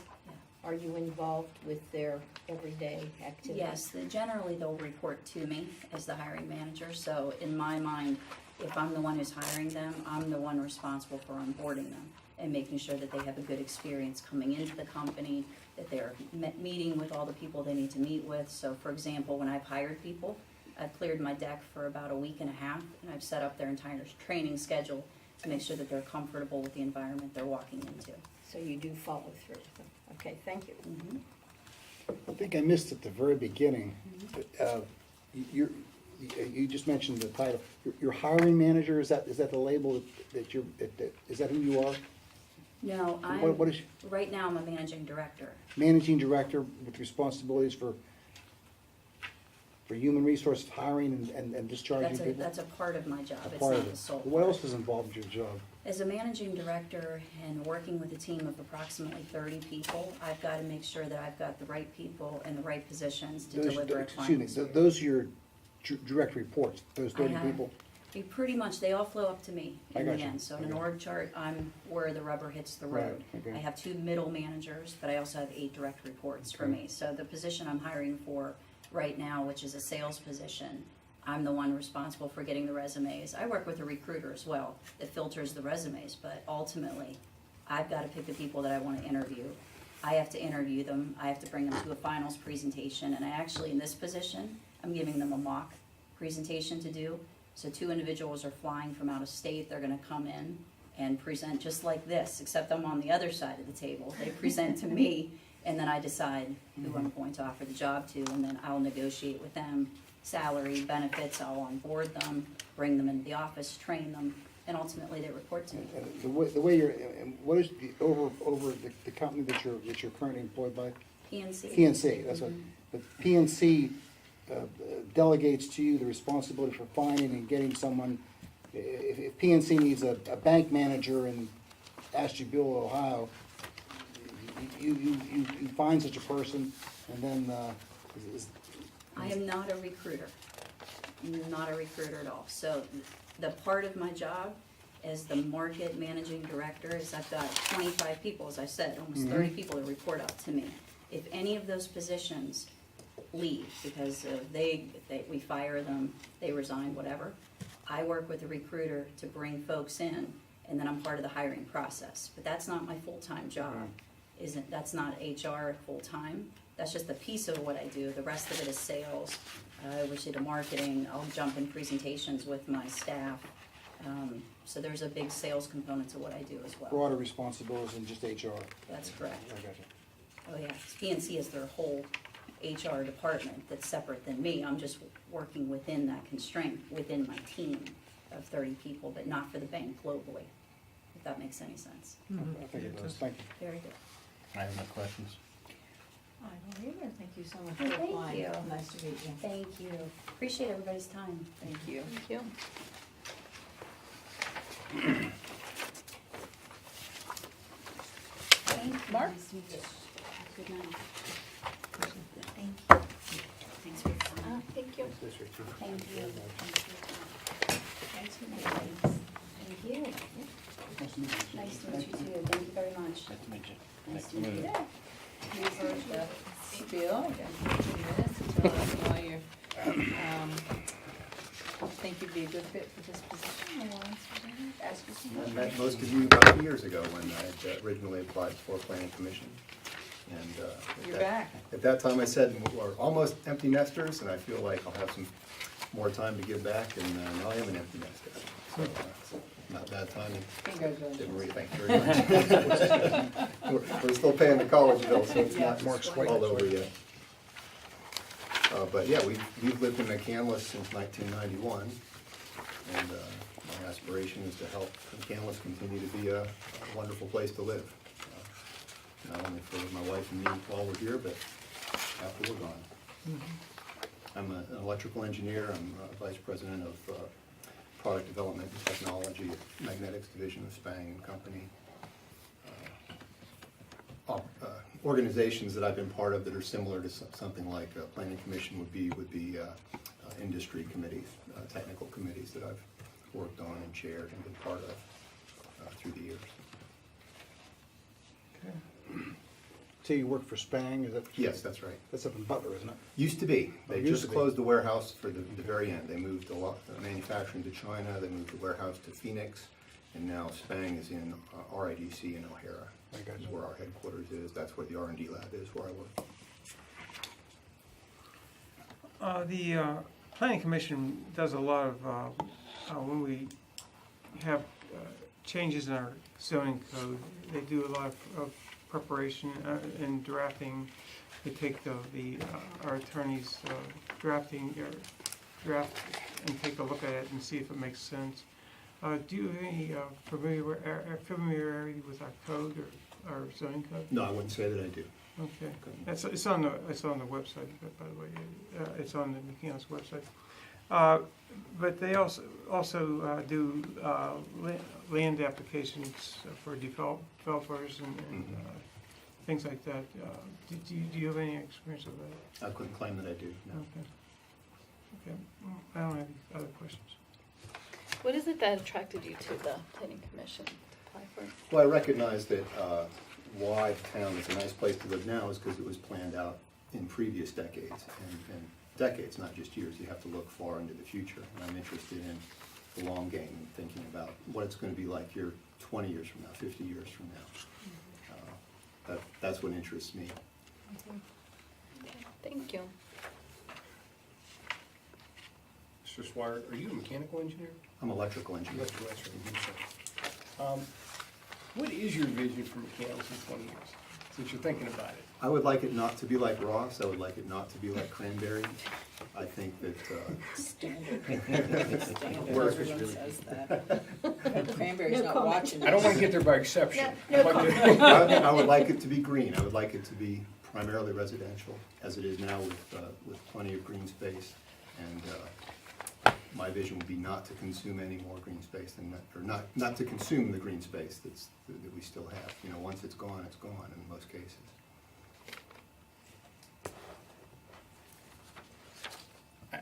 are you involved with their everyday activities? Yes, generally they'll report to me as the hiring manager. So in my mind, if I'm the one who's hiring them, I'm the one responsible for onboarding them and making sure that they have a good experience coming into the company, that they're meeting with all the people they need to meet with. So for example, when I've hired people, I've cleared my deck for about a week and a half, and I've set up their entire training schedule to make sure that they're comfortable with the environment they're walking into. So you do follow through with them. Okay, thank you. I think I missed at the very beginning. You just mentioned the title. Your hiring manager, is that the label that you're, is that who you are? No, What is right now I'm a managing director. managing director with responsibilities for human resources, hiring and discharging people? That's a part of my job. A It's part not of the it. sole What part. else is involved in your job? As a managing director and working with a team of approximately 30 people, I've got to make sure that I've got the right people in the right positions to deliver a client Excuse me, experience. those are your direct reports, those 30 have- people? Pretty much, they all flow up to me I in got the you. end. So in an Okay. org chart, I'm where the rubber hits the Right, road. okay. I have 2 middle managers, but I also have 8 direct reports for Okay. me. So the position I'm hiring for right now, which is a sales position, I'm the one responsible for getting the resumes. I work with a recruiter as well that filters the resumes, but ultimately, I've got to pick the people that I want to interview. I have to interview them, I have to bring them to a finals presentation, and I actually, in this position, I'm giving them a mock presentation to do. So 2 individuals are flying from out of state, they're gonna come in and present just like this, except I'm on the other side of the table. They present to me, and then I decide who I'm going to offer the job to, and then I'll negotiate with them salary, benefits, I'll onboard them, bring them into the office, train them, and ultimately they report to me. And the way you're, and what is over the company that you're currently employed by? PNC. PNC, that's what, but PNC delegates to you the responsibility for finding and getting someone. If PNC needs a bank manager in Ashtabula, Ohio, you find such a person, and then, I am not a recruiter. I'm not a recruiter at all. So the part of my job as the market managing director is I've got 25 people, as I said, almost 30 people that report up to me. If any of those positions leave because we fire them, they resign, whatever, I work with a recruiter to bring folks in, and then I'm part of the hiring process. But that's not my full-time job. That's not HR full-time. That's just a piece of what I do. The rest of it is sales. I oversee the marketing. I'll jump in presentations with my staff. So there's a big sales component to what I do as well. broader responsibilities than just HR. That's correct. I got you. Oh, yeah. PNC is their whole HR department that's separate than me. I'm just working within that constraint, within my team of 30 people, but not for the bank globally, if that makes any sense. I think it does, thank you. Very good. I have no questions. I don't either. Thank you so much Oh, for thank applying. you. Nice to meet you. Thank you. Appreciate everybody's time. Thank you. Thank you. Mark? Good night. Thank you. Thanks for your time. Thank you. Thank you. Thanks for your time. Thank you. Nice to meet you too. Thank you very much. Nice to meet you. Nice to meet you. You've heard the spiel, I got 15 minutes until why you think you'd be a good fit for this position, or want to ask you some I questions? met most of you about 2 years ago when I had originally applied for planning commission. And You're back. At that time, I said we're almost empty nesters, and I feel like I'll have some more time to give back, and now I am an empty nester. So not bad timing. Congratulations. Marie, thank you very much. We're still paying the college bill, so it's not all over yet. But yeah, we've lived in McCandless since 1991, and my aspiration is to help McCandless continue to be a wonderful place to live. Not only for my wife and me while we're here, but after we're gone. I'm an electrical engineer. I'm vice president of product development and technology at Magnetics Division of Spang and Company. Organizations that I've been part of that are similar to something like a planning commission would be industry committees, technical committees that I've worked on and chaired and been part of through the years. Okay. So you work for Spang, is that? Yes, that's right. That's up in Butler, isn't it? Used to be. They Used just to be. closed the warehouse for the very end. They moved a lot of manufacturing to China, they moved the warehouse to Phoenix, and now Spang is in RIDC in O'Hara. That's where our headquarters is. That's where the R&D lab is, where I work. The planning commission does a lot of, when we have changes in our zoning code, they do a lot of preparation and drafting. They take our attorneys draft and take a look at it and see if it makes sense. Do you have any familiarity with our code or our zoning code? No, I wouldn't say that I do. Okay, it's on the website, by the way. It's on the McCandless website. But they also do land applications for developers and things like that. Do you have any experience with that? I couldn't claim that I do, no. Okay. I don't have any other questions. What is it that attracted you to the planning commission to apply for it? Well, I recognize that why the town is a nice place to live now is because it was planned out in previous decades, and decades, not just years. You have to look far into the future, and I'm interested in the long game and thinking about what it's going to be like here 20 years from now, 50 years from now. That's what interests me. Okay, thank you. Mr. Swire, are you a mechanical engineer? I'm an electrical engineer. What is your vision for McCandless in 20 years, since you're thinking about it? I would like it not to be like Ross. I would like it not to be like Cranberry. I think that... Standard. We're- Everyone says that. Cranberry's not watching. I don't want to get there by exception. I would like it to be green. I would like it to be primarily residential, as it is now with plenty of green space. And my vision would be not to consume any more green space than that, or not to consume the green space that we still have. You know, once it's gone in most cases.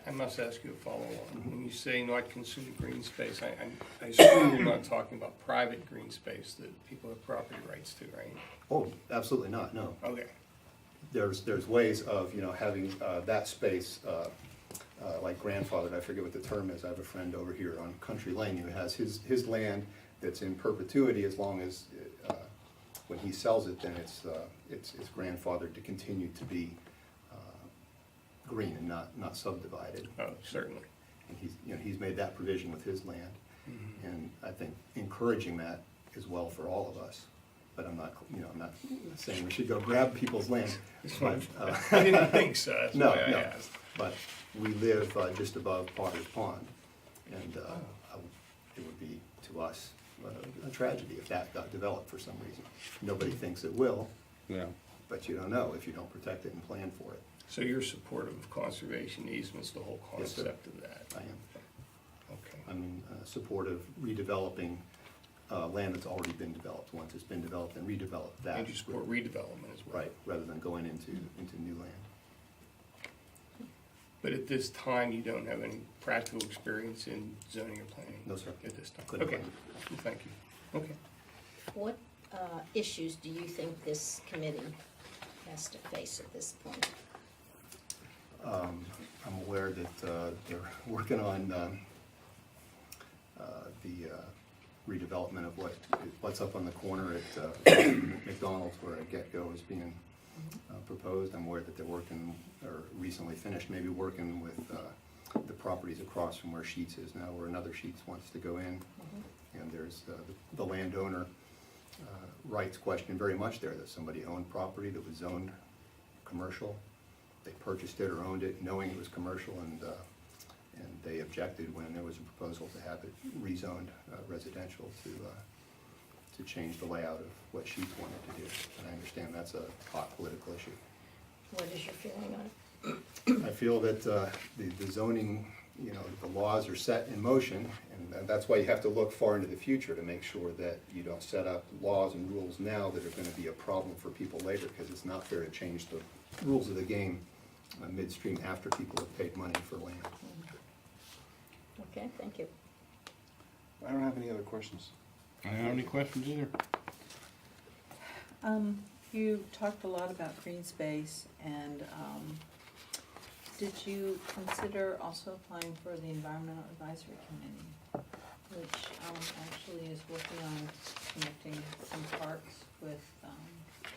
I must ask you a follow-on. When you say not consume green space, I assume you're not talking about private green space that people have property rights to, right? Oh, absolutely not, no. Okay. There's ways of, having that space like grandfathered. I forget what the term is. I have a friend over here on Country Lane who has his land that's in perpetuity as long as when he sells it, then it's grandfathered to continue to be green and not subdivided. Oh, certainly. And he's made that provision with his land, and I think encouraging that is well for all of us. But I'm not saying we should go grab people's land. But, I didn't think so. That's no, why I no. asked. But we live just above Potter's Pond, and it would be to us a tragedy if that got developed for some reason. Nobody thinks it will. Yeah. But you don't know if you don't protect it and plan for it. So you're supportive of conservation easements, the whole Yes, sir. concept of that? I am. Okay. I'm in support of redeveloping land that's already been developed. Once it's been developed, and redevelop that. And you support redevelopment as well? Right, rather than going into new land. But at this time, you don't have any practical experience in zoning or planning? No, sir. At this time? Couldn't Okay, find well, thank you. Okay. What issues do you think this committee has to face at this point? I'm aware that they're working on the redevelopment of what's up on the corner at McDonald's where a Get-Go is being proposed. I'm aware that they're working, or recently finished, maybe working with the properties across from where Sheets is now, where another Sheets wants to go in. And there's the landowner rights question very much there, that somebody owned property that was zoned commercial. They purchased it or owned it knowing it was commercial, and they objected when there was a proposal to have it rezoned residential to change the layout of what Sheets wanted to do. And I understand that's a hot political issue. What is your feeling on it? I feel that the zoning, the laws are set in motion, and that's why you have to look far into the future to make sure that you don't set up laws and rules now that are going to be a problem for people later, because it's not fair to change the rules of the game midstream after people have paid money for land. Okay, thank you. I don't have any other questions. I don't have any questions either. You talked a lot about green space, and did you consider also applying for the Environmental Advisory Committee, which actually is working on connecting some parks with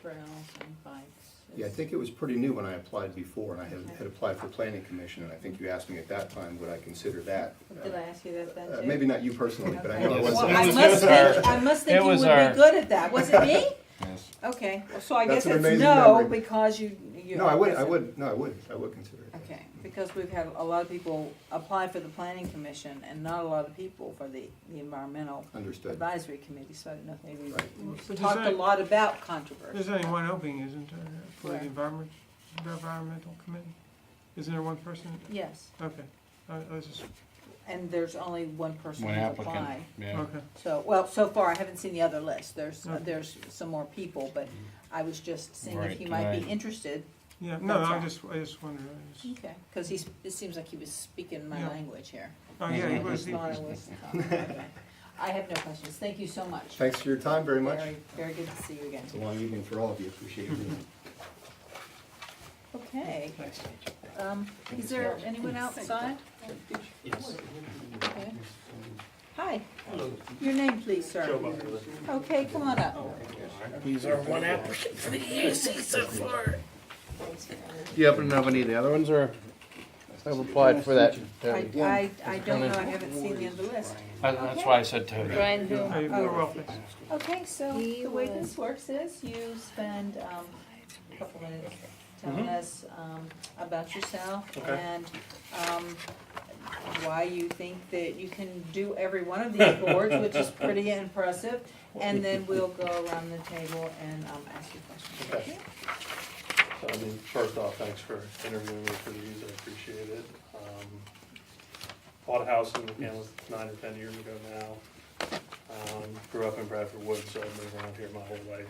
trails and bikes? Yeah, I think it was pretty new when I applied before, and I had applied for planning commission, and I think you asked me at that time, would I consider that? Did I ask you that then too? Maybe not you personally, but I know it Well, was. I must think you would be good at that. Was it me? Yes. Okay, well, so I That's guess an it's amazing no, memory. because you. No, I would consider it. Okay, because we've had a lot of people apply for the planning commission and not a lot of people for the environmental Understood. advisory committee, so I don't know if maybe we But talked a there's lot about controversy. There's only one opening, isn't there, for the Where? environmental committee? Isn't there one person? Yes, Okay, I was just, and there's only one person One who's applicant, applied. yeah. okay. So, well, so far, I haven't seen the other list. There's Okay. some more people, but I was just seeing if Right, he might be right. interested. Yeah, no, That's I all. just wondered. Okay, because it seems like he was speaking my Yeah. language here. Oh, yeah, he I was. just thought it was, okay. I have no questions. Thank you so much. Thanks for your time very much. Very, very good to see you again. It's a long evening for all of you. Appreciate it. Okay. Is there anyone outside? Yes. Okay. Hi. Your name, please, sir. Okay, come on up. These are one applicant for the EAC so far. Do you happen to know if any of the other ones are, have applied for that? I don't know. I haven't seen the other list. That's why I said Tony. Brian, who? Hey, you're welcome. Okay, so He the way was- this works is you spend a couple minutes telling us about yourself and why you think that you can do every one of these boards, which is pretty impressive, and then we'll go around the table and ask you questions. Okay. So, I mean, first off, thanks for interviewing me for these, I appreciate it. Bought a house in McCandless 9 or 10 years ago now. Grew up in Bradford Woods, so I've moved around here my whole life.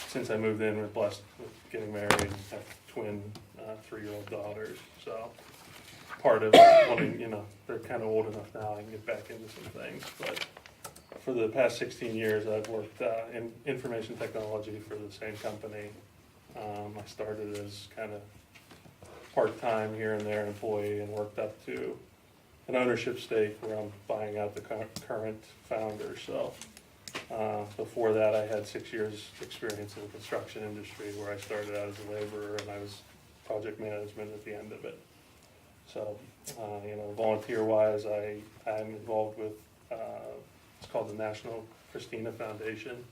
Since I moved in, we're blessed with getting married and have twin 3-year-old daughters. So part of wanting, they're kind of old enough now, I can get back into some things. But for the past 16 years, I've worked in information technology for the same company. I started as kind of part-time here and there employee and worked up to an ownership stake where I'm buying out the current founder. So before that, I had 6 years experience in the construction industry where I started out as a laborer and I was project management at the end of it. So, volunteer-wise, I'm involved with, it's called the National Christina Foundation.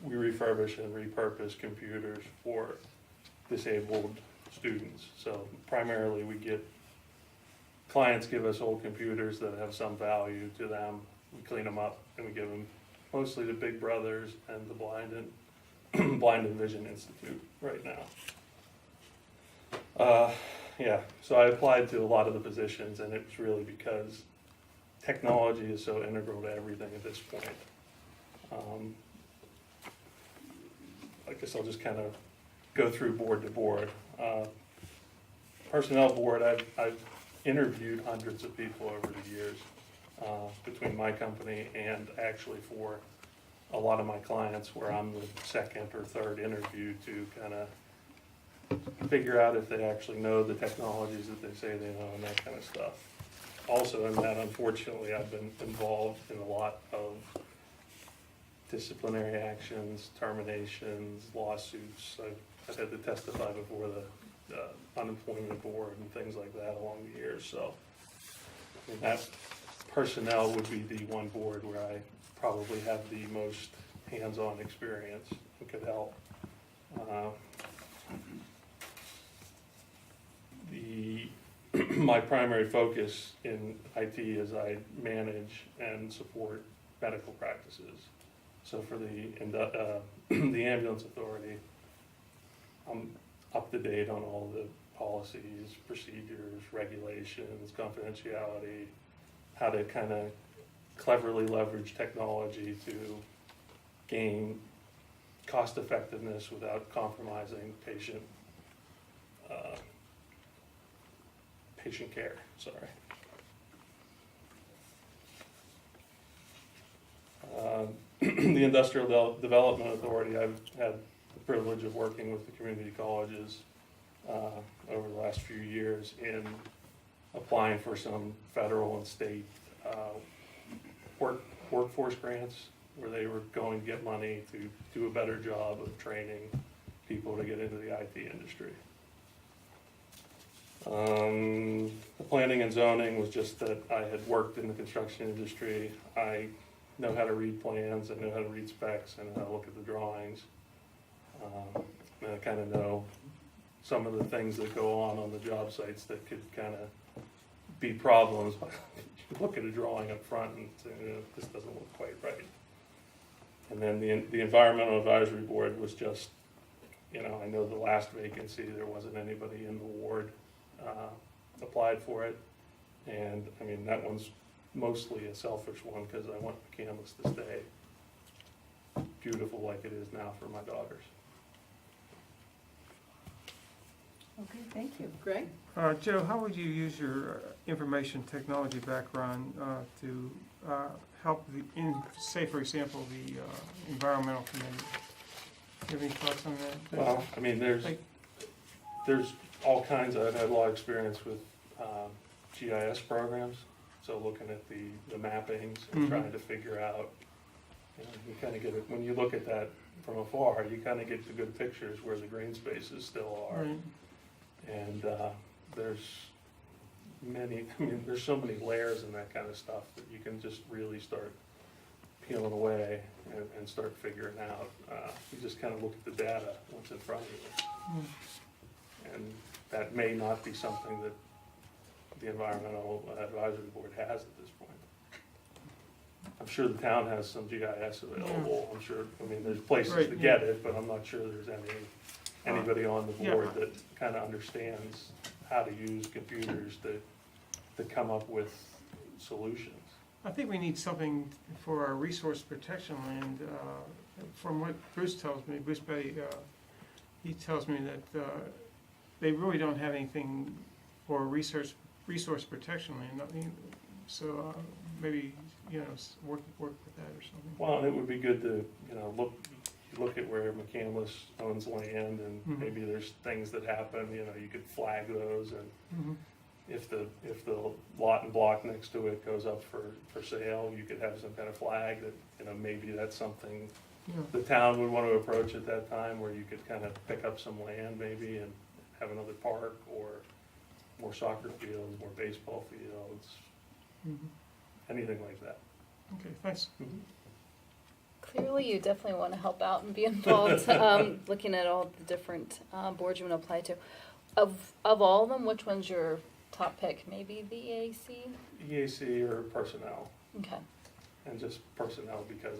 We refurbish and repurpose computers for disabled students. So primarily clients give us old computers that have some value to them. We clean them up and we give them mostly to Big Brothers and the Blind and Vision Institute right now. So I applied to a lot of the positions, and it was really because technology is so integral to everything at this point. I guess I'll just kind of go through board to board. Personnel board, I've interviewed hundreds of people over the years between my company and actually for a lot of my clients where I'm the second or third interview to kind of figure out if they actually know the technologies that they say they know and that kind of stuff. Also in that, unfortunately, I've been involved in a lot of disciplinary actions, terminations, lawsuits. I've had to testify before the unemployment board and things like that along the years. So I mean, that personnel would be the one board where I probably have the most hands-on experience and could help. My primary focus in IT is I manage and support medical practices. So for the ambulance authority, I'm up to date on all the policies, procedures, regulations, confidentiality, how to kind of cleverly leverage technology to gain cost effectiveness without compromising patient care. Sorry. The Industrial Development Authority, I've had the privilege of working with the community colleges over the last few years in applying for some federal and state workforce grants where they were going to get money to do a better job of training people to get into the IT industry. The planning and zoning was just that I had worked in the construction industry. I know how to read plans, I know how to read specs, I know how to look at the drawings. And I kind of know some of the things that go on the job sites that could kind of be problems. You look at a drawing up front and say, this doesn't look quite right. And then the Environmental Advisory Board was just, I know the last vacancy, there wasn't anybody in the ward applied for it. And I mean, that one's mostly a selfish one because I want McCandless to stay beautiful like it is now for my daughters. Okay, thank you. Greg? Joe, how would you use your information technology background to help say, for example, the environmental committee? Do you have any thoughts on that? Well, I mean, there's all kinds. I've had a lot of experience with GIS programs, so looking at the mappings and trying to figure out. You kind of get it when you look at that from afar. You kind of get the good pictures where the green spaces still are. Right. And there's so many layers in that kind of stuff that you can just really start peeling away and start figuring out. You just kind of look at the data, what's in front of you. And that may not be something that the Environmental Advisory Board has at this point. I'm sure the town has some GIS available. I'm sure, there's places to get it, but I'm not sure there's anybody on the board that kind of understands how to use computers to come up with solutions. I think we need something for our resource protection land. From what Bruce tells me, Bruce Betty, he tells me that they really don't have anything for resource protection land. So maybe work with that or something. Well, it would be good to look at where McCandless owns land, and maybe there's things that happen. You could flag those, and if the lot and block next to it goes up for sale, you could have some kind of flag that maybe that's something the town would want to approach at that time, where you could kind of pick up some land maybe and have another park or more soccer fields, more baseball fields, anything like that. Okay, thanks. Clearly, you definitely want to help out and be involved, looking at all the different boards you want to apply to. Of all of them, which one's your top pick? Maybe the EAC? EAC or personnel. Okay. And just personnel because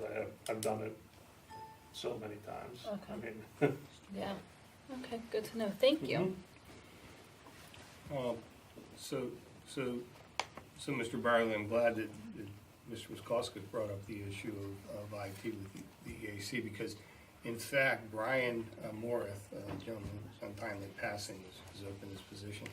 I've done it so many times. Okay. Yeah. Okay, good to know. Thank you. So Mr. Byerly, I'm glad that Mr. Wiskoska brought up the issue of IT with the EAC, because in fact, Brian Morath, a gentleman who's untimely passing, is open his position.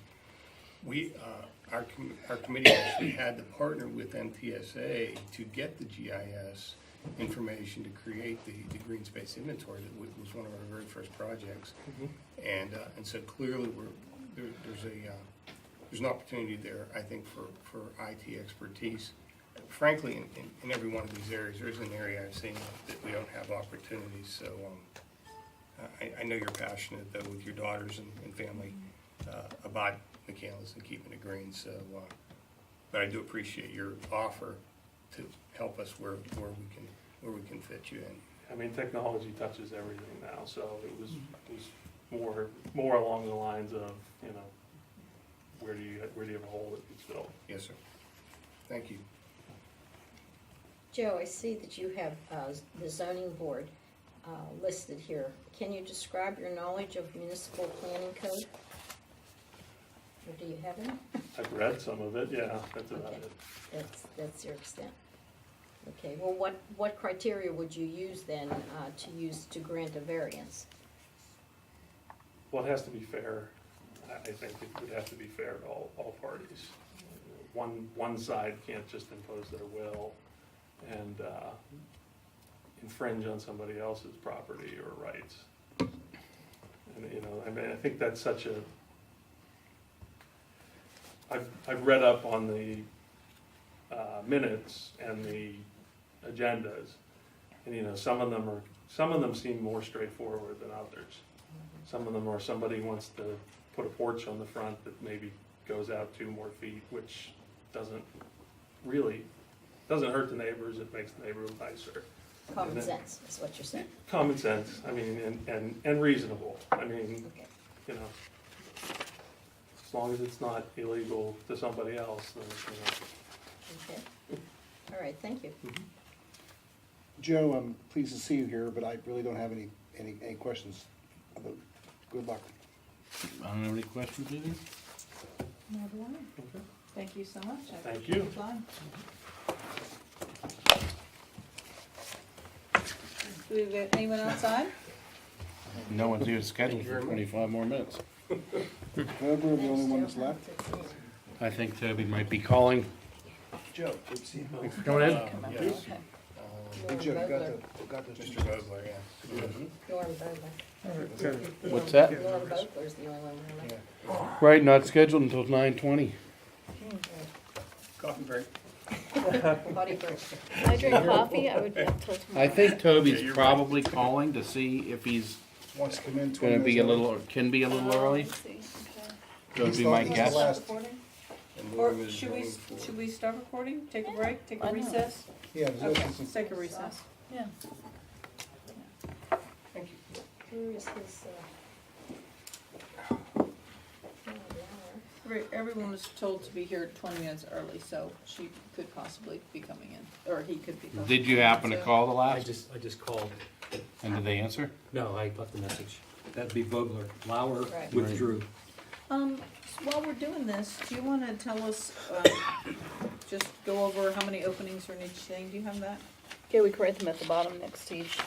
Our committee actually had to partner with MTSA to get the GIS information to create the green space inventory that was one of our very first projects. And so clearly there's an opportunity there, I think, for IT expertise. Frankly, in every one of these areas, there's an area I've seen that we don't have opportunities. So I know you're passionate, though, with your daughters and family about McCandless and keeping it green. So, but I do appreciate your offer to help us where we can fit you in. I mean, technology touches everything now, so it was more along the lines of, you know, where do you have a hole that gets filled? Yes, sir. Thank you. Joe, I see that you have the zoning board listed here. Can you describe your knowledge of municipal planning code? Or do you have any? I've read some of it, yeah, that's about it. That's your extent. Okay, well, what criteria would you use then to grant a variance? Well, it has to be fair. I think it would have to be fair to all parties. One side can't just impose their will and infringe on somebody else's property or rights. And, you know, I mean, I think that's such a... I've read up on the minutes and the agendas, and, you know, some of them seem more straightforward than others. Some of them are somebody wants to put a porch on the front that maybe goes out 2 more feet, which doesn't hurt the neighbors, it makes the neighborhood nicer. Common sense is what you're saying. Common sense, I mean, and reasonable. I mean, Okay. you know, as long as it's not illegal to somebody else, then, you know. Okay. All right, thank you. Joe, I'm pleased to see you here, but I really don't have any questions. Good luck. I don't have any questions either. Never mind. Okay. Thank you so much. I Thank appreciate you. your time. Do we have anyone outside? No one's even scheduled for 25 more minutes. We're the only one that's left. I think Toby might be calling. Joe, good to see you. Thanks for coming in. Yes. Hey, Joe, you got the Mr. Vogler, yeah. Norm Vogler. What's that? Norm Vogler's the only one we're left. Right, not scheduled until 9:20. Coffee break. Potty break. Can I drink coffee? I would wait till tomorrow. I think Toby's you're probably calling to see if he's Wants to come in 20 gonna be a minutes little, can be a little early. Let's see, okay. That would be my He's the guess. last- Recording? And Or Norm is should going we start recording? Take a break? Take Why a not? recess? Yeah, Okay, let's take a recess. Yeah. Thank you. Where is his, Everyone was told to be here 20 minutes early, so she could possibly be coming in, or he could be coming in. Did you happen to so- call the I last? just called. And did they answer? No, I left a message. That'd be Vogler. Lauer Right. withdrew. While we're doing this, do you want to tell us, just go over how many openings are in each thing? Do you have that? Okay, we can write them at the bottom next to each